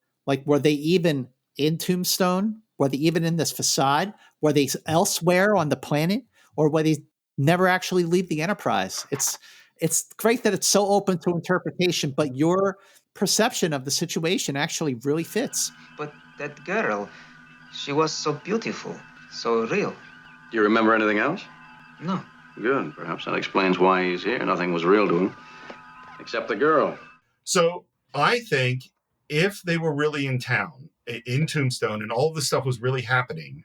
Speaker 2: were they even in Tombstone? Were they even in this facade? Were they elsewhere on the planet? Or were they never actually leave the Enterprise? It's great that it's so open to interpretation, but your perception of the situation actually really fits.
Speaker 7: But that girl, she was so beautiful, so real.
Speaker 6: Do you remember anything else?
Speaker 7: No.
Speaker 6: Good. Perhaps that explains why he's here. Nothing was real to him, except the girl.
Speaker 3: So I think if they were really in town, in Tombstone, and all of this stuff was really happening,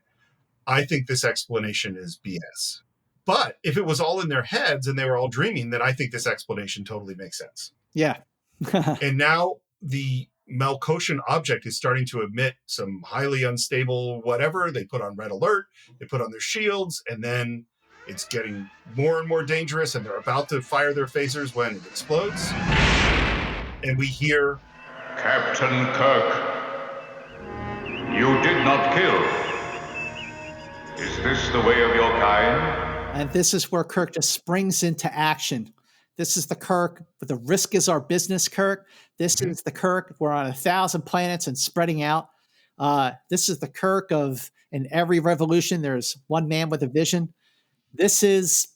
Speaker 3: I think this explanation is BS. But if it was all in their heads and they were all dreaming, then I think this explanation totally makes sense.
Speaker 2: Yeah.
Speaker 3: And now the Melkotian object is starting to emit some highly unstable whatever. They put on red alert, they put on their shields, and then it's getting more and more dangerous, and they're about to fire their phasers when it explodes. And we hear,
Speaker 5: Captain Kirk, you did not kill. Is this the way of your kind?
Speaker 2: And this is where Kirk just springs into action. This is the Kirk, but the risk is our business, Kirk. This is the Kirk. We're on 1,000 planets and spreading out. This is the Kirk of, in every revolution, there's one man with a vision. This is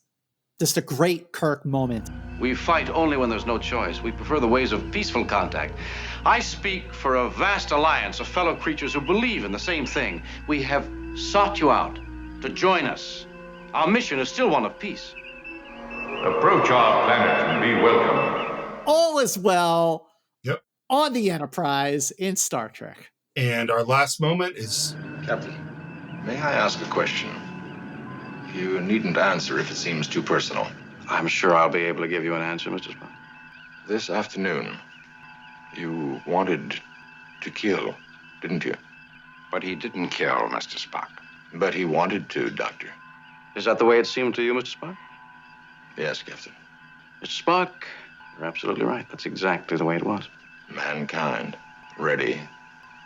Speaker 2: just a great Kirk moment.
Speaker 6: We fight only when there's no choice. We prefer the ways of peaceful contact. I speak for a vast alliance of fellow creatures who believe in the same thing. We have sought you out to join us. Our mission is still one of peace.
Speaker 5: Approach our planet and be welcome.
Speaker 2: All is well.
Speaker 3: Yep.
Speaker 2: On the Enterprise in Star Trek.
Speaker 3: And our last moment is...
Speaker 1: Captain, may I ask a question? You needn't answer if it seems too personal.
Speaker 6: I'm sure I'll be able to give you an answer, Mr. Spock.
Speaker 1: This afternoon, you wanted to kill, didn't you?
Speaker 14: But he didn't kill, Mr. Spock.
Speaker 1: But he wanted to, Doctor.
Speaker 6: Is that the way it seemed to you, Mr. Spock?
Speaker 1: Yes, Captain.
Speaker 6: Mr. Spock, you're absolutely right. That's exactly the way it was.
Speaker 1: Mankind, ready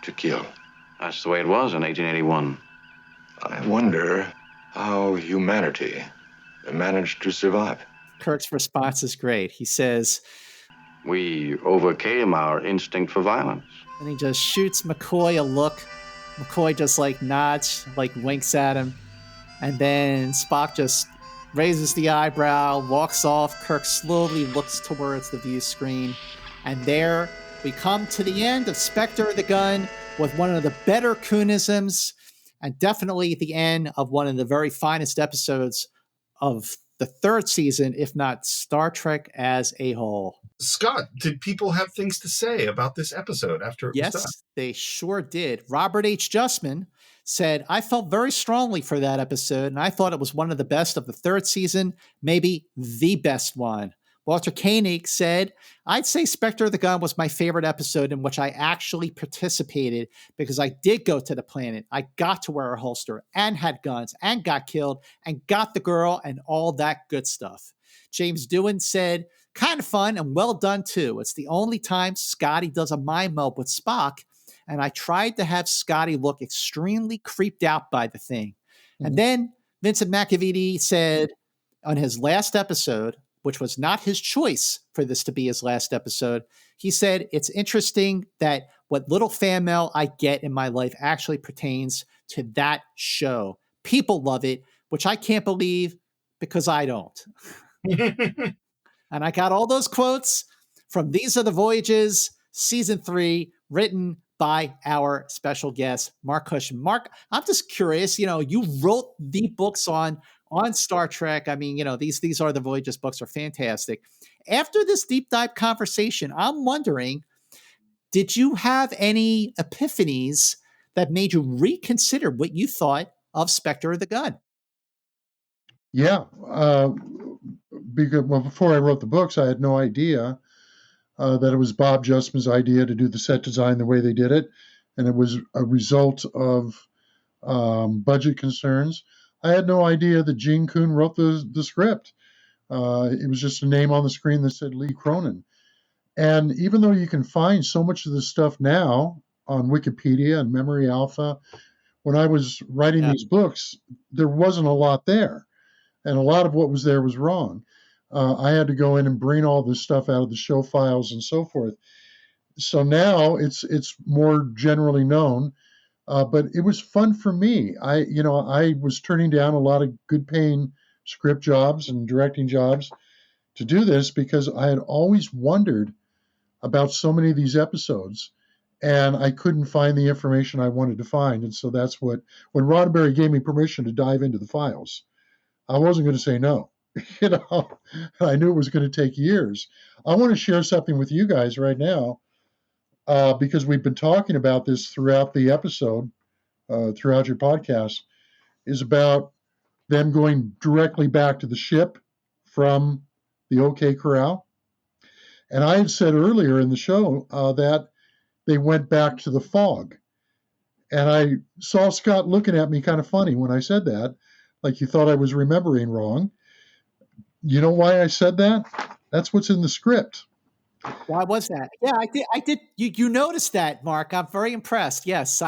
Speaker 1: to kill.
Speaker 6: That's the way it was in 1881.
Speaker 1: I wonder how humanity managed to survive.
Speaker 2: Kirk's response is great. He says,
Speaker 6: we overcame our instinct for violence.
Speaker 2: And he just shoots McCoy a look. McCoy just nods, winks at him. And then Spock just raises the eyebrow, walks off. Kirk slowly looks towards the view screen. And there we come to the end of Spectre the Gun with one of the better Coonisms, and definitely the end of one of the very finest episodes of the third season, if not Star Trek as a whole.
Speaker 3: Scott, did people have things to say about this episode after it was done?
Speaker 2: Yes, they sure did. Robert H. Justman said, I felt very strongly for that episode, and I thought it was one of the best of the third season, maybe the best one. Walter Koenig said, I'd say Spectre the Gun was my favorite episode in which I actually participated because I did go to the planet. I got to wear a holster and had guns and got killed and got the girl and all that good stuff. James Doohan said, kind of fun and well done too. It's the only time Scotty does a mind meld with Spock, and I tried to have Scotty look extremely creeped out by the thing. Mm-hmm. And then Vincent McEveety said on his last episode, which was not his choice for this to be his last episode, he said, it's interesting that what little fan mail I get in my life actually pertains to that show. People love it, which I can't believe because I don't. And I got all those quotes from These Are the Voyages, Season 3, written by our special guest, Mark Cushman. Mark, I'm just curious, you wrote the books on Star Trek. I mean, these Are the Voyages books are fantastic. After this deep dive conversation, I'm wondering, did you have any epiphanies that made you reconsider what you thought of Spectre the Gun?
Speaker 4: Yeah. Because before I wrote the books, I had no idea that it was Bob Justman's idea to do the set design the way they did it, and it was a result of budget concerns. I had no idea that Gene Coon wrote the script. It was just a name on the screen that said Lee Cronin. And even though you can find so much of this stuff now on Wikipedia and Memory Alpha, when I was writing these books, there wasn't a lot there. And a lot of what was there was wrong. I had to go in and bring all this stuff out of the show files and so forth. So now it's more generally known, but it was fun for me. I was turning down a lot of good paying script jobs and directing jobs to do this because I had always wondered about so many of these episodes, and I couldn't find the information I wanted to find. And so that's when Roddenberry gave me permission to dive into the files, I wasn't going to say no. I knew it was going to take years. I want to share something with you guys right now, because we've been talking about this throughout the episode, throughout your podcast, is about them going directly back to the ship from the OK Corral. And I had said earlier in the show that they went back to the fog. And I saw Scott looking at me kind of funny when I said that, like you thought I was remembering wrong. You know why I said that? That's what's in the script.
Speaker 2: Why was that? Yeah, I did. You noticed that, Mark. I'm very impressed. Yes,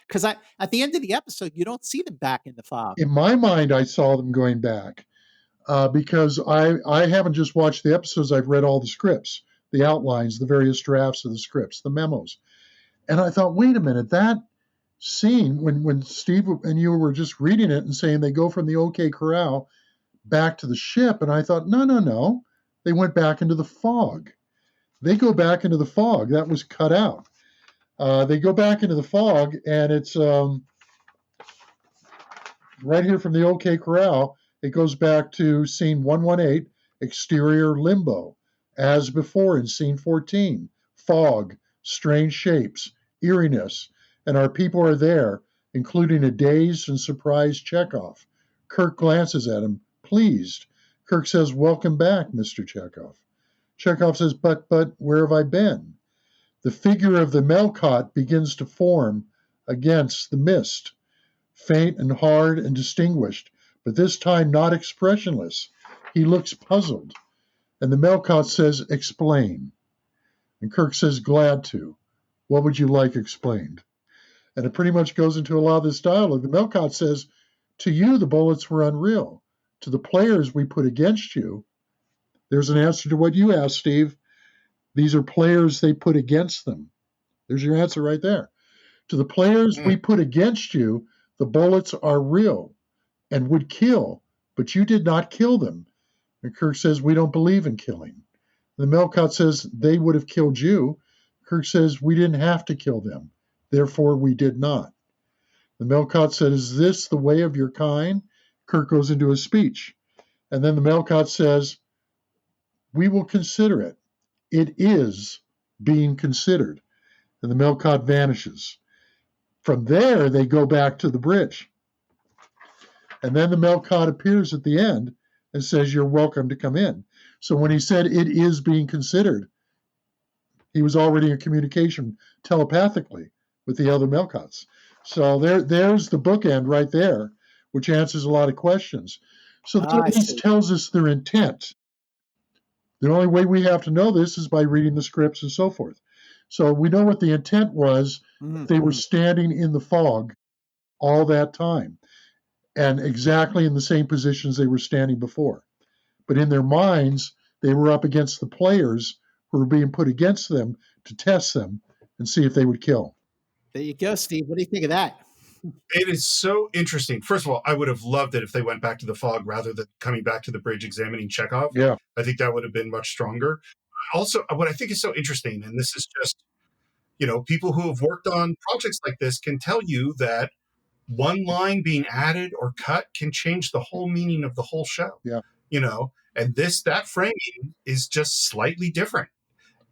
Speaker 2: because at the end of the episode, you don't see them back in the fog.
Speaker 4: In my mind, I saw them going back because I haven't just watched the episodes. I've read all the scripts, the outlines, the various drafts of the scripts, the memos. And I thought, wait a minute, that scene when Steve and you were just reading it and saying they go from the OK Corral back to the ship, and I thought, no, they went back into the fog. They go back into the fog. That was cut out. They go back into the fog, and it's right here from the OK Corral. It goes back to scene 118, exterior limbo, as before in scene 14, fog, strange shapes, eeriness, and our people are there, including a dazed and surprised Chekov. Kirk glances at him, pleased. Kirk says, welcome back, Mr. Chekov. Chekov says, but where have I been? The figure of the Melkot begins to form against the mist, faint and hard and distinguished, but this time not expressionless. He looks puzzled. And the Melkot says, explain. And Kirk says, glad to. What would you like explained? And it pretty much goes into a lot of this dialogue. The Melkot says, to you, the bullets were unreal. To the players we put against you, there's an answer to what you asked, Steve. These are players they put against them. There's your answer right there. To the players we put against you, the bullets are real and would kill, but you did not kill them. And Kirk says, we don't believe in killing. The Melkot says, they would have killed you. Kirk says, we didn't have to kill them. Therefore, we did not. The Melkot said, is this the way of your kind? Kirk goes into a speech. And then the Melkot says, we will consider it. It is being considered. And the Melkot vanishes. From there, they go back to the bridge. And then the Melkot appears at the end and says, you're welcome to come in. So when he said it is being considered, he was already in communication telepathically with the other Melkots. So there's the bookend right there, which answers a lot of questions. So that at least tells us their intent. The only way we have to know this is by reading the scripts and so forth. So we know what the intent was. They were standing in the fog all that time and exactly in the same positions they were standing before. But in their minds, they were up against the players who were being put against them to test them and see if they would kill.
Speaker 2: There you go, Steve. What do you think of that?
Speaker 3: It is so interesting. First of all, I would have loved it if they went back to the fog rather than coming back to the bridge examining Chekov.
Speaker 4: Yeah.
Speaker 3: I think that would have been much stronger. Also, what I think is so interesting, and this is just, people who have worked on projects like this can tell you that one line being added or cut can change the whole meaning of the whole show.
Speaker 4: Yeah.
Speaker 3: And that framing is just slightly different.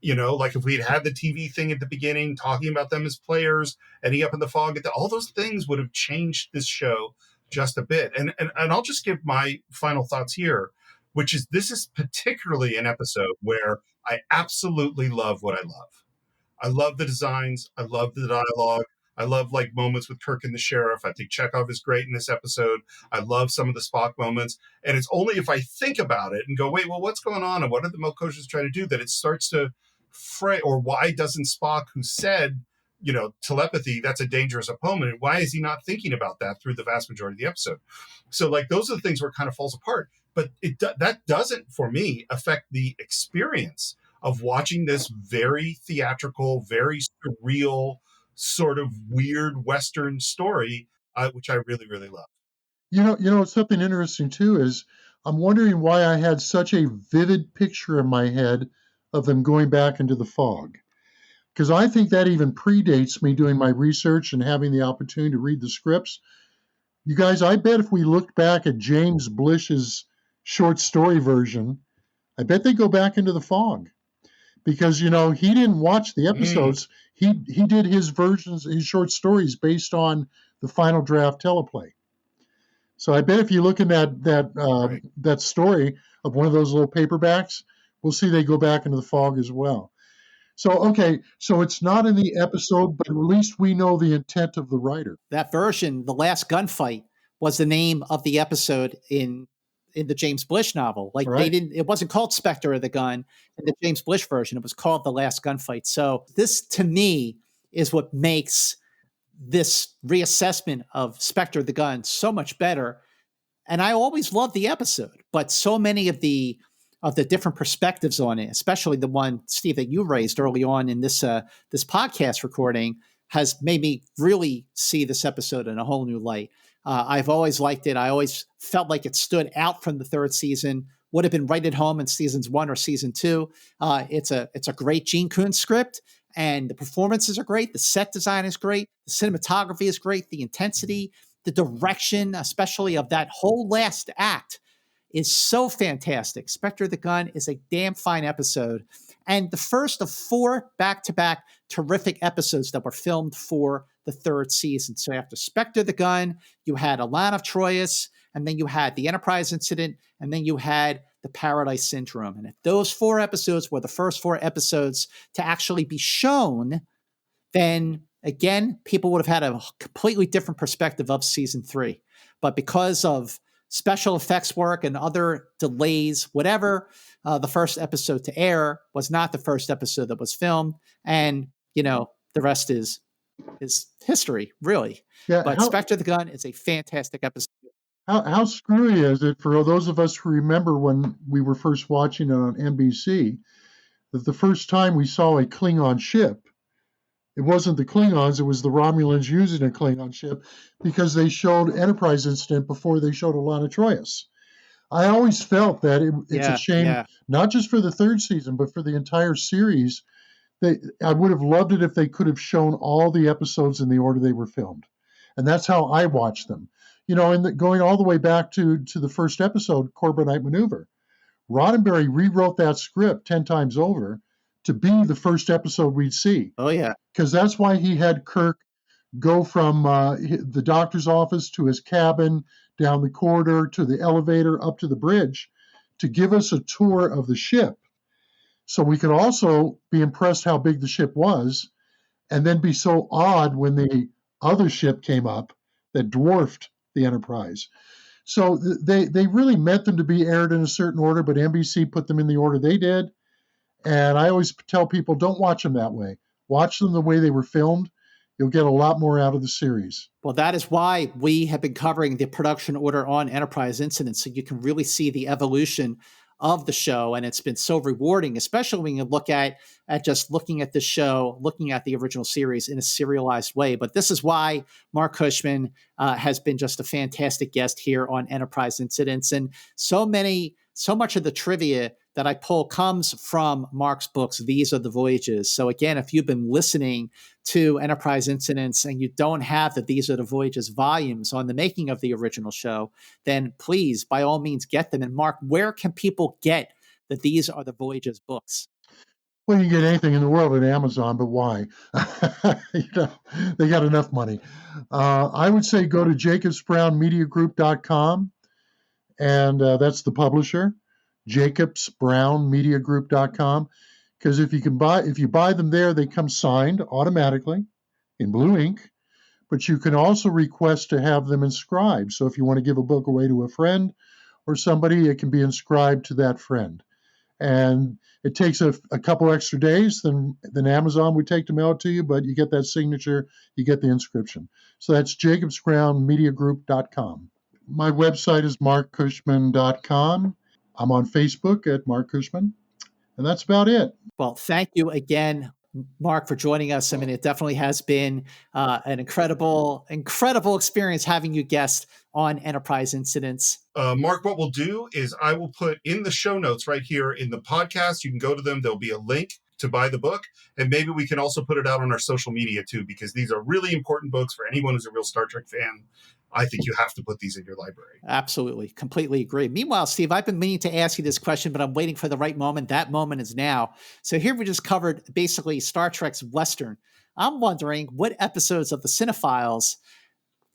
Speaker 3: Like if we'd had the TV thing at the beginning, talking about them as players, ending up in the fog, all those things would have changed this show just a bit. And I'll just give my final thoughts here. this is particularly an episode where I absolutely love what I love. I love the designs. I love the dialogue. I love like moments with Kirk and the sheriff. I think Chekov is great in this episode. I love some of the Spock moments. And it's only if I think about it and go, wait, well, what's going on? And what are the Melkotians trying to do, that it starts to fray? Or why doesn't Spock, who said, telepathy, that's a dangerous opponent, why is he not thinking about that through the vast majority of the episode? So like, those are the things where it kind of falls apart. But that doesn't, for me, affect the experience of watching this very theatrical, very surreal, sort of weird Western story, which I really, really love.
Speaker 4: Something interesting too is I'm wondering why I had such a vivid picture in my head of them going back into the fog. Because I think that even predates me doing my research and having the opportunity to read the scripts. You guys, I bet if we looked back at James Blish's short story version, I bet they go back into the fog. Because, he didn't watch the episodes. He did his versions, his short stories based on the final draft teleplay. So I bet if you look in that story of one of those little paperbacks, we'll see they go back into the fog as well. So, okay, so it's not in the episode, but at least we know the intent of the writer.
Speaker 2: That version, The Last Gunfight, was the name of the episode in the James Blish novel. Like it wasn't called Spectre of the Gun in the James Blish version. It was called The Last Gunfight. So this, to me, is what makes this reassessment of Spectre of the Gun so much better. And I always loved the episode, but so many of the different perspectives on it, especially the one, Steve, that you raised early on in this podcast recording, has made me really see this episode in a whole new light. I've always liked it. I always felt like it stood out from the third season, would have been right at home in seasons 1 or season 2. It's a great Gene Coon script, and the performances are great. The set design is great. The cinematography is great. The intensity, the direction, especially of that whole last act, is so fantastic. Spectre of the Gun is a damn fine episode. And the first of 4 back-to-back terrific episodes that were filmed for the third season. So after Spectre of the Gun, you had Alan of Troyes, and then you had the Enterprise incident, and then you had the Paradise Syndrome. And if those 4 episodes were the first 4 episodes to actually be shown, then again, people would have had a completely different perspective of season 3. But because of special effects work and other delays, whatever, the first episode to air was not the first episode that was filmed. And, the rest is history, really. Yeah, but Spectre of the Gun is a fantastic episode.
Speaker 4: How screwy is it for those of us who remember when we were first watching it on NBC, that the first time we saw a Klingon ship, it wasn't the Klingons, it was the Romulans using a Klingon ship, because they showed Enterprise incident before they showed Alana Troyes. I always felt that it's a shame, not just for the third season, but for the entire series. I would have loved it if they could have shown all the episodes in the order they were filmed. And that's how I watched them. And going all the way back to the first episode, Corbomite Maneuver, Roddenberry rewrote that script 10 times over to be the first episode we'd see.
Speaker 2: Oh, yeah.
Speaker 4: Because that's why he had Kirk go from the doctor's office to his cabin, down the corridor, to the elevator, up to the bridge, to give us a tour of the ship. So we could also be impressed how big the ship was, and then be so awed when the other ship came up that dwarfed the Enterprise. So they really meant them to be aired in a certain order, but NBC put them in the order they did. And I always tell people, don't watch them that way. Watch them the way they were filmed. You'll get a lot more out of the series.
Speaker 2: Well, that is why we have been covering the production order on Enterprise Incidents, so you can really see the evolution of the show. And it's been so rewarding, especially when you look at just looking at the show, looking at the original series in a serialized way. But this is why Mark Cushman has been just a fantastic guest here on Enterprise Incidents. And so much of the trivia that I pull comes from Mark's books, These Are the Voyages. So again, if you've been listening to Enterprise Incidents and you don't have the These Are the Voyages volumes on the making of the original show, then please, by all means, get them. And Mark, where can people get the These Are the Voyages books?
Speaker 4: Well, you can get anything in the world at Amazon, but why? They got enough money. I would say go to jacobsbrownmediagroup.com, and that's the publisher. jacobsbrownmediagroup.com, because if you buy them there, they come signed automatically in blue ink, but you can also request to have them inscribed. So if you want to give a book away to a friend or somebody, it can be inscribed to that friend. And it takes a couple extra days than Amazon would take to mail it to you, but you get that signature, you get the inscription. So that's jacobsbrownmediagroup.com. My website is markcushman.com. I'm on Facebook at Mark Cushman, and that's about it.
Speaker 2: Well, thank you again, Mark, for joining us. I mean, it definitely has been an incredible experience having you guest on Enterprise Incidents.
Speaker 3: Mark, what we'll do is I will put in the show notes right here in the podcast. You can go to them. There'll be a link to buy the book. And maybe we can also put it out on our social media too, because these are really important books for anyone who's a real Star Trek fan. I think you have to put these in your library.
Speaker 2: Absolutely. Completely agree. Meanwhile, Steve, I've been meaning to ask you this question, but I'm waiting for the right moment. That moment is now. So here we just covered basically Star Trek's Western. I'm wondering, what episodes of the Cinephiles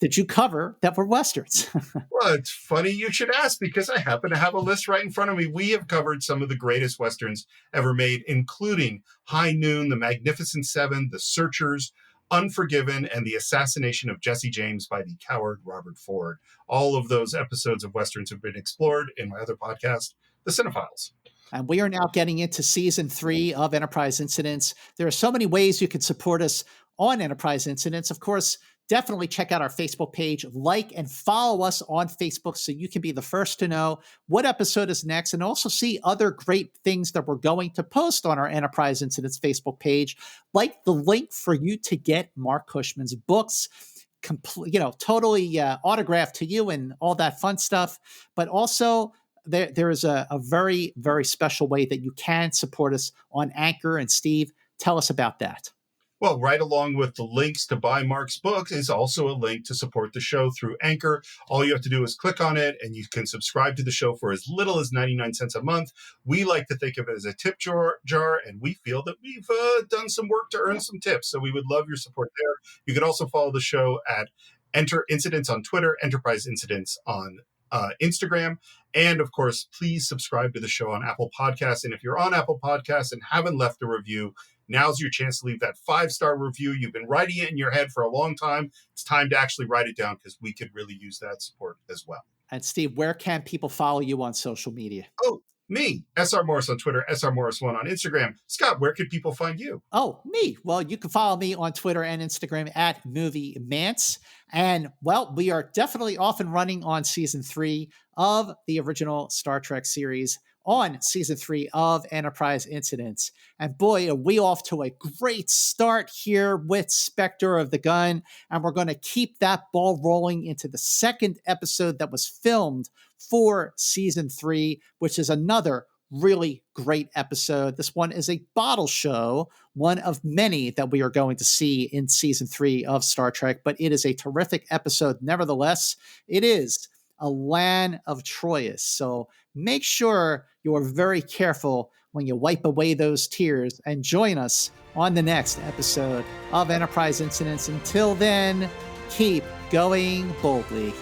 Speaker 2: did you cover that were Westerns?
Speaker 3: Well, it's funny you should ask, because I happen to have a list right in front of me. We have covered some of the greatest Westerns ever made, including High Noon, The Magnificent Seven, The Searchers, Unforgiven, and The Assassination of Jesse James by the coward Robert Ford. All of those episodes of Westerns have been explored in my other podcast, The Cinephiles.
Speaker 2: And we are now getting into season 3 of Enterprise Incidents. There are so many ways you can support us on Enterprise Incidents. Of course, definitely check out our Facebook page, like and follow us on Facebook so you can be the first to know what episode is next, and also see other great things that we're going to post on our Enterprise Incidents Facebook page, like the link for you to get Mark Cushman's books, totally autographed to you and all that fun stuff. But also there is a very, very special way that you can support us on Anchor. And Steve, tell us about that.
Speaker 3: Well, right along with the links to buy Mark's books is also a link to support the show through Anchor. All you have to do is click on it, and you can subscribe to the show for as little as 99 cents a month. We like to think of it as a tip jar, and we feel that we've done some work to earn some tips, so we would love your support there. You can also follow the show at Enter Incidents on Twitter, Enterprise Incidents on Instagram, and of course, please subscribe to the show on Apple Podcasts. And if you're on Apple Podcasts and haven't left a review, now's your chance to leave that 5-star review. You've been writing it in your head for a long time. It's time to actually write it down, because we could really use that support as well.
Speaker 2: And Steve, where can people follow you on social media?
Speaker 3: Oh, me, SR Morris on Twitter, SR Morris1 on Instagram. Scott, where could people find you?
Speaker 2: Oh, me. Well, you can follow me on Twitter and Instagram at Movie Mance. And, well, we are definitely off and running on season 3 of the original Star Trek series, on season 3 of Enterprise Incidents. And boy, are we off to a great start here with Spectre of the Gun. And we're going to keep that ball rolling into the second episode that was filmed for season 3, which is another really great episode. This one is a bottle show, one of many that we are going to see in season 3 of Star Trek, but it is a terrific episode. Nevertheless, it is a Land of Troyes. So make sure you are very careful when you wipe away those tears, and join us on the next episode of Enterprise Incidents. Until then, keep going boldly.